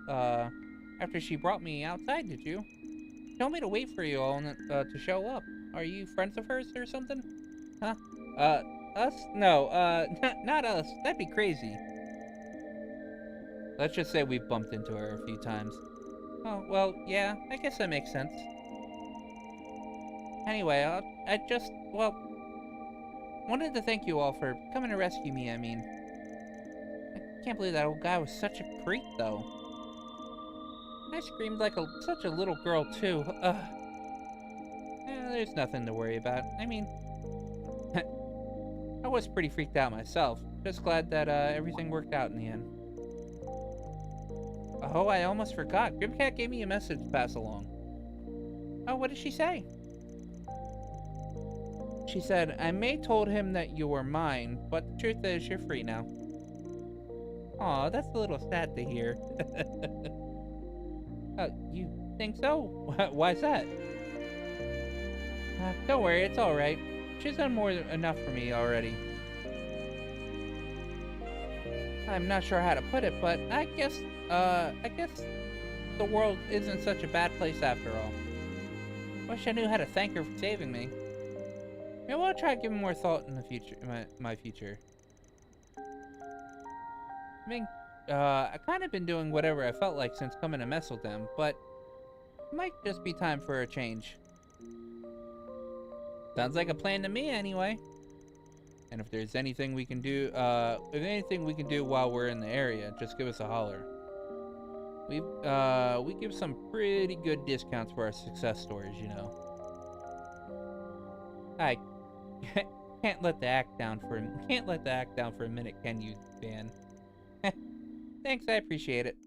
after she brought me outside, did you? She told me to wait for you all to show up. Are you friends of hers or something? Huh? Us? No, not us. That'd be crazy. Let's just say we've bumped into her a few times. Oh, well, yeah, I guess that makes sense. Anyway, I just, well, wanted to thank you all for coming to rescue me, I mean. I can't believe that old guy was such a creep, though. I screamed like such a little girl, too. There's nothing to worry about. I mean, I was pretty freaked out myself. Just glad that everything worked out in the end. Oh, I almost forgot. Grimcat gave me a message to pass along. Oh, what did she say? She said, I may told him that you were mine, but the truth is you're free now. Aw, that's a little sad to hear. You think so? Why's that? Don't worry, it's alright. She's done more than enough for me already. I'm not sure how to put it, but I guess the world isn't such a bad place after all. Wish I knew how to thank her for saving me. Maybe I'll try giving more thought in the future, my future. I mean, I've kind of been doing whatever I felt like since coming to mess with them, but it might just be time for a change. Sounds like a plan to me, anyway. And if there's anything we can do, while we're in the area, just give us a holler. We give some pretty good discounts for our success stories, you know. I can't let the act down for a minute, can you, Van? Thanks, I appreciate it.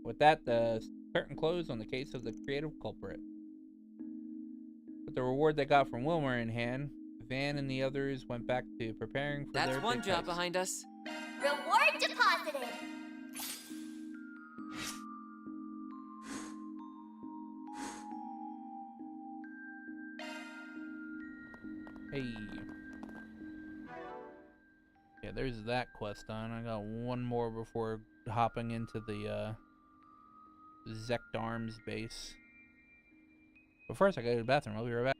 With that, the curtain closed on the case of the creative culprit. With the reward they got from Wilmer in hand, Van and the others went back to preparing for their That's one big job heist. behind us. Reward deposited. Hey. Yeah, there's that quest done. I got one more before hopping into the Zekdarm's base. But first, I gotta go to the bathroom. I'll be right back.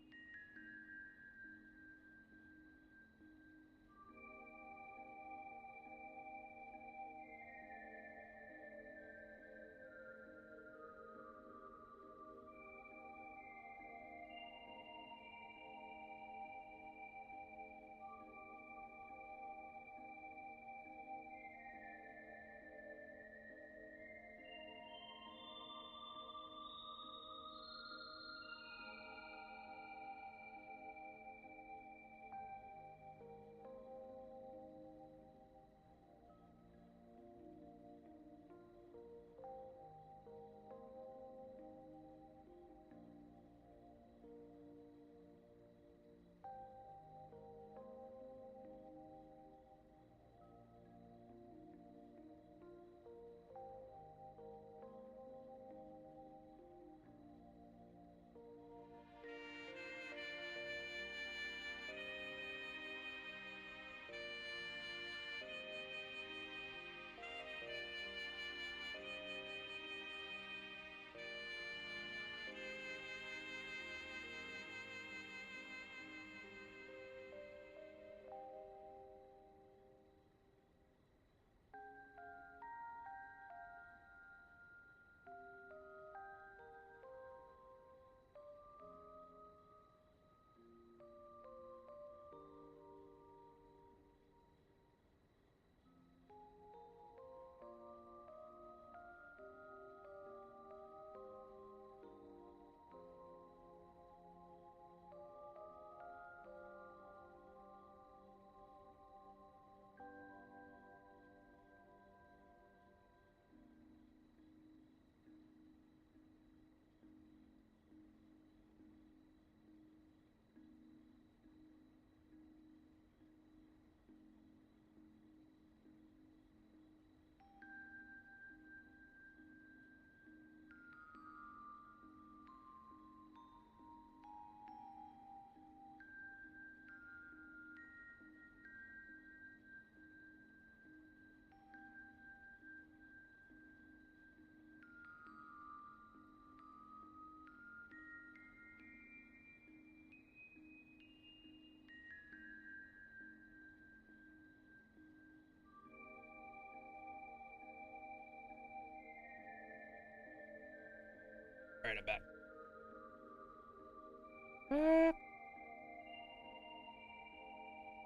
Alright, I'm back.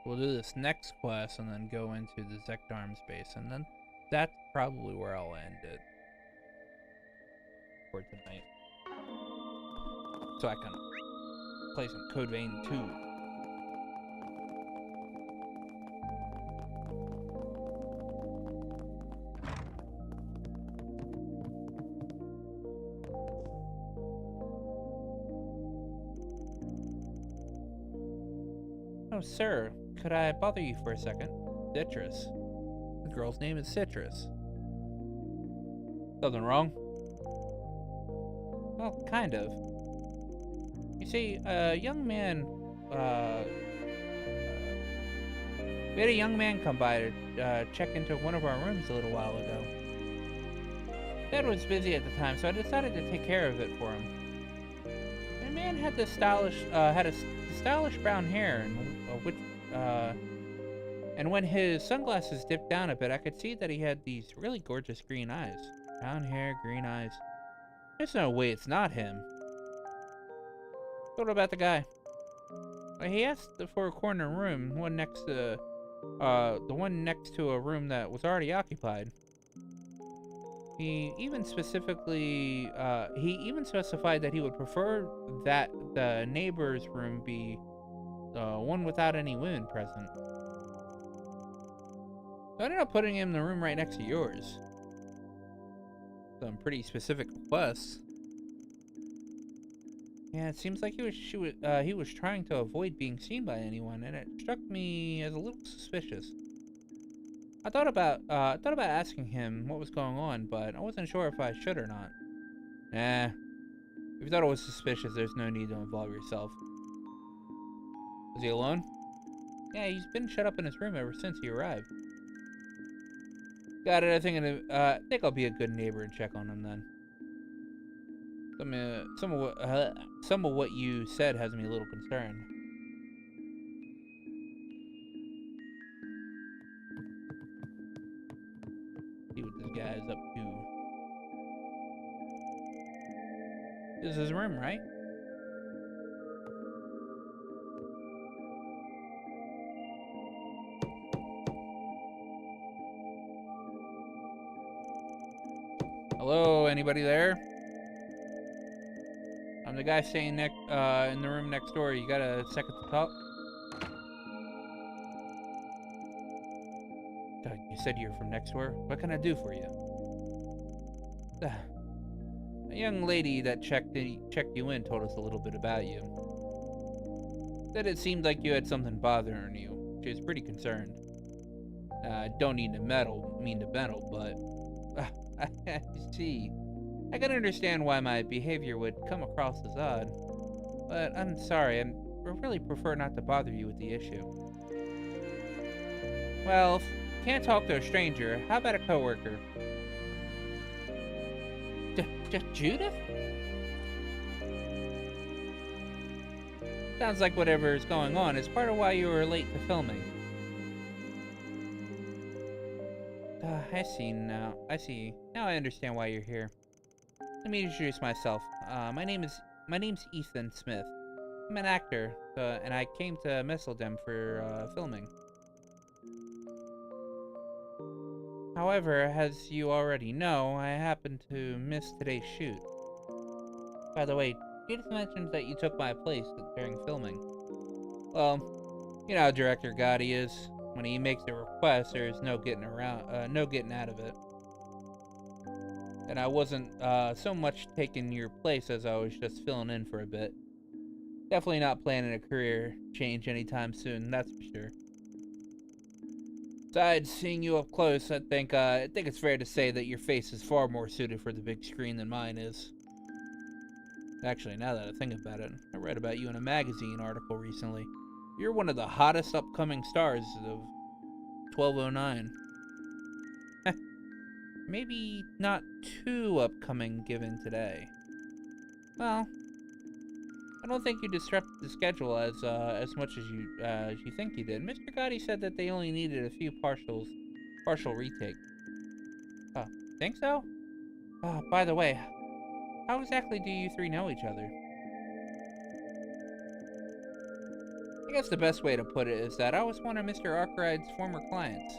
We'll do this next quest and then go into the Zekdarm's base, and then that's probably where I'll end it for tonight. So I can play some Code Vein 2. Oh, sir, could I bother you for a second? Citrus. The girl's name is Citrus. Something wrong? Well, kind of. You see, a young man, we had a young man come by to check into one of our rooms a little while ago. Dad was busy at the time, so I decided to take care of it for him. The man had this stylish brown hair, and when his sunglasses dipped down a bit, I could see that he had these really gorgeous green eyes. Brown hair, green eyes. There's no way it's not him. What about the guy? He asked for a corner room, the one next to a room that was already occupied. He even specified that he would prefer that the neighbor's room be one without any women present. So I ended up putting him in the room right next to yours. Some pretty specific requests. Yeah, it seems like he was trying to avoid being seen by anyone, and it struck me as a little suspicious. I thought about asking him what was going on, but I wasn't sure if I should or not. Nah, if you thought it was suspicious, there's no need to involve yourself. Was he alone? Yeah, he's been shut up in his room ever since he arrived. Got it. I think I'll be a good neighbor and check on him then. Some of what you said has me a little concerned. See what this guy is up to. This is his room, right? Hello, anybody there? I'm the guy staying in the room next door. You got a second to talk? You said you're from next door? What can I do for you? A young lady that checked you in told us a little bit about you. Said it seemed like you had something bothering you. She was pretty concerned. I don't need to mean to meddle, but I see. I can understand why my behavior would come across as odd, but I'm sorry, I really prefer not to bother you with the issue. Well, if you can't talk to a stranger, how about a coworker? Just Judith? Sounds like whatever's going on is part of why you were late to filming. I see now. Now I understand why you're here. Let me introduce myself. My name's Ethan Smith. I'm an actor, and I came to Messeldem for filming. However, as you already know, I happened to miss today's shoot. By the way, Judith mentioned that you took my place during filming. Well, you know how Director Gotti is. When he makes a request, there's no getting out of it. And I wasn't so much taking your place as I was just filling in for a bit. Definitely not planning a career change anytime soon, that's for sure. Besides, seeing you up close, I think it's fair to say that your face is far more suited for the big screen than mine is. Actually, now that I think about it, I read about you in a magazine article recently. You're one of the hottest upcoming stars of 1209. Maybe not too upcoming given today. Well, I don't think you disrupted the schedule as much as you think you did. Mr. Gotti said that they only needed a few partial retake. Think so? By the way, How exactly do you three know each other? I guess the best way to put it is that I was one of Mr. Arkwright's former clients.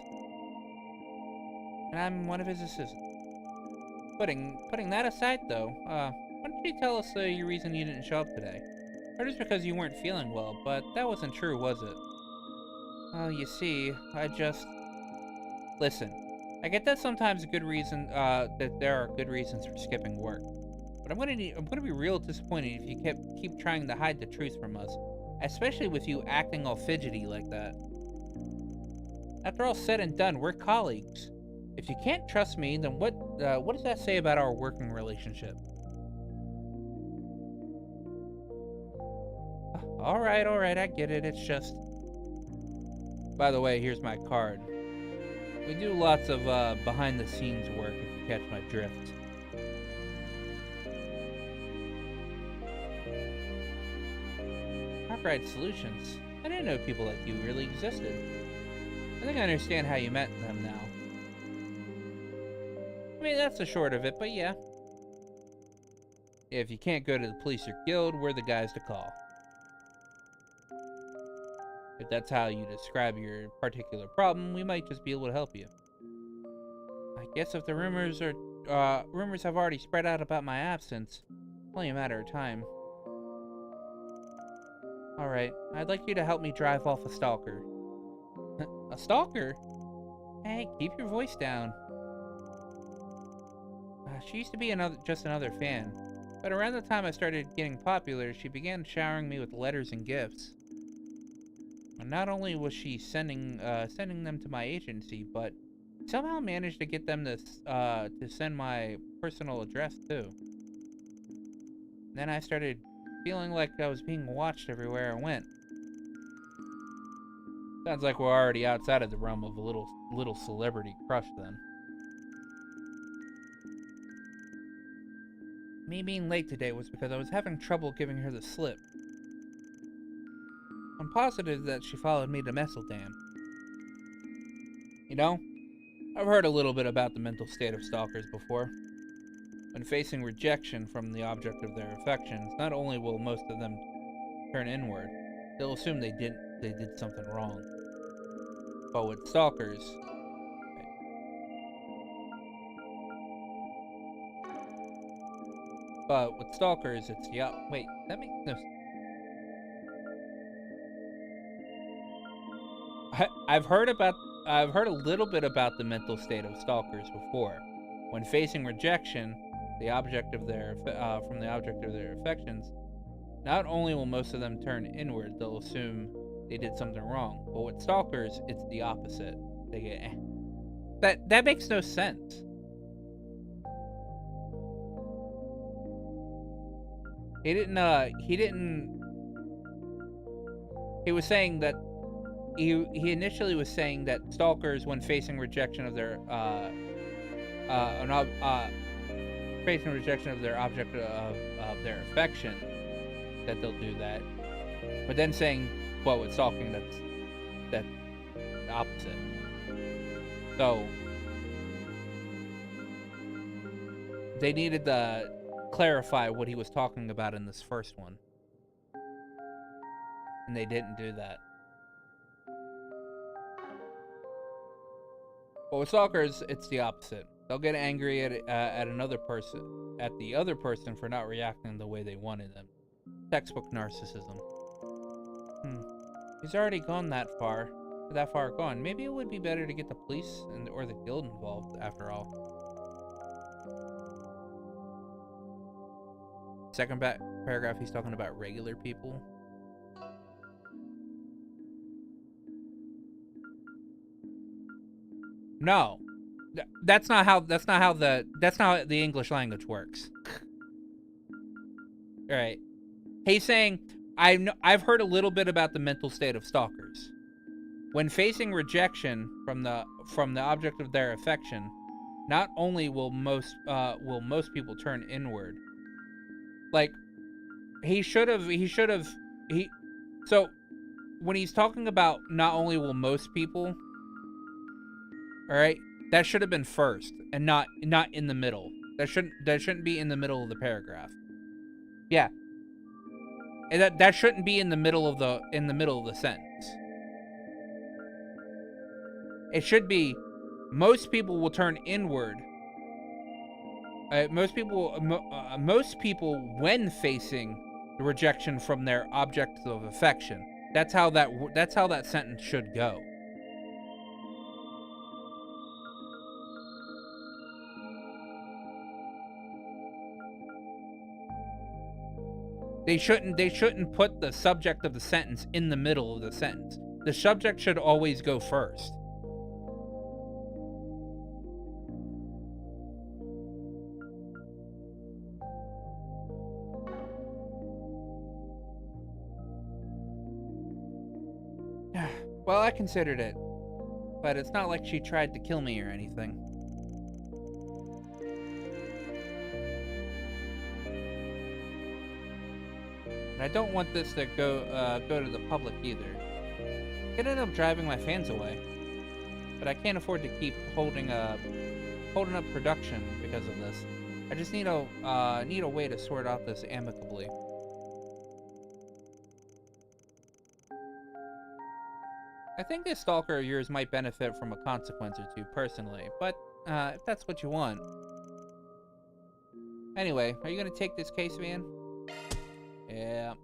And I'm one of his assistants. Putting that aside, though, why don't you tell us your reason you didn't show up today? Or just because you weren't feeling well, but that wasn't true, was it? Well, you see, Listen, I get that sometimes a good reason, that there are good reasons for skipping work. But I'm gonna be real disappointed if you keep trying to hide the truth from us. Especially with you acting all fidgety like that. After all said and done, we're colleagues. If you can't trust me, then what does that say about our working relationship? Alright, I get it, it's just... By the way, here's my card. We do lots of behind-the-scenes work, if you catch my drift. Arkwright Solutions? I didn't know people like you really existed. I think I understand how you met them now. I mean, that's the short of it, but yeah. If you can't go to the police or guild, we're the guys to call. If that's how you describe your particular problem, we might just be able to help you. I guess if the rumors have already spread out about my absence, it's only a matter of time. Alright, I'd like you to help me drive off a stalker. A stalker? Hey, keep your voice down. She used to be just another fan, but around the time I started getting popular, she began showering me with letters and gifts. And not only was she sending them to my agency, but somehow managed to get them to send my personal address too. Then I started feeling like I was being watched everywhere I went. Sounds like we're already outside of the realm of a little celebrity crush then. Me being late today was because I was having trouble giving her the slip. I'm positive that she followed me to Messeldam. You know, I've heard a little bit about the mental state of stalkers before. When facing rejection from the object of their affections, not only will most of them turn inward, they'll assume they did something wrong. But with stalkers... it's the wait, that makes no sense. I've heard a little bit about the mental state of stalkers before. When facing rejection, from the object of their affections, not only will most of them turn inward, they'll assume they did something wrong. But with stalkers, it's the opposite. They get that makes no sense. He was saying that he initially was saying that stalkers, when facing rejection of their object of their affection, that they'll do that. But then saying, well, with stalking, that's the opposite. So they needed to clarify what he was talking about in this first one, and they didn't do that. But with stalkers, it's the opposite. They'll get angry at the other person for not reacting the way they wanted them. Textbook narcissism. He's already gone that far gone. Maybe it would be better to get the police or the guild involved after all. Second paragraph, he's talking about regular people. No, that's not how the English language works. All right, he's saying I've heard a little bit about the mental state of stalkers. When facing rejection from the object of their affection, not only will most people turn inward. Like, so when he's talking about not only will most people, all right, that should have been first and not in the middle. That shouldn't be in the middle of the paragraph. Yeah. And that shouldn't be in the middle of the sentence. It should be, most people will turn inward. Most people when facing the rejection from their object of affection. That's how that sentence should go. They shouldn't put the subject of the sentence in the middle of the sentence. The subject should always go first. Well, I considered it, but it's not like she tried to kill me or anything. And I don't want this to go to the public either. I could end up driving my fans away, but I can't afford to keep holding up production because of this. I just need a way to sort out this amicably. I think this stalker of yours might benefit from a consequence or two personally, but if that's what you want. Anyway, are you gonna take this case, man? Yeah.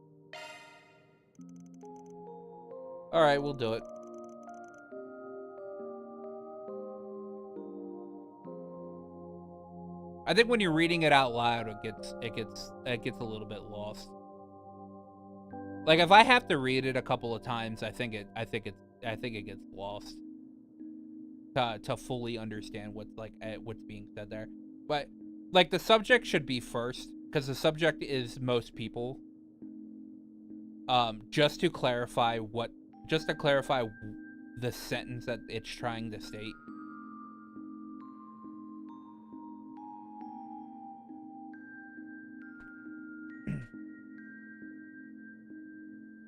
Alright, we'll do it. I think when you're reading it out loud, it gets a little bit lost. Like if I have to read it a couple of times, I think it gets lost to fully understand what's being said there. But like the subject should be first, because the subject is most people. Just to clarify the sentence that it's trying to state.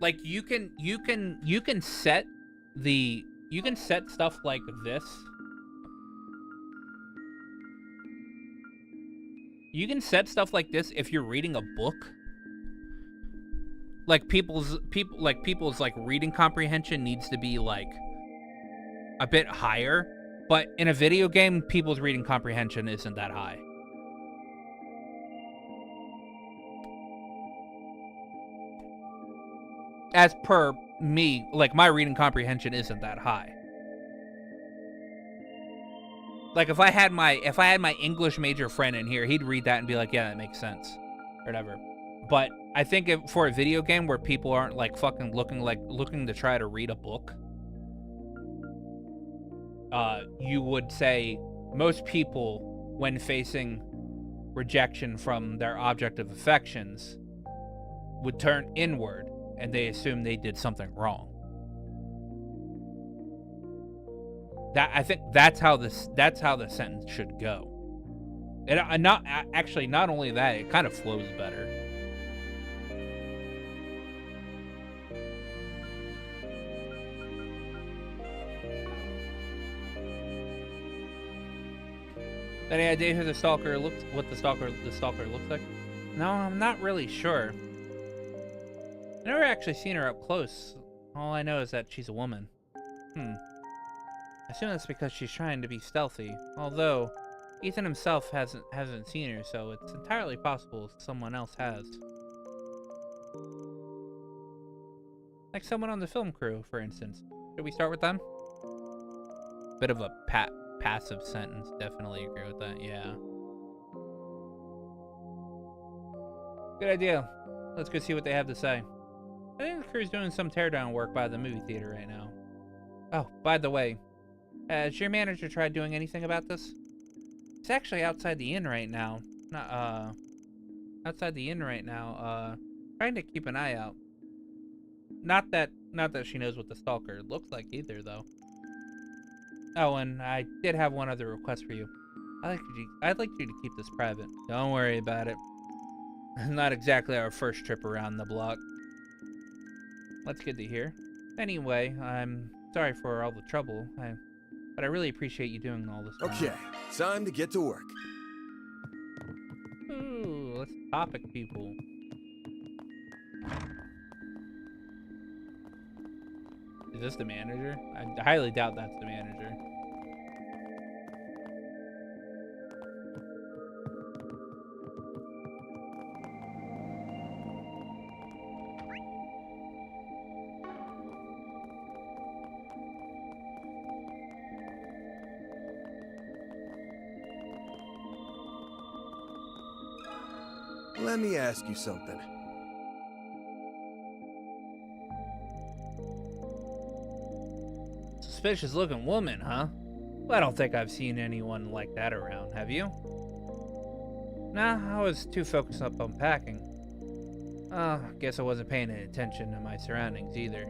Like you can set stuff like this. You can set stuff like this if you're reading a book. Like people's like reading comprehension needs to be like a bit higher, but in a video game, people's reading comprehension isn't that high. As per me, like my reading comprehension isn't that high. Like if I had my English major friend in here, he'd read that and be like, yeah, that makes sense, or whatever. But I think for a video game where people aren't like fucking looking to try to read a book, you would say most people, when facing rejection from their object of affections, would turn inward and they assume they did something wrong. I think that's how the sentence should go. And not only that, it kind of flows better. Any idea who the stalker looks? What the stalker looks like? No, I'm not really sure. I've never actually seen her up close. All I know is that she's a woman. I assume that's because she's trying to be stealthy. Although Ethan himself hasn't seen her, so it's entirely possible someone else has. Like someone on the film crew, for instance. Should we start with them? Bit of a passive sentence. Definitely agree with that. Yeah. Good idea. Let's go see what they have to say. I think the crew's doing some teardown work by the movie theater right now. Oh, by the way, has your manager tried doing anything about this? It's actually outside the inn right now. Outside the inn right now. Trying to keep an eye out. Not that she knows what the stalker looks like either, though. Oh, and I did have one other request for you. I'd like you to keep this private. Don't worry about it. Not exactly our first trip around the block. That's good to hear. Anyway, I'm sorry for all the trouble, but I really appreciate you doing all this. Okay, time to get to work. topic people. Is this the manager? I highly doubt that's the manager. Let me ask you something. Suspicious looking woman, huh? Well, I don't think I've seen anyone like that around, have you? Nah, I was too focused up on packing. Guess I wasn't paying any attention to my surroundings either.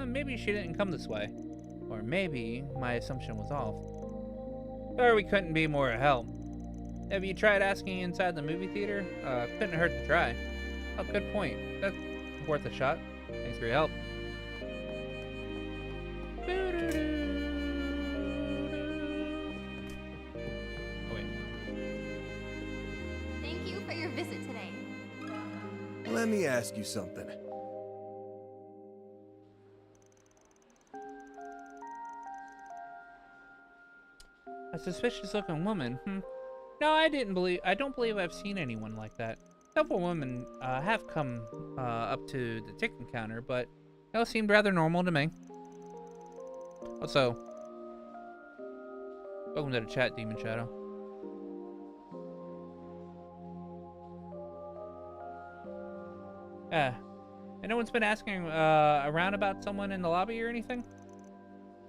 Maybe she didn't come this way. Or maybe my assumption was off. Or we couldn't be more help. Have you tried asking inside the movie theater? Couldn't hurt to try. Oh, good point. That's worth a shot. Thanks for your help. Oh, wait. Thank you for your visit today. Let me ask you something. A suspicious-looking woman? No, I don't believe I've seen anyone like that. Several women have come up to the ticket counter, but they all seemed rather normal to me. Also, welcome to the chat, Demon Shadow. And no one's been asking around about someone in the lobby or anything?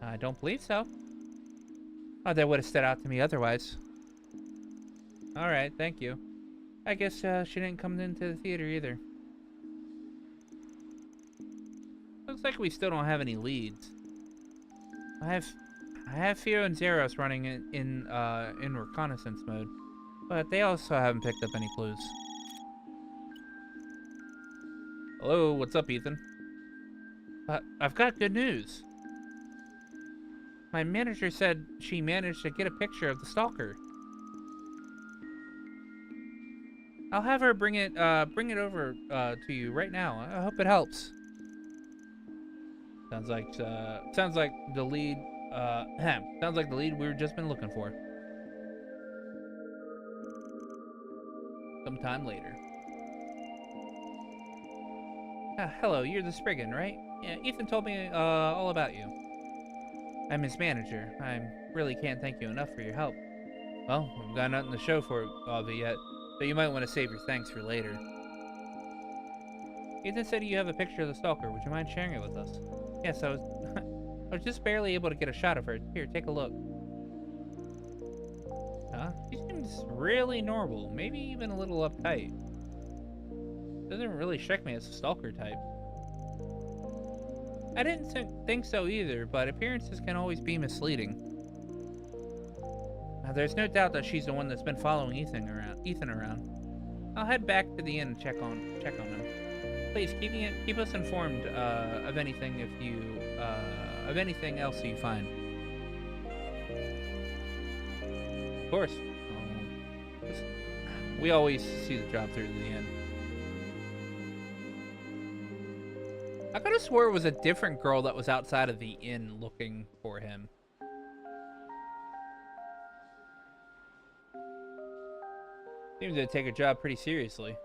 I don't believe so. Oh, they would have stood out to me otherwise. Alright, thank you. I guess she didn't come into the theater either. Looks like we still don't have any leads. I have Fio and Zeros running in reconnaissance mode, but they also haven't picked up any clues. Hello, what's up, Ethan? I've got good news. My manager said she managed to get a picture of the stalker. I'll have her bring it over to you right now. I hope it helps. Sounds like the lead. Sounds like the lead we've just been looking for. Sometime later. Hello, you're the Spriggan, right? Yeah, Ethan told me all about you. I'm his manager. I really can't thank you enough for your help. Well, we've got nothing to show for all of it yet, so you might want to save your thanks for later. Ethan said you have a picture of the stalker. Would you mind sharing it with us? Yes, I was just barely able to get a shot of her. Here, take a look. She seems really normal, maybe even a little uptight. Doesn't really strike me as a stalker type. I didn't think so either, but appearances can always be misleading. There's no doubt that she's the one that's been following Ethan around. I'll head back to the inn and check on him. Please keep us informed of anything of anything else you find. Of course. We always see the job through to the end. I could have swore it was a different girl that was outside of the inn looking for him. Seems to take her job pretty seriously.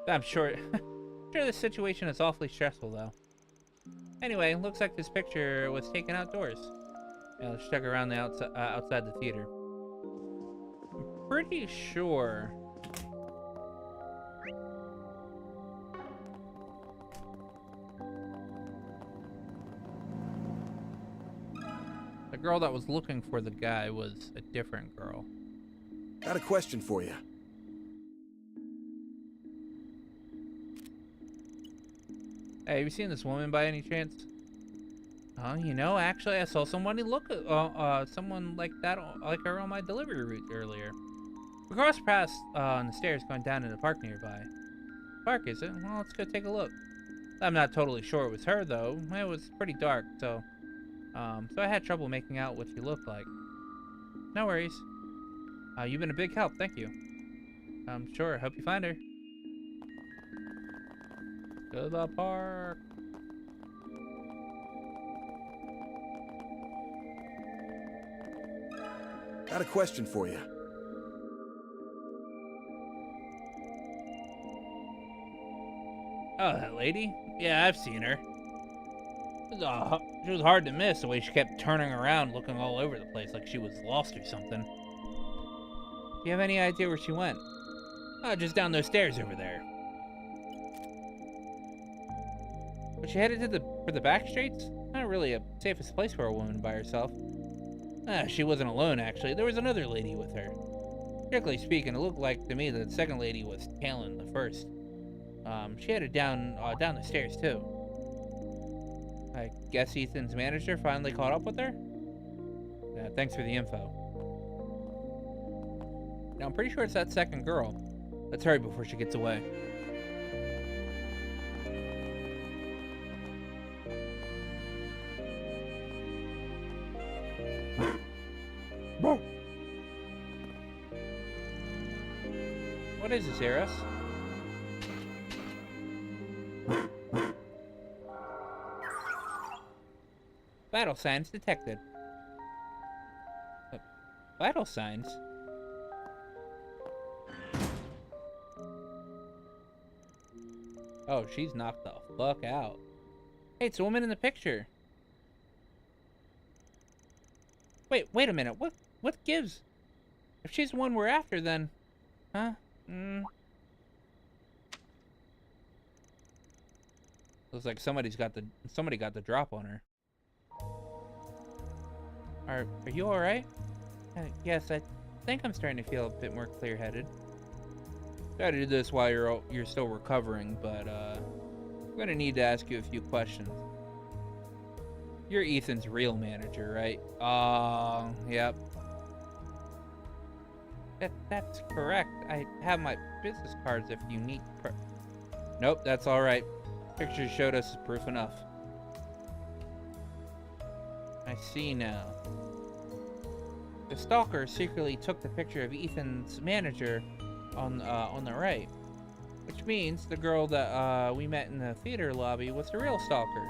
I'm sure the situation is awfully stressful, though. Anyway, looks like this picture was taken outdoors. Yeah, let's check around the outside the theater. I'm pretty sure. The girl that was looking for the guy was a different girl. Got a question for you. Hey, have you seen this woman by any chance? You know, actually, I saw somebody someone like that, like her on my delivery route earlier. We crossed paths on the stairs going down to the park nearby. Park, is it? Well, let's go take a look. I'm not totally sure it was her, though. It was pretty dark, so I had trouble making out what she looked like. No worries. You've been a big help, thank you. Sure, hope you find her. Go to the park. Got a question for you. Oh, that lady? Yeah, I've seen her. She was hard to miss, the way she kept turning around, looking all over the place like she was lost or something. Do you have any idea where she went? Oh, just down those stairs over there. Was she headed to for the back streets? Not really a safest place for a woman by herself. She wasn't alone, actually. There was another lady with her. Strictly speaking, it looked like to me that the second lady was tailing the first. She headed down the stairs, too. I guess Ethan's manager finally caught up with her? Yeah, thanks for the info. Now, I'm pretty sure it's that second girl. Let's hurry before she gets away. What is this, Eros? Vital signs detected. Vital signs? Oh, she's knocked the fuck out. Hey, it's a woman in the picture. Wait a minute. What gives? If she's the one we're after, then... Huh? Looks like somebody got the drop on her. Are you alright? Yes, I think I'm starting to feel a bit more clear-headed. Try to do this while you're still recovering, but I'm gonna need to ask you a few questions. You're Ethan's real manager, right? Yep. That's correct. I have my business cards if you need. Nope, that's all right. Pictures showed us proof enough. I see now. The stalker secretly took the picture of Ethan's manager on the right, which means the girl that we met in the theater lobby was the real stalker.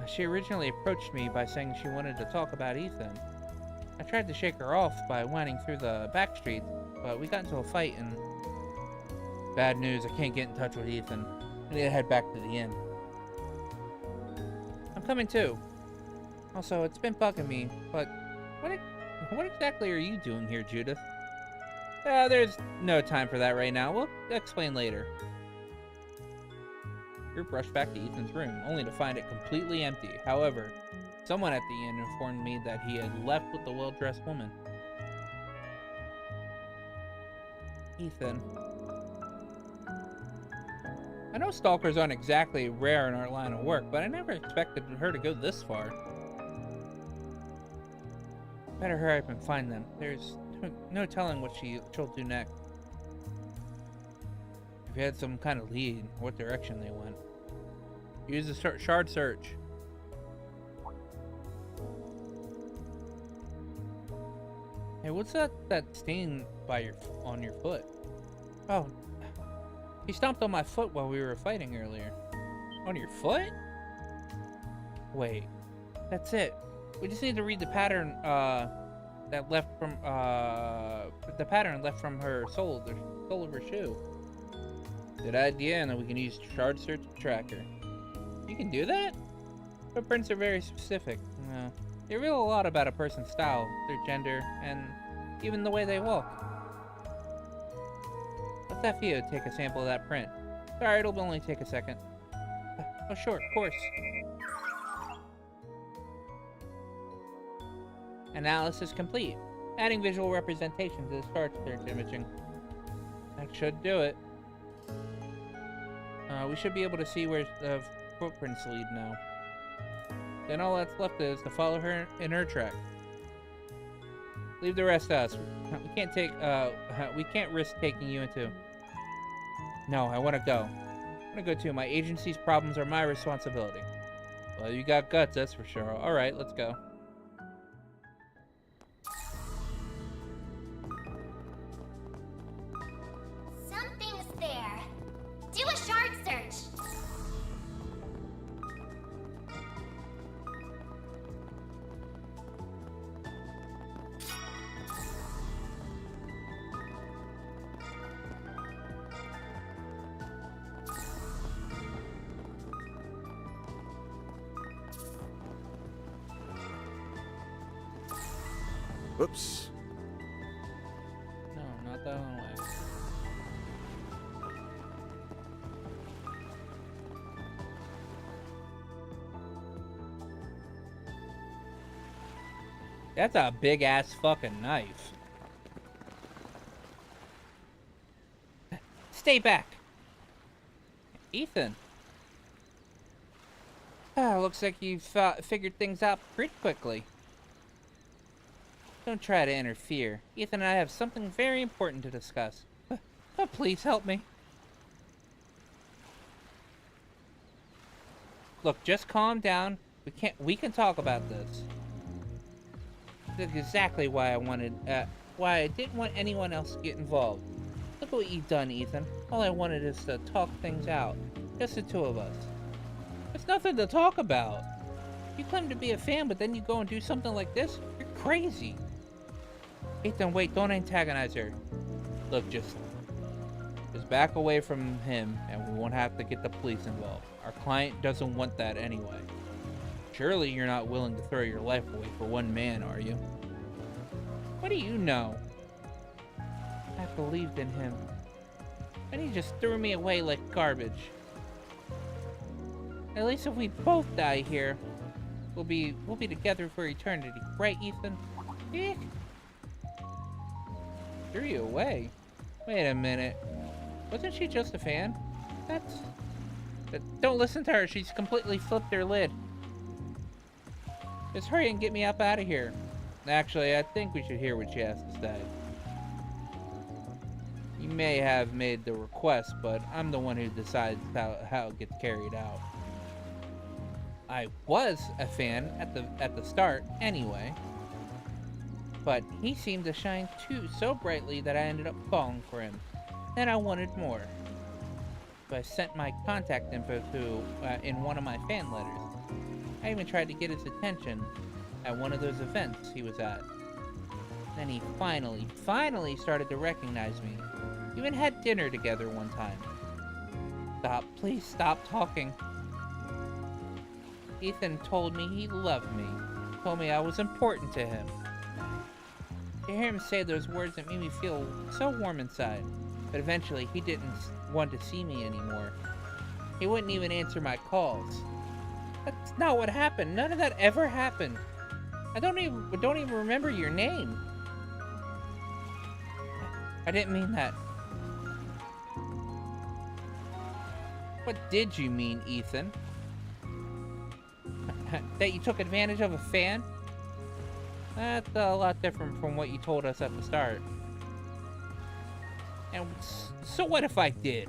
She originally approached me by saying she wanted to talk about Ethan. I tried to shake her off by winding through the back streets, but we got into a fight and... Bad news, I can't get in touch with Ethan. I need to head back to the inn. I'm coming too. Also, it's been bugging me, but what exactly are you doing here, Judith? There's no time for that right now. We'll explain later. Group rushed back to Ethan's room, only to find it completely empty. However, someone at the inn informed me that he had left with a well-dressed woman. Ethan. I know stalkers aren't exactly rare in our line of work, but I never expected her to go this far. Better hurry up and find them. There's no telling what she'll do next. If you had some kind of lead, what direction they went. Use the shard search. Hey, what's that stain on your foot? Oh, he stomped on my foot while we were fighting earlier. On your foot? Wait, that's it. We just need to read the pattern that left from her sole of her shoe. Good idea, and then we can use shard search to track her. You can do that? Footprints are very specific. They reveal a lot about a person's style, their gender, and even the way they walk. Let's have Theo take a sample of that print. Sorry, it'll only take a second. Oh, sure, of course. Analysis complete. Adding visual representation to the shard search imaging. That should do it. We should be able to see where the footprints lead now. Then all that's left is to follow her in her track. Leave the rest to us. We can't risk taking you into... No, I want to go. I want to go too. My agency's problems are my responsibility. Well, you got guts, that's for sure. Alright, let's go. Whoops. No, not that one way. That's a big ass fucking knife. Stay back. Ethan. Looks like you've figured things out pretty quickly. Don't try to interfere. Ethan and I have something very important to discuss. Please help me. Look, just calm down. We can talk about this. That's exactly why I didn't want anyone else to get involved. Look what you've done, Ethan. All I wanted is to talk things out. Just the two of us. There's nothing to talk about. You claim to be a fan, but then you go and do something like this? You're crazy. Ethan, wait, don't antagonize her. Look, just back away from him, and we won't have to get the police involved. Our client doesn't want that anyway. Surely you're not willing to throw your life away for one man, are you? What do you know? I believed in him, and he just threw me away like garbage. At least if we both die here, we'll be together for eternity, right, Ethan? Eek. Threw you away? Wait a minute. Wasn't she just a fan? Don't listen to her. She's completely flipped her lid. Just hurry and get me up out of here. Actually, I think we should hear what she has to say. You may have made the request, but I'm the one who decides how it gets carried out. I was a fan at the start, anyway. But he seemed to shine so brightly that I ended up falling for him. Then I wanted more. So I sent my contact info in one of my fan letters. I even tried to get his attention at one of those events he was at. Then he finally started to recognize me. Even had dinner together one time. Please stop talking. Ethan told me he loved me. Told me I was important to him. To hear him say those words, it made me feel so warm inside. But eventually, he didn't want to see me anymore. He wouldn't even answer my calls. That's not what happened. None of that ever happened. I don't even remember your name. I didn't mean that. What did you mean, Ethan? That you took advantage of a fan? That's a lot different from what you told us at the start. And so what if I did?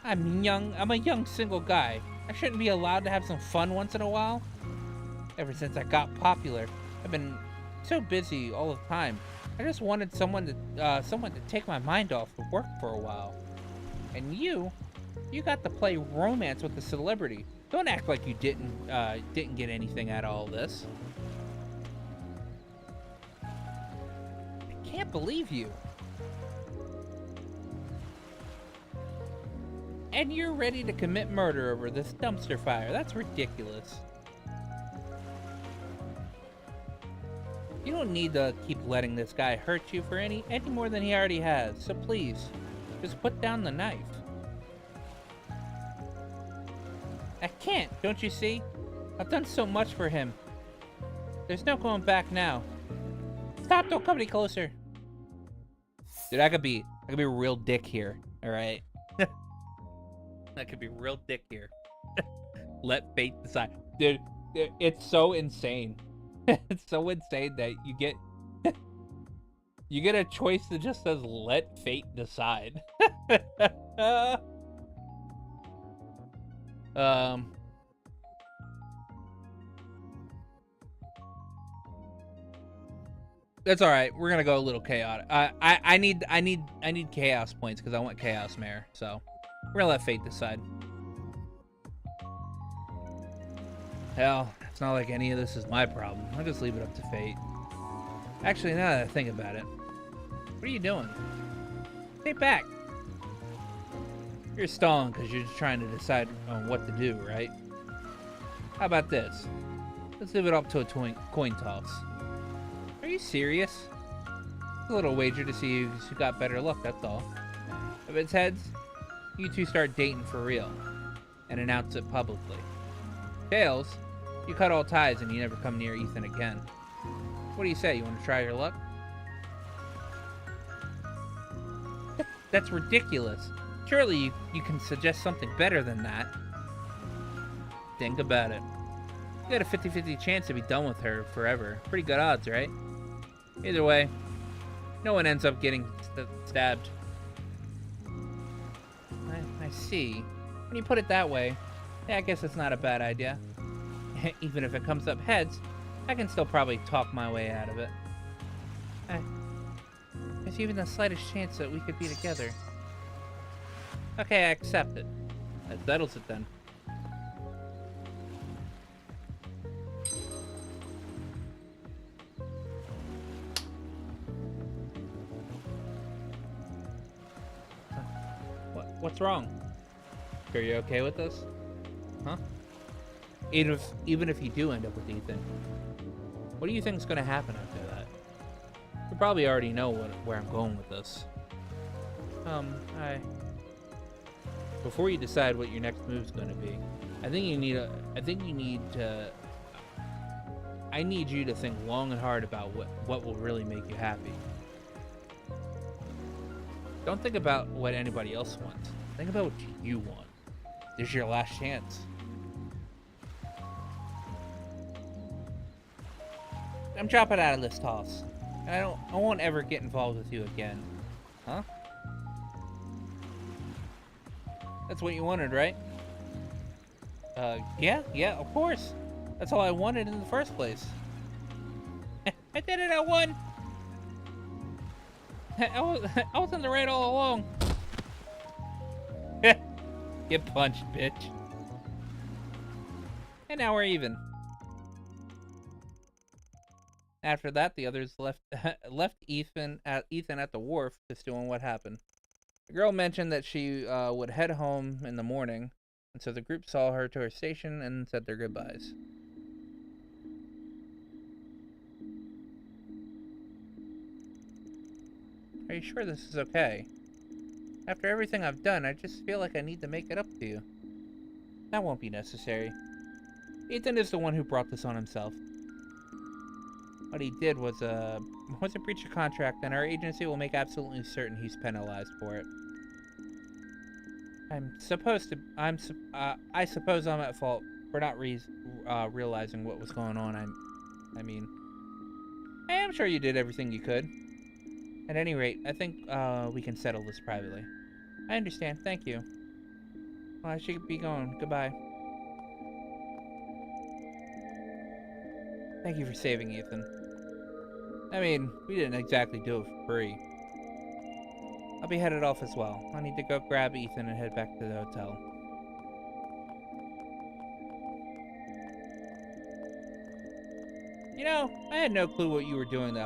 I'm a young single guy. I shouldn't be allowed to have some fun once in a while? Ever since I got popular, I've been so busy all the time. I just wanted someone to take my mind off the work for a while. And you got to play romance with a celebrity. Don't act like you didn't get anything out of all this. I can't believe you. And you're ready to commit murder over this dumpster fire. That's ridiculous. You don't need to keep letting this guy hurt you for any more than he already has. So please, just put down the knife. I can't, don't you see? I've done so much for him. There's no going back now. Stop, don't come any closer. Dude, I could be a real dick here, alright? I could be real dick here. Let fate decide. Dude, it's so insane. It's so insane that you get a choice that just says let fate decide. That's all right. We're gonna go a little chaotic. I need chaos points because I want chaos mare. So we're gonna let fate decide. Hell, it's not like any of this is my problem. I'll just leave it up to fate. Actually, now that I think about it, what are you doing? Stay back. You're stalling because you're just trying to decide on what to do, right? How about this? Let's leave it up to a coin toss. Are you serious? A little wager to see who got better luck, that's all. If it's heads, you two start dating for real and announce it publicly. Tails, you cut all ties and you never come near Ethan again. What do you say? You want to try your luck? That's ridiculous. Surely you can suggest something better than that. Think about it. You got a 50-50 chance to be done with her forever. Pretty good odds, right? Either way, no one ends up getting stabbed. I see. When you put it that way, yeah, I guess it's not a bad idea. Even if it comes up heads, I can still probably talk my way out of it. There's even the slightest chance that we could be together. Okay, I accept it. That settles it then. What's wrong? Are you okay with this? Huh? Even if you do end up with Ethan, what do you think is going to happen after that? You probably already know where I'm going with this. Before you decide what your next move is going to be, I need you to think long and hard about what will really make you happy. Don't think about what anybody else wants. Think about what you want. This is your last chance. I'm dropping out of this toss. I won't ever get involved with you again. Huh? That's what you wanted, right? Yeah, of course. That's all I wanted in the first place. I did it, I won! I was in the right all along. Get punched, bitch. And now we're even. After that, the others left Ethan at the wharf, just doing what happened. The girl mentioned that she would head home in the morning, and so the group saw her to her station and said their goodbyes. Are you sure this is okay? After everything I've done, I just feel like I need to make it up to you. That won't be necessary. Ethan is the one who brought this on himself. What he did was a breach of contract, and our agency will make absolutely certain he's penalized for it. I suppose I'm at fault for not realizing what was going on. I mean, I am sure you did everything you could. At any rate, I think we can settle this privately. I understand. Thank you. Well, I should be going. Goodbye. Thank you for saving Ethan. I mean, we didn't exactly do it for free. I'll be headed off as well. I need to go grab Ethan and head back to the hotel. You know, I had no clue what you were doing you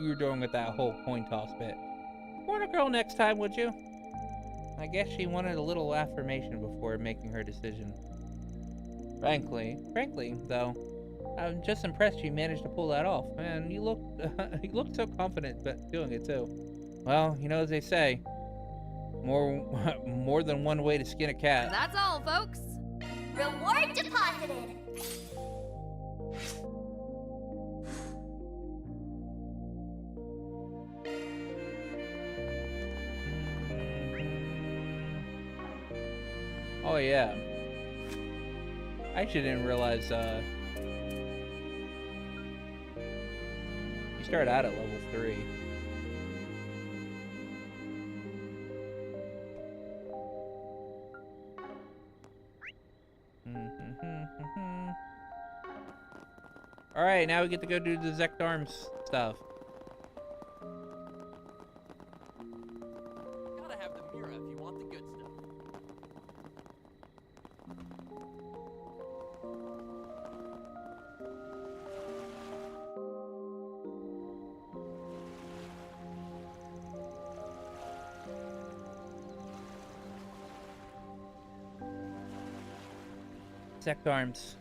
were doing with that whole coin toss bit. Warn a girl next time, would you? I guess she wanted a little affirmation before making her decision. Frankly, though, I'm just impressed you managed to pull that off. Man, you looked so confident but doing it too. Well, you know, as they say, more than one way to skin a cat. That's all, folks. Reward deposited. Oh yeah. I actually didn't realize you start out at level 3. Alright, now we get to go do the Zect Arms stuff. Gotta have the Mira if you want the good stuff. Zect Arms.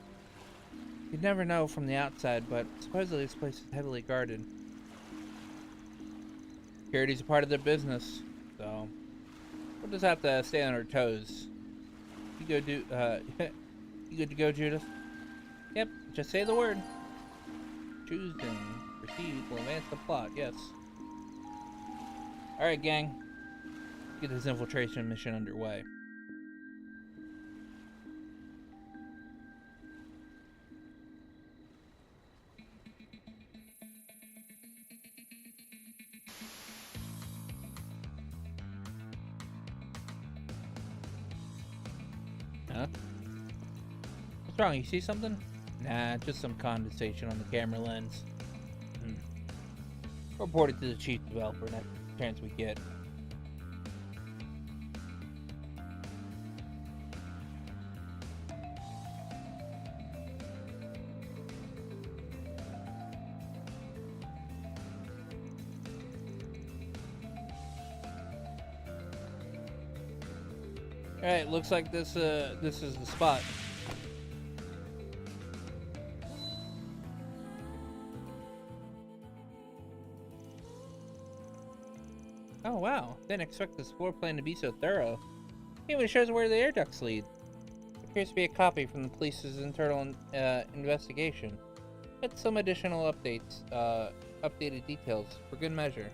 You'd never know from the outside, but supposedly this place is heavily guarded. Security's a part of their business, so we'll just have to stay on our toes. You good to go, Judith? Yep, just say the word. Choosing. Proceed will advance the plot, yes. Alright, gang. Get this infiltration mission underway. Huh? What's wrong? You see something? Nah, just some condensation on the camera lens. Report it to the chief developer next chance we get. Alright, looks like this is the spot. Oh wow, didn't expect this floor plan to be so thorough. It even shows where the air ducts lead. Appears to be a copy from the police's internal investigation. With some additional updated details for good measure.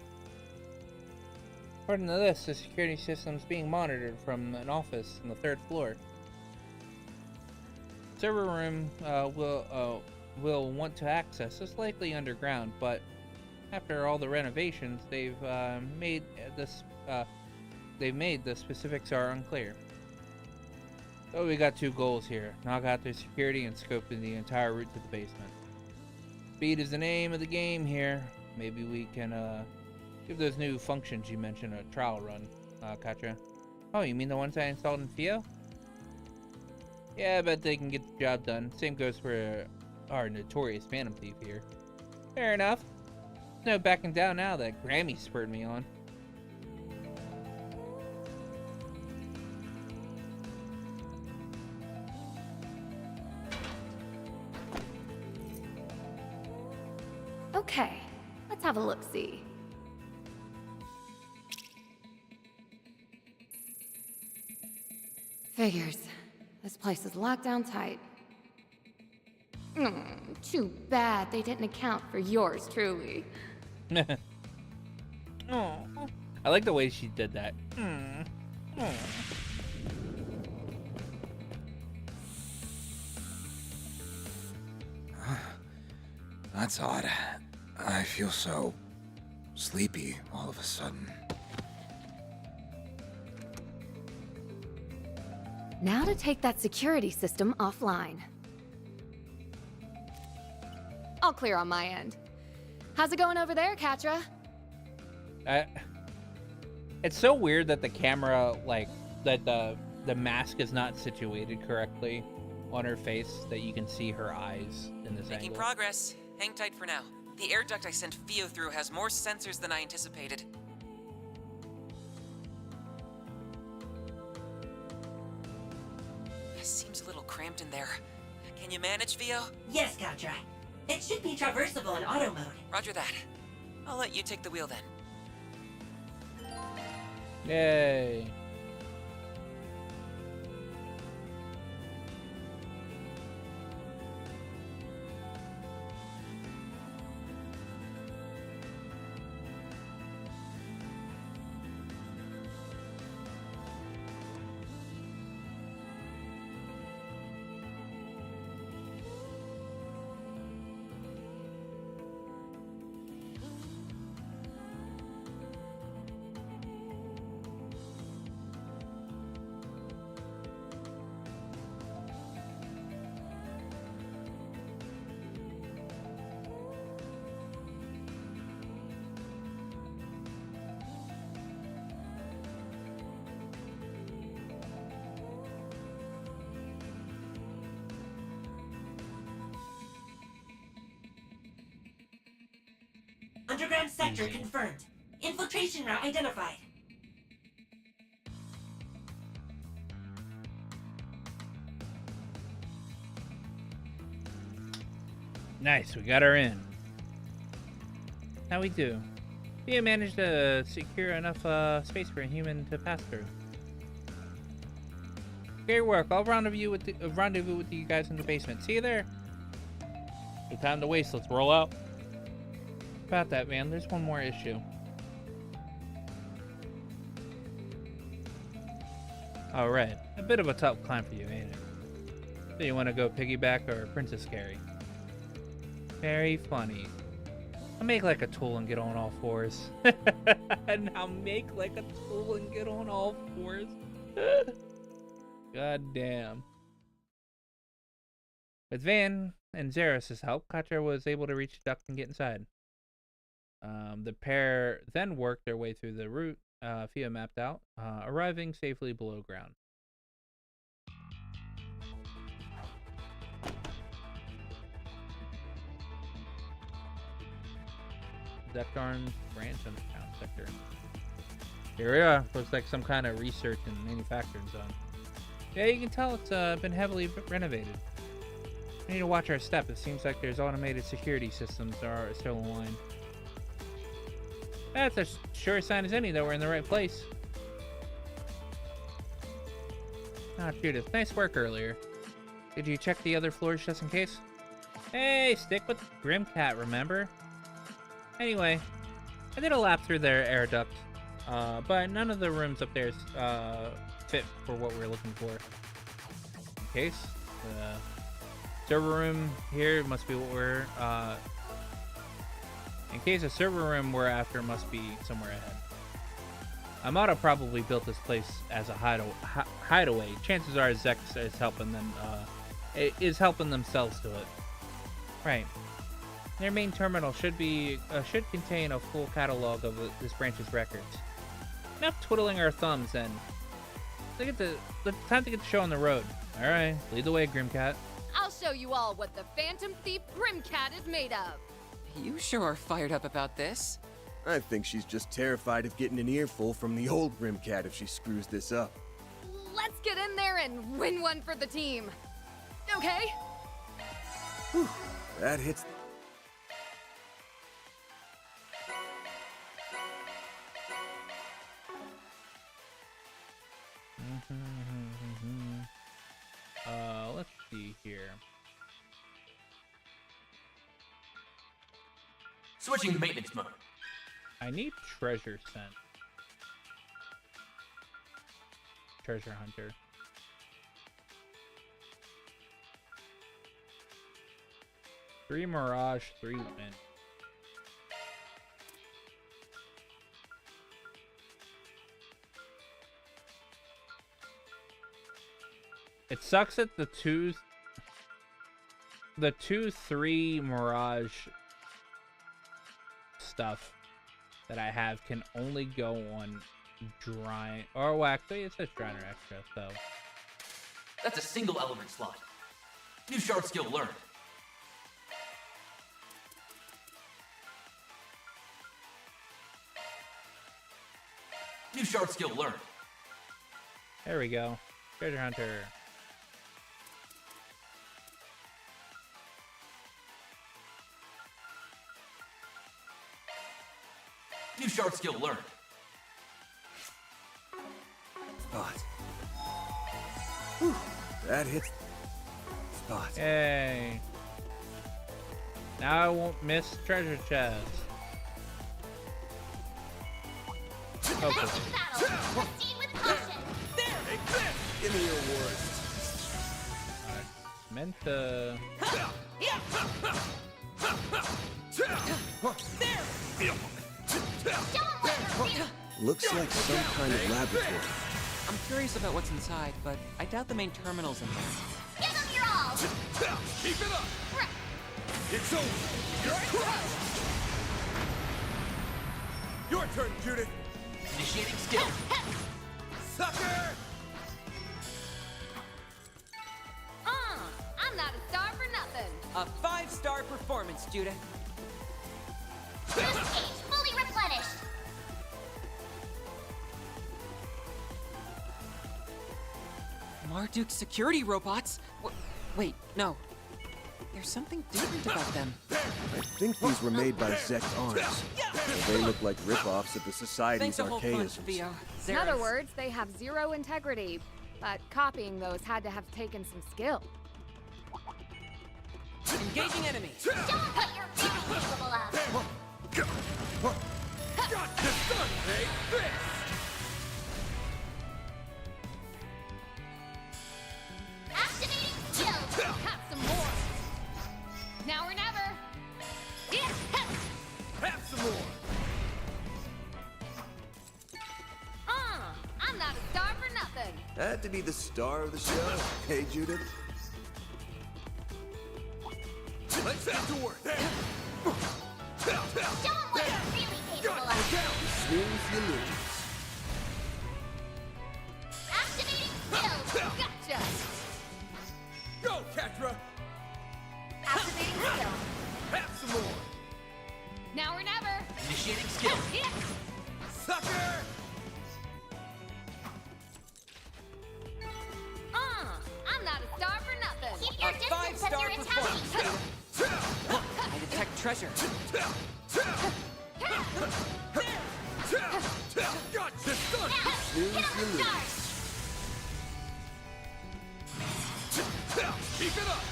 According to this, the security system is being monitored from an office on the 3rd floor. Server room will want to access is likely underground, but after all the renovations they've made, the specifics are unclear. So we got two goals here: knock out their security and scope in the entire route to the basement. Speed is the name of the game here. Maybe we can give those new functions you mentioned a trial run, Katja. Oh, you mean the ones I installed in Fio? Yeah, I bet they can get the job done. Same goes for our notorious Phantom Thief here. Fair enough. No backing down now that Grammy spurred me on. Okay, let's have a look-see. Figures. This place is locked down tight. Too bad they didn't account for yours truly. Oh, I like the way she did that. That's odd. I feel so sleepy all of a sudden. Now to take that security system offline. All clear on my end. How's it going over there, Katra? It's so weird that the camera, like, that the mask is not situated correctly on her face, that you can see her eyes in this Making angle. progress. Hang tight for now. The air duct I sent Fio through has more sensors than I anticipated. Seems a little cramped in there. Can you manage, Fio? Yes, Katra. It should be traversable in auto mode. Roger that. I'll let you take the wheel then. Yay. Underground sector confirmed. Infiltration route identified. Nice, we got her in. How we do? We managed to secure enough space for a human to pass through. Great work. I'll rendezvous with you guys in the basement. See you there. No time to waste. Let's roll out. About that, man. There's one more issue. All right. A bit of a tough climb for you, ain't it? So you want to go piggyback or Princess Carrie? Very funny. I'll make like a tool and get on all fours. And I'll make like a tool and get on all fours. God damn. With Van and Xeris' help, Katja was able to reach the duct and get inside. The pair then worked their way through the route Fia mapped out, arriving safely below ground. Zektarn's branch underground sector. Here we are. Looks like some kind of research and manufacturing zone. Yeah, you can tell it's been heavily renovated. We need to watch our step. It seems like there's automated security systems that are still in line. That's a sure sign as any that we're in the right place. Ah, Judith, nice work earlier. Did you check the other floors just in case? Hey, stick with Grimcat, remember? Anyway, I did a lap through their air duct, but none of the rooms up there fit for what we're looking for. In case, the server room here must be what we're, in case a server room we're after must be somewhere ahead. Amada probably built this place as a hideaway. Chances are Zek is helping them, helping themselves to it. Right. Their main terminal should contain a full catalog of this branch's records. Enough twiddling our thumbs, then. Time to get the show on the road. All right, lead the way, Grimcat. I'll show you all what the Phantom Thief Grimcat is made of. You sure are fired up about this. I think she's just terrified of getting an earful from the old Grimcat if she screws this up. Let's get in there and win one for the team. Okay? Whew, that hits. Let's see here. Switching to maintenance mode. I need treasure sent. Treasure hunter. Three Mirage, 3 Wind. It sucks that the 2-3 Mirage stuff that I have can only go on dry. Or well, actually, it says Drowner Extra, so. That's a single element slot. New shard skill learned. New shard skill learned. There we go. Treasure Hunter. New shard skill learned. Spot. Whew, that hits. Spot. Yay. Now I won't miss treasure chest. Hopefully. Proceed with caution. Give me your worst. Meant to. Looks like some kind of laboratory. I'm curious about what's inside, but I doubt the main terminal's in there. Give them your all. Keep it up. It's over. Your turn, Judith. Initiating skill. Sucker! I'm not a star for nothing. A 5-star performance, Judith. Boost gauge fully replenished. Marduk's security robots? Wait, no. There's something different about them. I think these were made by Zect Arms. They look like rip-offs of the Society's archaisms. In other words, they have zero integrity, but copying those had to have taken some skill. Engaging enemies. Show 'em what you're really capable of. Got this done, hey, fist! Activating skill. Have some more. Now or never. Have some more. I'm not a star for nothing. Had to be the star of the show. Hey, Judith. Let's get to work. Show 'em what you're really capable of. Snooze, you lose. Activating skill. Gotcha. Go, Catra. Activating skill. Have some more. Now or never. Initiating skill. Sucker! I'm not a star for nothing. Keep your distance as you're attacking. I detect treasure. Got this done. Snooze, you lose. Keep it up.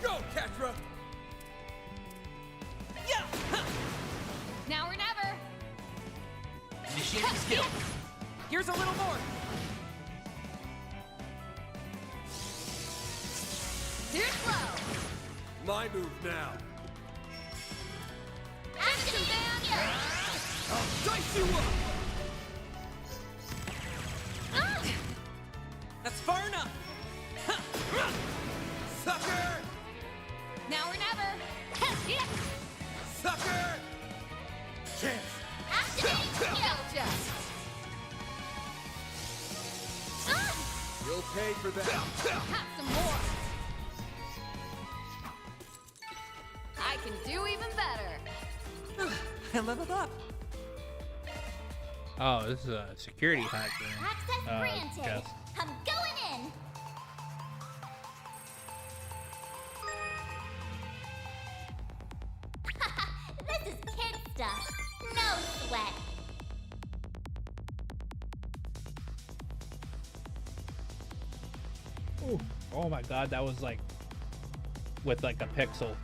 Go, Catra. Now or never. Initiating skill. Here's a little more. Too slow. My move now. Activating skill. I'll dice you up. That's far enough. Sucker! Now or never. Sucker! Chance. Activating skill. Gotcha. You'll pay for that. Have some more. I can do even better. I leveled up. Oh, this is a security hack thing. Access granted. Yes. I'm going in. This is kid stuff. No sweat. Ooh. Oh my god, that was like with like a pixel.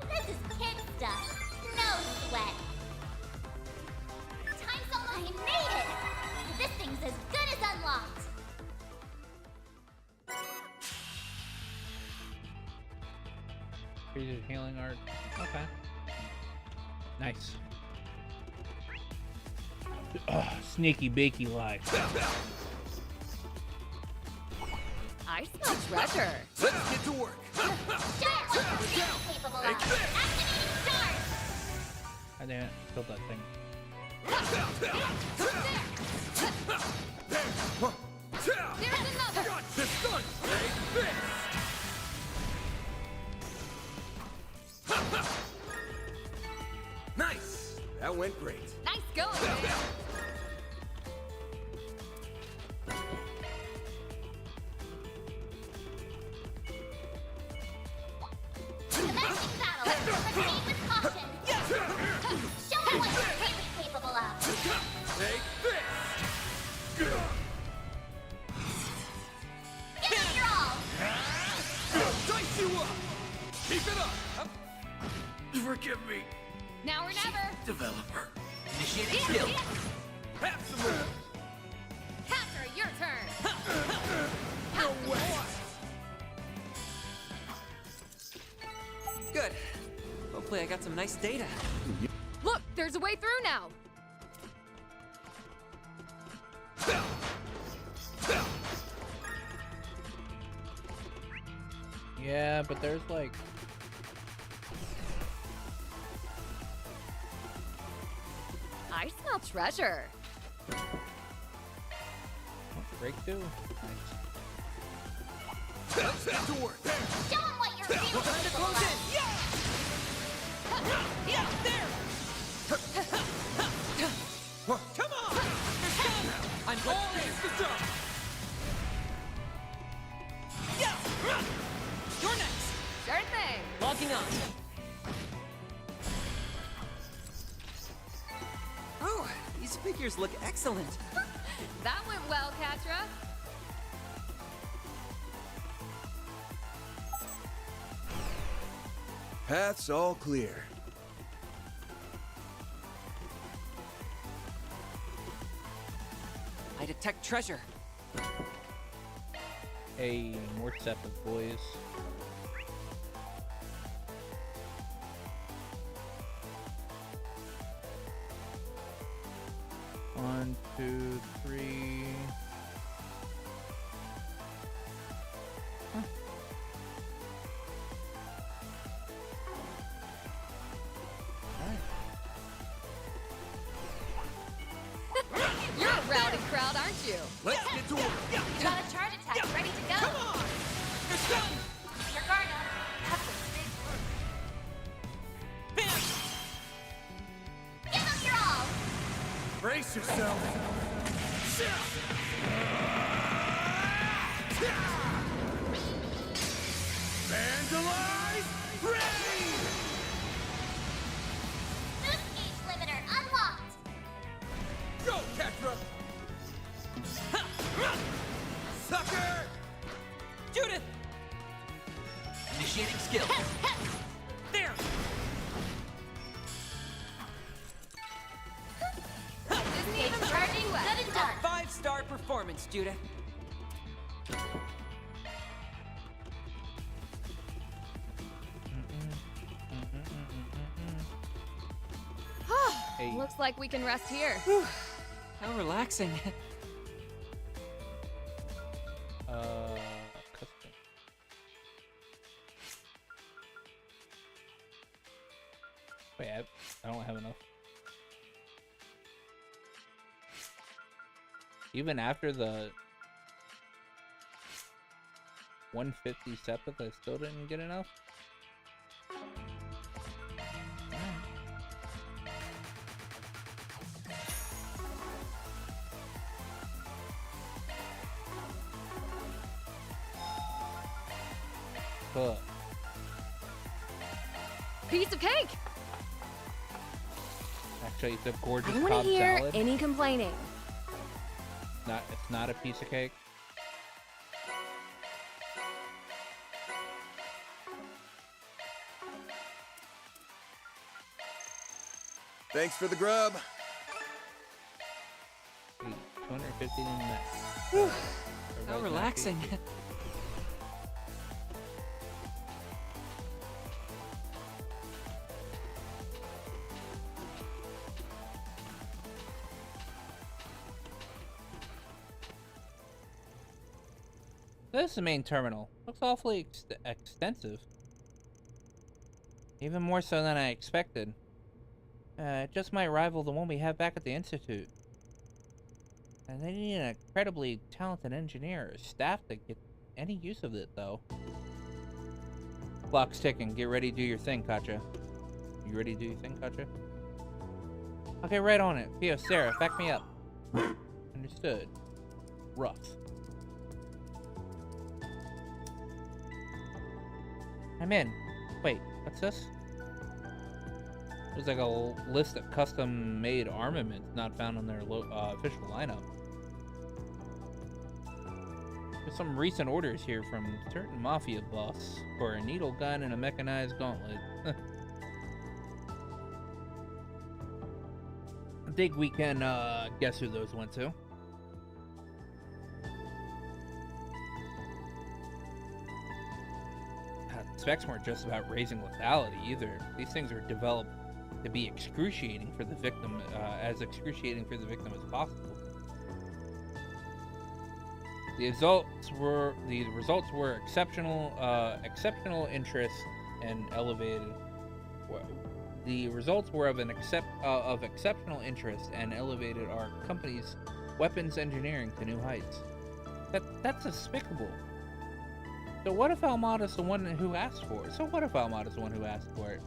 This is kid stuff. No sweat. Time's almost. I made it! This thing's as good as unlocked. Creative healing art. Okay. Nice. Sneaky bakey lie. I smell treasure. Let's get to work. Show what you're really capable of. Activating stars. I didn't kill that thing. There's another. Got this done. Take this. Nice! That went great. Nice going, man. Commencing battle. Proceed with caution. Show me what you're really capable of. Take this. Give it your all. Dice you up. Keep it up. Forgive me, Now or never. developer. Initiating skill. Have some more. Capture, your turn. No way. Good. Hopefully I got some nice data. Look, there's a way through now. Yeah, but there's like I smell treasure. Breakthrough? Nice. Let's get to work. Show them what you're feeling. Time to close in. Yeah! Yeah, there! Come on! I'm all in the zone. Yeah! You're next. Sure thing. Logging on. Oh, these figures look excellent. That went well, Katra. Path's all clear. I detect treasure. Hey, more separate boys. One, two, three. Huh. You're a rowdy crowd, aren't you? Let's get to work. Got a charge attack ready to go. Come on! You're done! Your guard up. That's a big Bam! Give them your all. Brace yourself. Vandalize! Ready! Boost gauge limiter unlocked. Go, Ketra! Sucker! Judith! Initiating skill. There! Isn't even charging well. Good and done. 5-star performance, Judith. Hey. Looks like we can rest here. How relaxing. Custom. Wait, I don't have enough. Even after the 150 separate, I still didn't get enough? But Piece of cake. actually, it's a gorgeous I want to Cobb hear salad. any complaining. It's not a piece of cake. Thanks for the grub. Wait, 250 in that. How relaxing. This is the main terminal. Looks awfully extensive. Even more so than I expected. It just might rival the one we have back at the Institute. And they need an incredibly talented engineer or staff to get any use of it, though. Clock's ticking. Get ready to do your thing, Katja. You ready to do your thing, Katja? Okay, right on it. Theo, Sarah, back me up. Understood. Rough. I'm in. Wait, what's this? There's like a list of custom-made armaments not found on their official lineup. There's some recent orders here from certain mafia buffs for a needle gun and a mechanized gauntlet. I think we can guess who those went to. Specs weren't just about raising lethality either. These things are developed to be excruciating for the victim, as excruciating for the victim as possible. The results were exceptional interest and elevated. The results were of exceptional interest and elevated our company's weapons engineering to new heights. That's despicable. So what if Almada's the one who asked for it?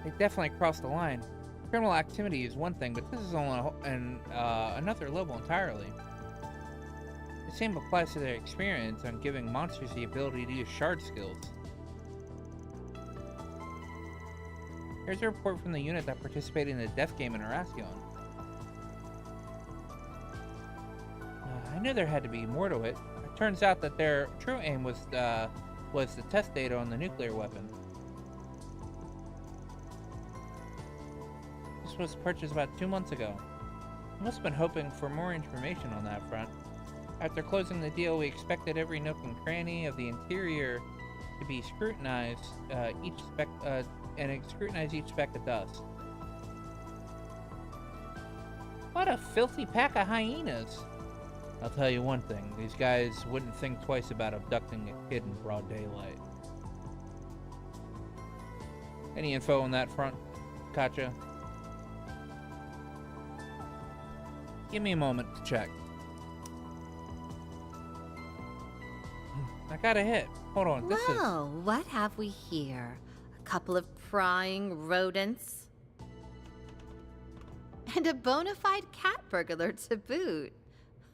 They definitely crossed the line. Criminal activity is one thing, but this is on another level entirely. The same applies to their experience on giving monsters the ability to use shard skills. Here's a report from the unit that participated in the death game in Araskion. I knew there had to be more to it. It turns out that their true aim was the test data on the nuclear weapon. This was purchased about 2 months ago. I must have been hoping for more information on that front. After closing the deal, we expected every nook and cranny of the interior to be scrutinized, each speck of dust. What a filthy pack of hyenas! I'll tell you one thing, these guys wouldn't think twice about abducting a kid in broad daylight. Any info on that front, Katja? Give me a moment to check. I got a hit. Hold on. Whoa, what have we here? A couple of prying rodents? And a bona fide cat burglar to boot.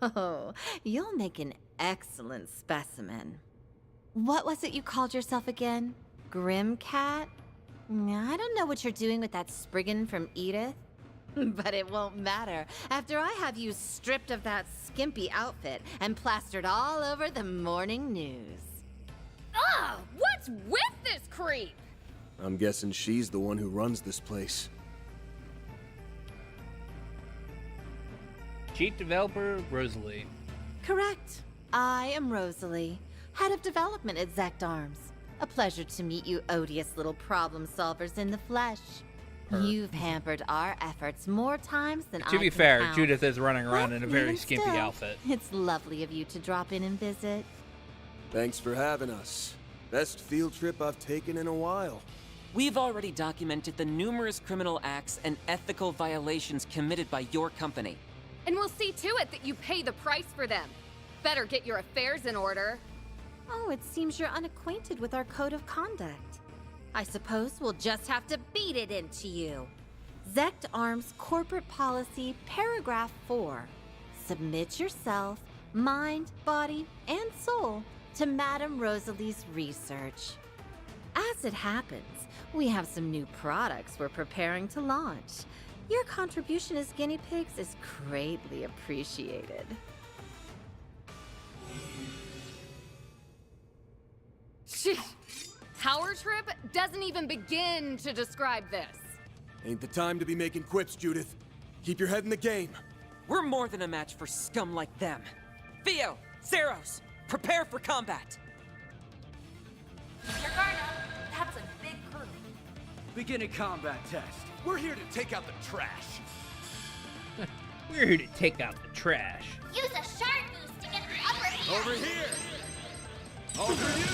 Oh, you'll make an excellent specimen. What was it you called yourself again? Grim Cat? I don't know what you're doing with that Spriggan from Edith. But it won't matter after I have you stripped of that skimpy outfit and plastered all over the morning news. Ugh! What's with this creep? I'm guessing she's the one who runs this place. Chief Developer, Rosalie. Correct. I am Rosalie, Head of Development at Zect Arms. A pleasure to meet you odious little problem solvers in the flesh. You've hampered our efforts more times than I can To be fair, count. Judith is running around in a very Even skimpy still, outfit. It's lovely of you to drop in and visit. Thanks for having us. Best field trip I've taken in a while. We've already documented the numerous criminal acts and ethical violations committed by your company. And we'll see to it that you pay the price for them. Better get your affairs in order. Oh, it seems you're unacquainted with our code of conduct. I suppose we'll just have to beat it into you. Zect Arms Corporate Policy, Paragraph 4. Submit yourself, mind, body, and soul to Madame Rosalie's research. As it happens, we have some new products we're preparing to launch. Your contribution as guinea pigs is greatly appreciated. Sheesh. Power trip doesn't even begin to describe this. Ain't the time to be making quips, Judith. Keep your head in the game. We're more than a match for scum like them. Theo, Zeros, prepare for combat. Keep your guard up. That's a big group. Beginning combat test. We're here to take out the trash. We're here to take out the trash. Use a shard boost to get the upper hand. Over here. Over you.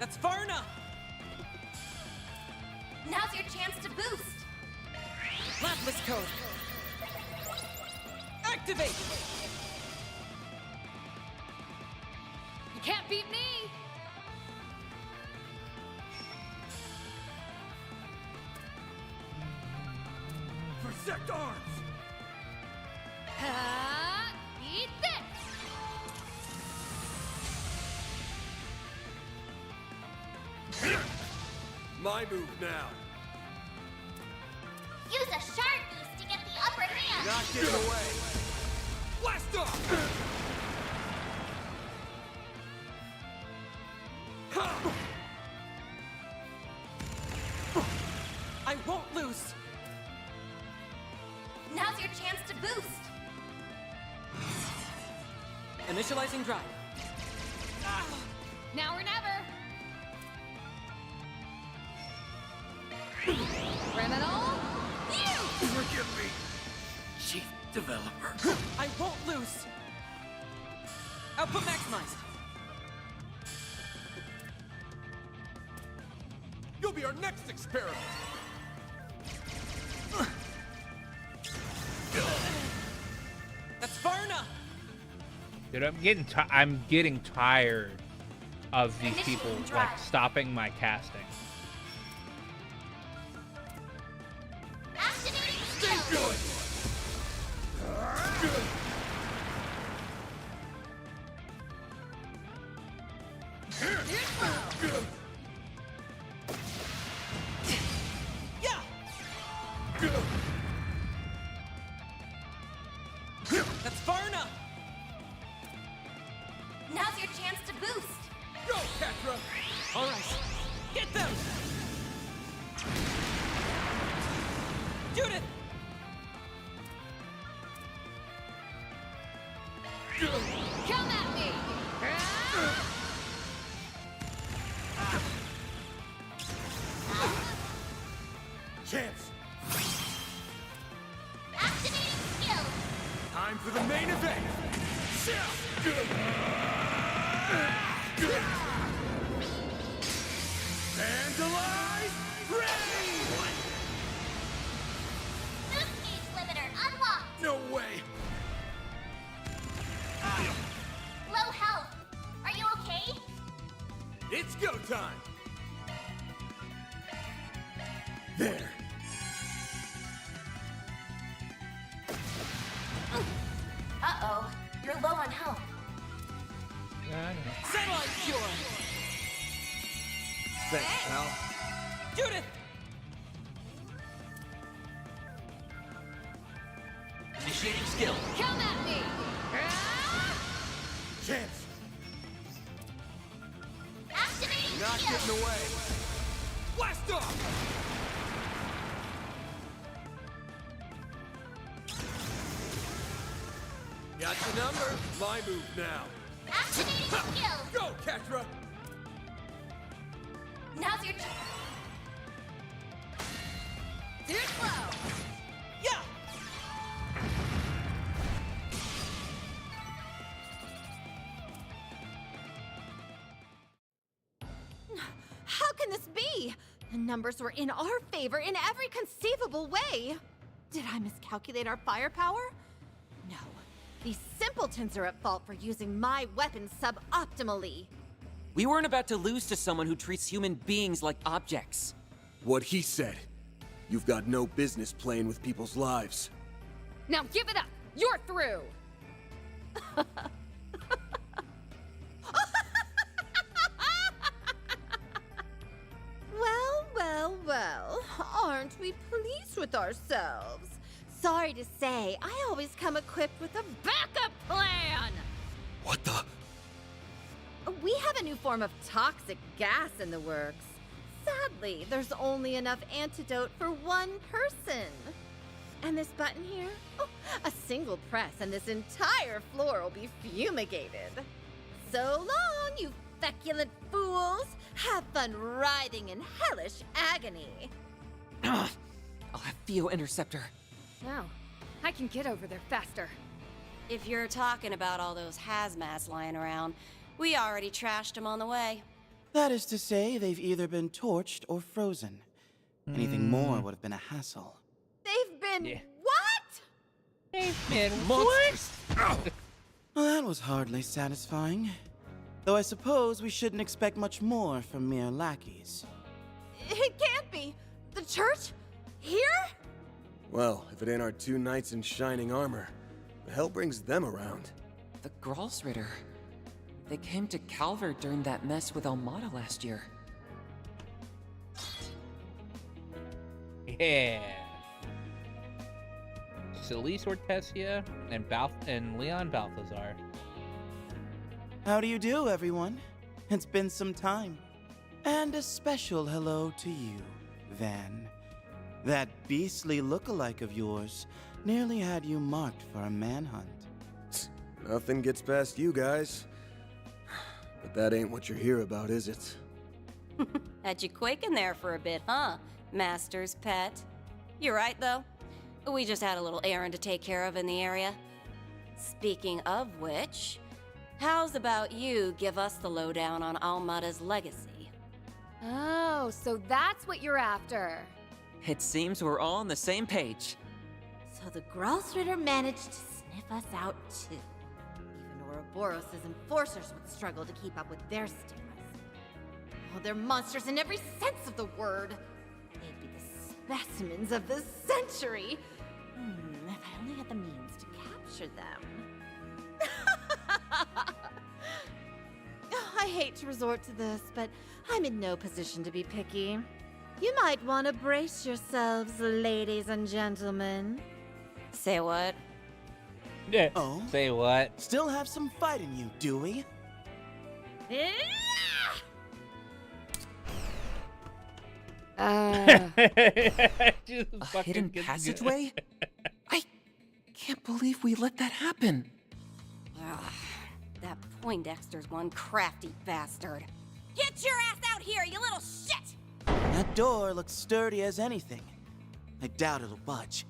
That's far enough. Now's your chance to boost. Lapis code. Activate. You can't beat me. For Zect Arms. Eat this. My move now. Use a shard boost to get the upper hand. Not getting away. Blast off. I won't lose. Now's your chance to boost. Initializing drive. Now or never. Criminal, you! Forgive me, Chief Developer. I won't lose. Output maximized. You'll be our next experiment. That's far enough. Dude, I'm getting tired of these people like stopping my casting. Stay good. That's far enough. Now's your chance to boost. Go, Catra! All right, get them. Judith. Come at me! Chance. Activating skill. Time for the main event. Vandalize Rain! Boost gauge limiter unlocked. No way. Low health. Are you okay? It's go time. There. Uh-oh. You're low on health. Satellite cure. Thanks, pal. Judith. Initiating skill. Come at me! Chance. Activating Not skill. getting away. Blast off! Got your number. My move now. Activating skill. Go, Catra! Now's your chance. Too slow! Yeah. How can this be? The numbers were in our favor in every conceivable way. Did I miscalculate our firepower? No. These simpletons are at fault for using my weapons suboptimally. We weren't about to lose to someone who treats human beings like objects. What he said. You've got no business playing with people's lives. Now give it up! You're through! Well, well, well. Aren't we pleased with ourselves? Sorry to say, I always come equipped with a backup plan! What the? We have a new form of toxic gas in the works. Sadly, there's only enough antidote for one person. And this button here? Oh, a single press and this entire floor will be fumigated. So long, you feculent fools! Have fun writhing in hellish agony. I'll have Theo intercept her. Now, I can get over there faster. If you're talking about all those hazmats lying around, we already trashed them on the way. That is to say, they've either been torched or frozen. Anything more would have been a hassle. They've been what? They've been Monsters. Well, that was hardly satisfying. Though I suppose we shouldn't expect much more from mere lackeys. It can't be. The church? Here? Well, if it ain't our two knights in shining armor, the hell brings them around? The Gralsritter. They came to Calvert during that mess with Almada last year. Yeah. Celise Ortesia and Leon Balthazar. How do you do, everyone? It's been some time. And a special hello to you, Van. That beastly look-alike of yours nearly had you marked for a manhunt. Nothing gets past you guys. But that ain't what you're here about, is it? Had you quaking there for a bit, huh, Master's pet? You're right, though. We just had a little errand to take care of in the area. Speaking of which, how's about you give us the lowdown on Almada's legacy? Oh, so that's what you're after. It seems we're all on the same page. So the Gralsritter managed to sniff us out too. Even Ouroboros' enforcers would struggle to keep up with their stigmas. Oh, they're monsters in every sense of the word. They'd be the specimens of the century. If I only had the means to capture them. I hate to resort to this, but I'm in no position to be picky. You might want to brace yourselves, ladies and gentlemen. Say what? Yeah. Oh? Say what? Still have some fight in you, do we? A hidden passageway? I can't believe we let that happen. Ugh, that Poindexter's one crafty bastard. Get your ass out here, you little shit! That door looks sturdy as anything. I doubt it'll budge.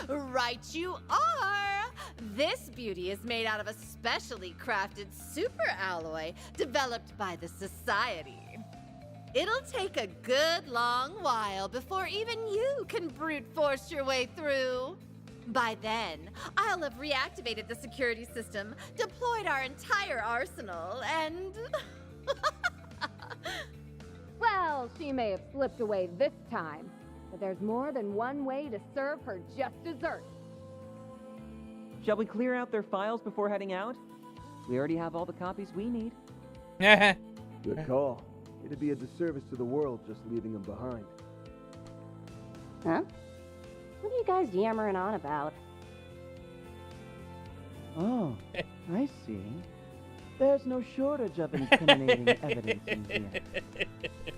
Right you are! This beauty is made out of a specially crafted super alloy developed by the Society. It'll take a good long while before even you can brute force your way through. By then, I'll have reactivated the security system, deployed our entire arsenal, and... Well, she may have slipped away this time, but there's more than one way to serve her just desserts. Shall we clear out their files before heading out? We already have all the copies we need. Good call. It'd be a disservice to the world just leaving them behind. Huh? What are you guys yammering on about? Oh, I see. There's no shortage of incriminating evidence in here.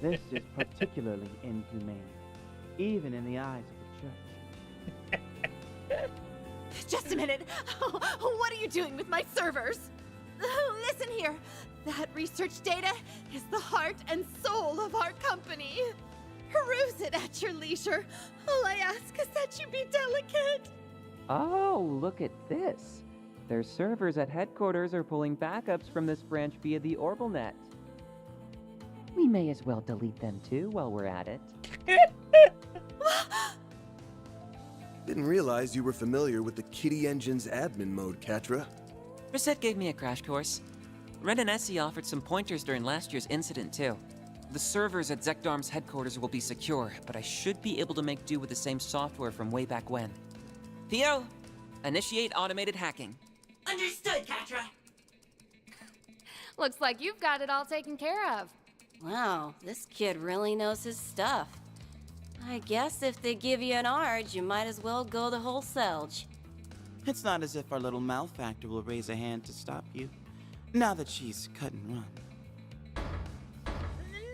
This is particularly inhumane, even in the eyes of the church. Just a minute. What are you doing with my servers? Listen here. That research data is the heart and soul of our company. Peruse it at your leisure. All I ask is that you be delicate. Oh, look at this. Their servers at headquarters are pulling backups from this branch via the OrbitalNet. We may as well delete them too while we're at it. Didn't realize you were familiar with the Kitty Engine's admin mode, Catra. Reset gave me a crash course. Ren and Essie offered some pointers during last year's incident too. The servers at Zekdarm's headquarters will be secure, but I should be able to make do with the same software from way back when. Theo, initiate automated hacking. Understood, Catra. Looks like you've got it all taken care of. Wow, this kid really knows his stuff. I guess if they give you an ARG, you might as well go the whole selge. It's not as if our little malefactor will raise a hand to stop you, now that she's cut and run.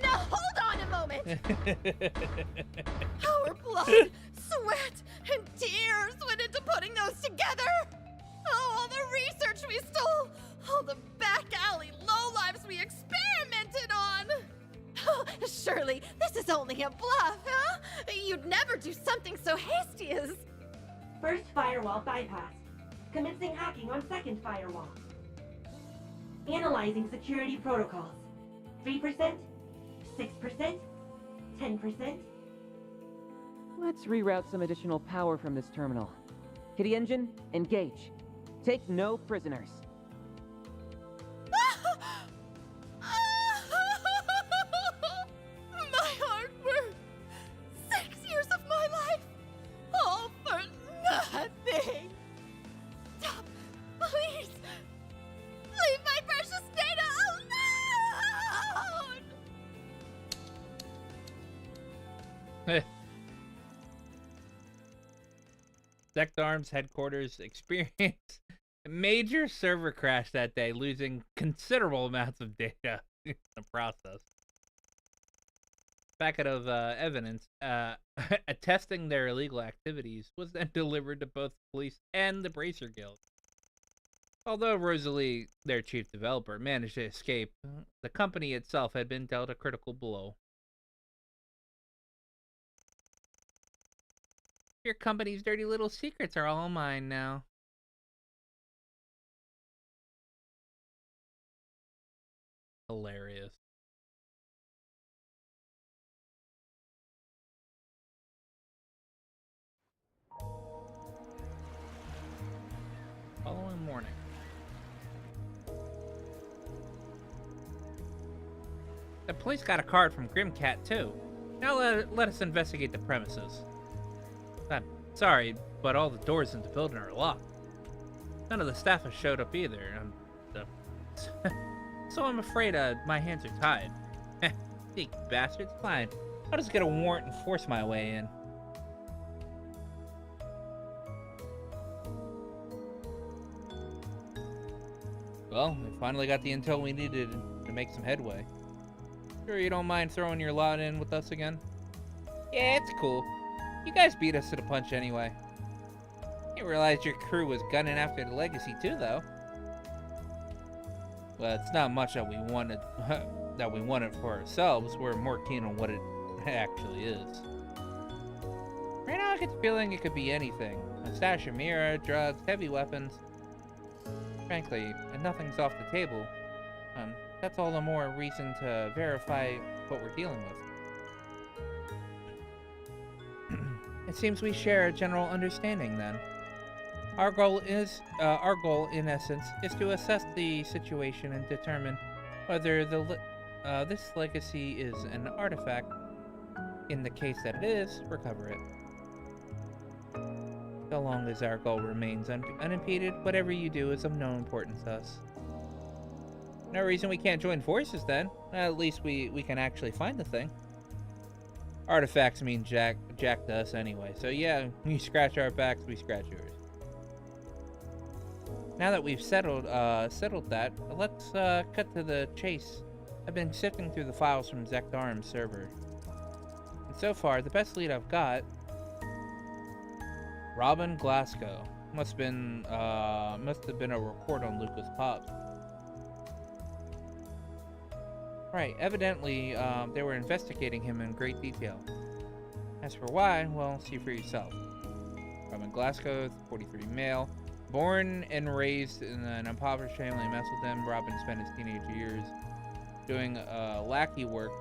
No, hold on a moment! Our blood, sweat, and tears went into putting those together! Oh, all the research we stole! All the back alley lowlives we experimented on! Surely, this is only a bluff, huh? You'd never do something so hasty as... First firewall bypassed. Commencing hacking on second firewall. Analyzing security protocols. 3%, 6%, 10%. Let's reroute some additional power from this terminal. Kitty Engine, engage. Take no prisoners. My hard work! 6 years of my life! All for nothing! Stop! Please! Leave my precious data alone! Zekdarm's headquarters experienced a major server crash that day, losing considerable amounts of data in the process. Packet of evidence attesting their illegal activities was then delivered to both police and the Bracer Guild. Although Rosalie, their chief developer, managed to escape, the company itself had been dealt a critical blow. Your company's dirty little secrets are all mine now. Hilarious. morning. The police got a card from Grimcat, too. Now let us investigate the premises. I'm sorry, but all the doors in the building are locked. None of the staff has showed up either. So I'm afraid my hands are tied. Sneaky bastards. Fine. I'll just get a warrant and force my way in. Well, we finally got the intel we needed to make some headway. Sure you don't mind throwing your lot in with us again? Yeah, it's cool. You guys beat us to the punch anyway. Didn't realize your crew was gunning after the legacy too, though. Well, it's not much that we wanted for ourselves. We're more keen on what it actually is. Right now, I get the feeling it could be anything: a stash of Mira, drugs, heavy weapons. Frankly, and nothing's off the table. That's all the more reason to verify what we're dealing with. It seems we share a general understanding, then. Our goal, in essence, is to assess the situation and determine whether this legacy is an artifact. In the case that it is, recover it. So long as our goal remains unimpeded, whatever you do is of no importance to us. No reason we can't join forces, then. At least we can actually find the thing. Artifacts mean jack to us anyway, so yeah, you scratch our backs, we scratch yours. Now that we've settled that, let's cut to the chase. I've been sifting through the files from Zekdarm's server, and so far, the best lead I've got, Robin Glasgow. Must have been a report on Lucas Pops. Right, evidently, they were investigating him in great detail. As for why, well, see for yourself. Robin Glasgow, 43 male. Born and raised in an impoverished family in Messeldon, Robin spent his teenage years doing lackey work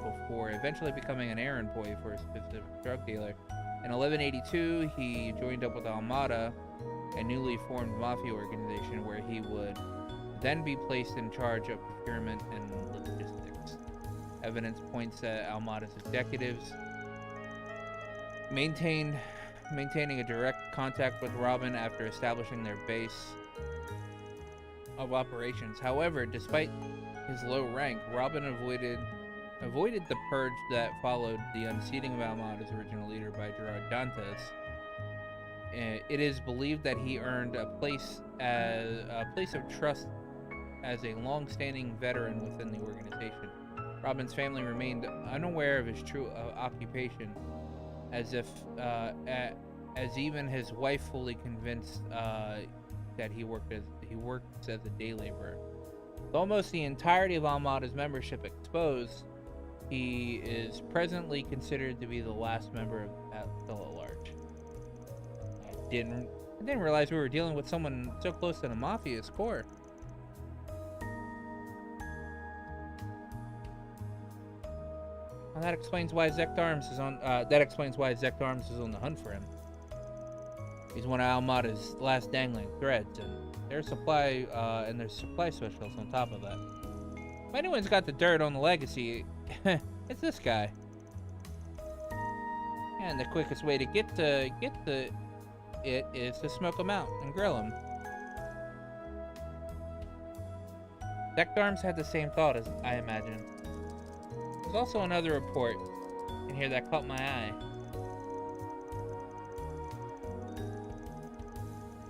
before eventually becoming an errand boy for a specific drug dealer. In 1182, he joined up with Almada, a newly formed mafia organization where he would then be placed in charge of procurement and logistics. Evidence points that Almada's executives maintaining a direct contact with Robin after establishing their base of operations. However, despite his low rank, Robin avoided the purge that followed the unseating of Almada's original leader by Gerard Dantes. It is believed that he earned a place of trust as a long-standing veteran within the organization. Robin's family remained unaware of his true occupation, as even his wife fully convinced that he worked as a day laborer. With almost the entirety of Almada's membership exposed, he is presently considered to be the last member of that still at large. I didn't realize we were dealing with someone so close to the mafia's core. Well, that explains why Zekdarms is on. is on the hunt for him. He's one of Almada's last dangling threads, and there's supply specialists on top of that. If anyone's got the dirt on the legacy, it's this guy. And the quickest way to get it is to smoke him out and grill him. Zekdarms had the same thought, as I imagine. There's also another report in here that caught my eye.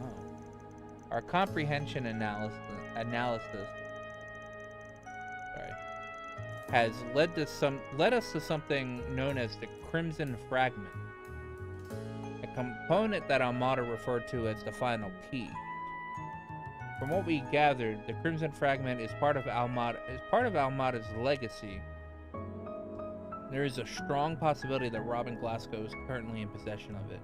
Oh. Our comprehension analysis has led us to something known as the Crimson Fragment, a component that Almada referred to as the final key. From what we gathered, the Crimson Fragment is part of Almada's legacy. There is a strong possibility that Robin Glasgow is currently in possession of it.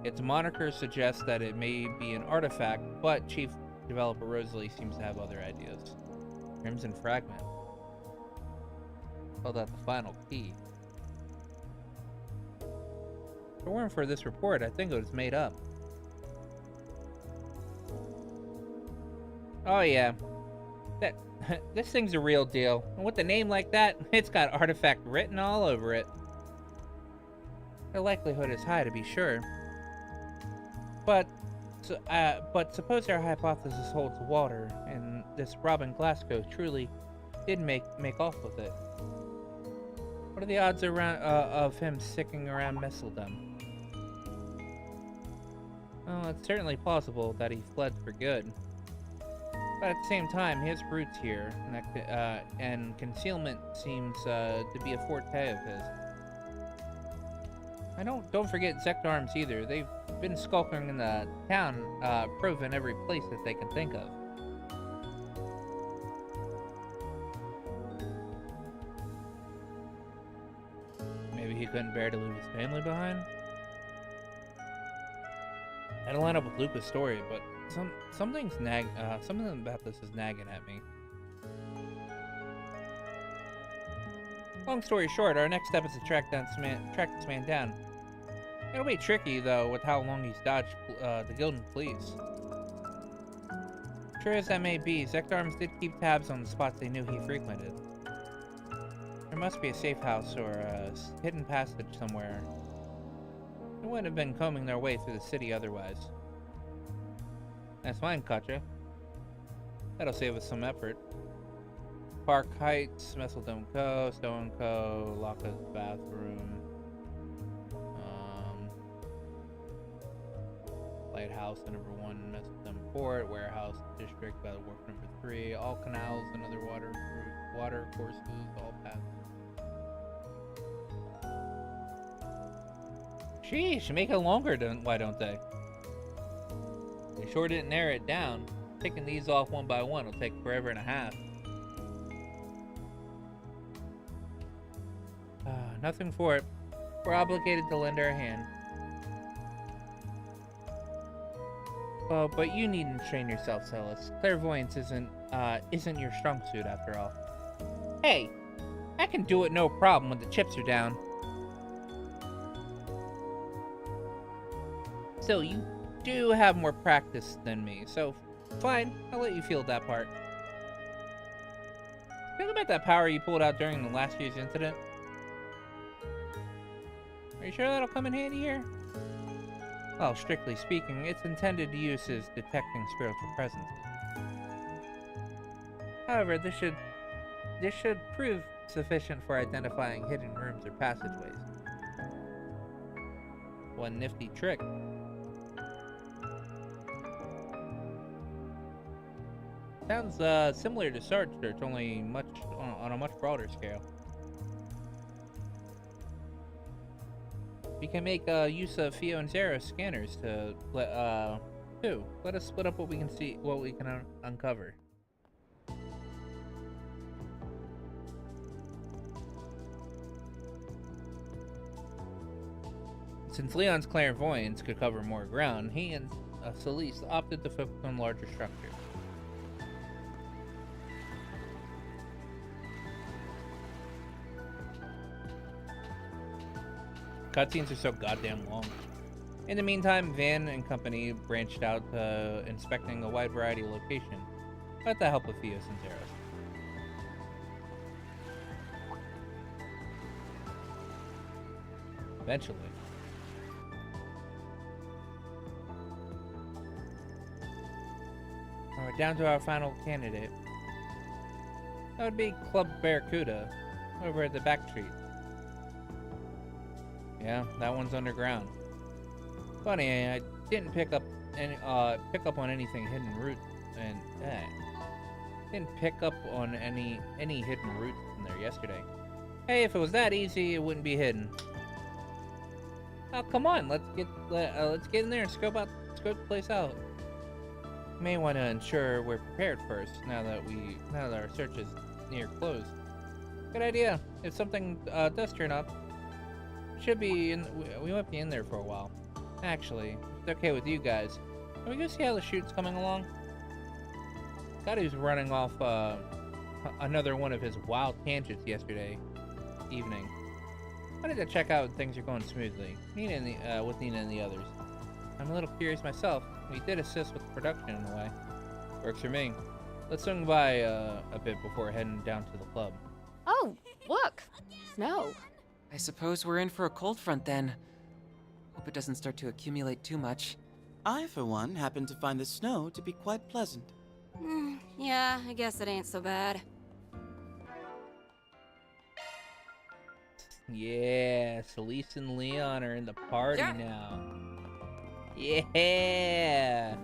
Its moniker suggests that it may be an artifact, but Chief Developer Rosalie seems to have other ideas. Crimson Fragment. Called out the final key. If it weren't for this report, I think it was made up. Oh yeah. That this thing's a real deal. And with a name like that, it's got artifact written all over it. The likelihood is high to be sure. But suppose our hypothesis holds water, and this Robin Glasgow truly did make off with it. What are the odds of him sticking around Messeldom? Well, it's certainly plausible that he fled for good. But at the same time, he has roots here, and concealment seems to be a forte of his. Don't forget Zect Arms either. They've been skulking in the town, proving every place that they can think of. Maybe he couldn't bear to leave his family behind? I don't line up with Luca's story, but something about this is nagging at me. Long story short, our next step is to track this man down. It'll be tricky, though, with how long he's dodged the Gildan police. Sure as that may be, Zect Arms did keep tabs on the spots they knew he frequented. There must be a safe house or a hidden passage somewhere. They wouldn't have been combing their way through the city otherwise. That's fine, Katja. That'll save us some effort. Park Heights, Messeldome Co., Stone Co., Laka's bathroom, Lighthouse number 1, Messeldome Port, Warehouse District, Battle Wharf number 3, all canals and other water courses, all paths. Sheesh, make it longer, why don't they? They sure didn't narrow it down. Taking these off one by one will take forever and a half. Nothing for it. We're obligated to lend our hand. Oh, but you needn't strain yourself, Celis. Clairvoyance isn't your strong suit after all. Hey, I can do it no problem when the chips are down. Still, you do have more practice than me, so fine, I'll let you field that part. Think about that power you pulled out during the last year's incident. Are you sure that'll come in handy here? Well, strictly speaking, its intended use is detecting spiritual presences. However, this should prove sufficient for identifying hidden rooms or passageways. One nifty trick. Sounds similar to Sarge Search, only on a much broader scale. We can make use of Fio and Zero scanners too. Let us split up what we can uncover. Since Leon's clairvoyance could cover more ground, he and Celis opted to focus on larger structures. Cutscenes are so goddamn long. In the meantime, Van and company branched out, inspecting a wide variety of locations, with the help of Fios and Zeros. Eventually. We're down to our final candidate. That would be Club Barracuda, over at the back street. Yeah, that one's underground. Funny, I didn't pick up on anything hidden route, and didn't pick up on any hidden routes in there yesterday. Hey, if it was that easy, it wouldn't be hidden. Oh, come on, let's get in there and scope the place out. We may want to ensure we're prepared first, now that our search is near closed. Good idea. If something does turn up, we might be in there for a while. Actually, if it's okay with you guys, can we go see how the shoot's coming along? Thought he was running off another one of his wild tangents yesterday evening. I wanted to check out if things are going smoothly. With Nina and the others. I'm a little curious myself. We did assist with the production in a way. Works for me. Let's swing by a bit before heading down to the club. Oh, look! Snow. I suppose we're in for a cold front then. Hope it doesn't start to accumulate too much. I, for one, happen to find the snow to be quite pleasant. Yeah, I guess it ain't so bad. Yeah, Celeste and Leon are in the party now. Yeah!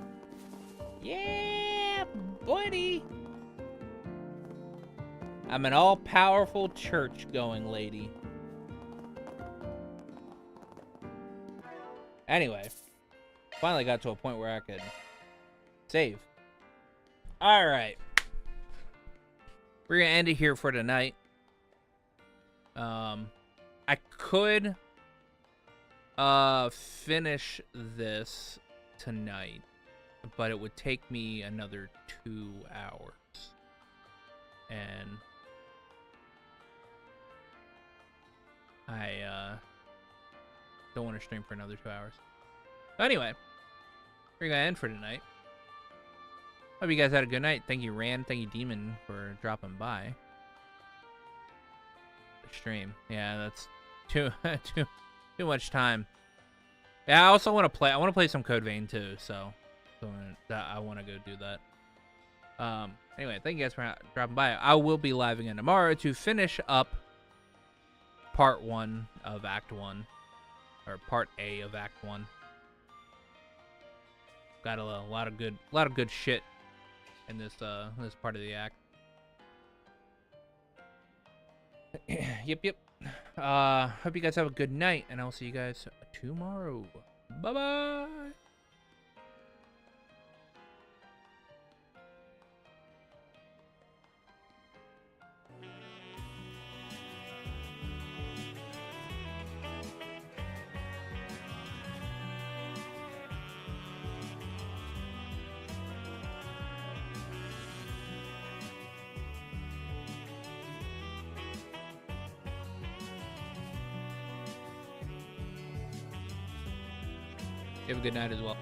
Yeah, buddy! I'm an all-powerful church-going lady. Anyway, finally got to a point where I could save. Alright. We're gonna end it here for tonight. I could finish this tonight, but it would take me another 2 hours. And I don't want to stream for another 2 hours. Anyway, we're gonna end for tonight. Hope you guys had a good night. Thank you, Rand. Thank you, Demon, for dropping by. The stream. Yeah, that's too much time. Yeah, I also want to play. I want to play some Code Vein too. So I want to go do that. Anyway, thank you guys for dropping by. I will be live again tomorrow to finish up part 1 of Act 1, or part A of Act 1. Got a lot of good shit in this this part of the act. Yep. Hope you guys have a good night, and I'll see you guys tomorrow. Bye bye. You have a good night as well.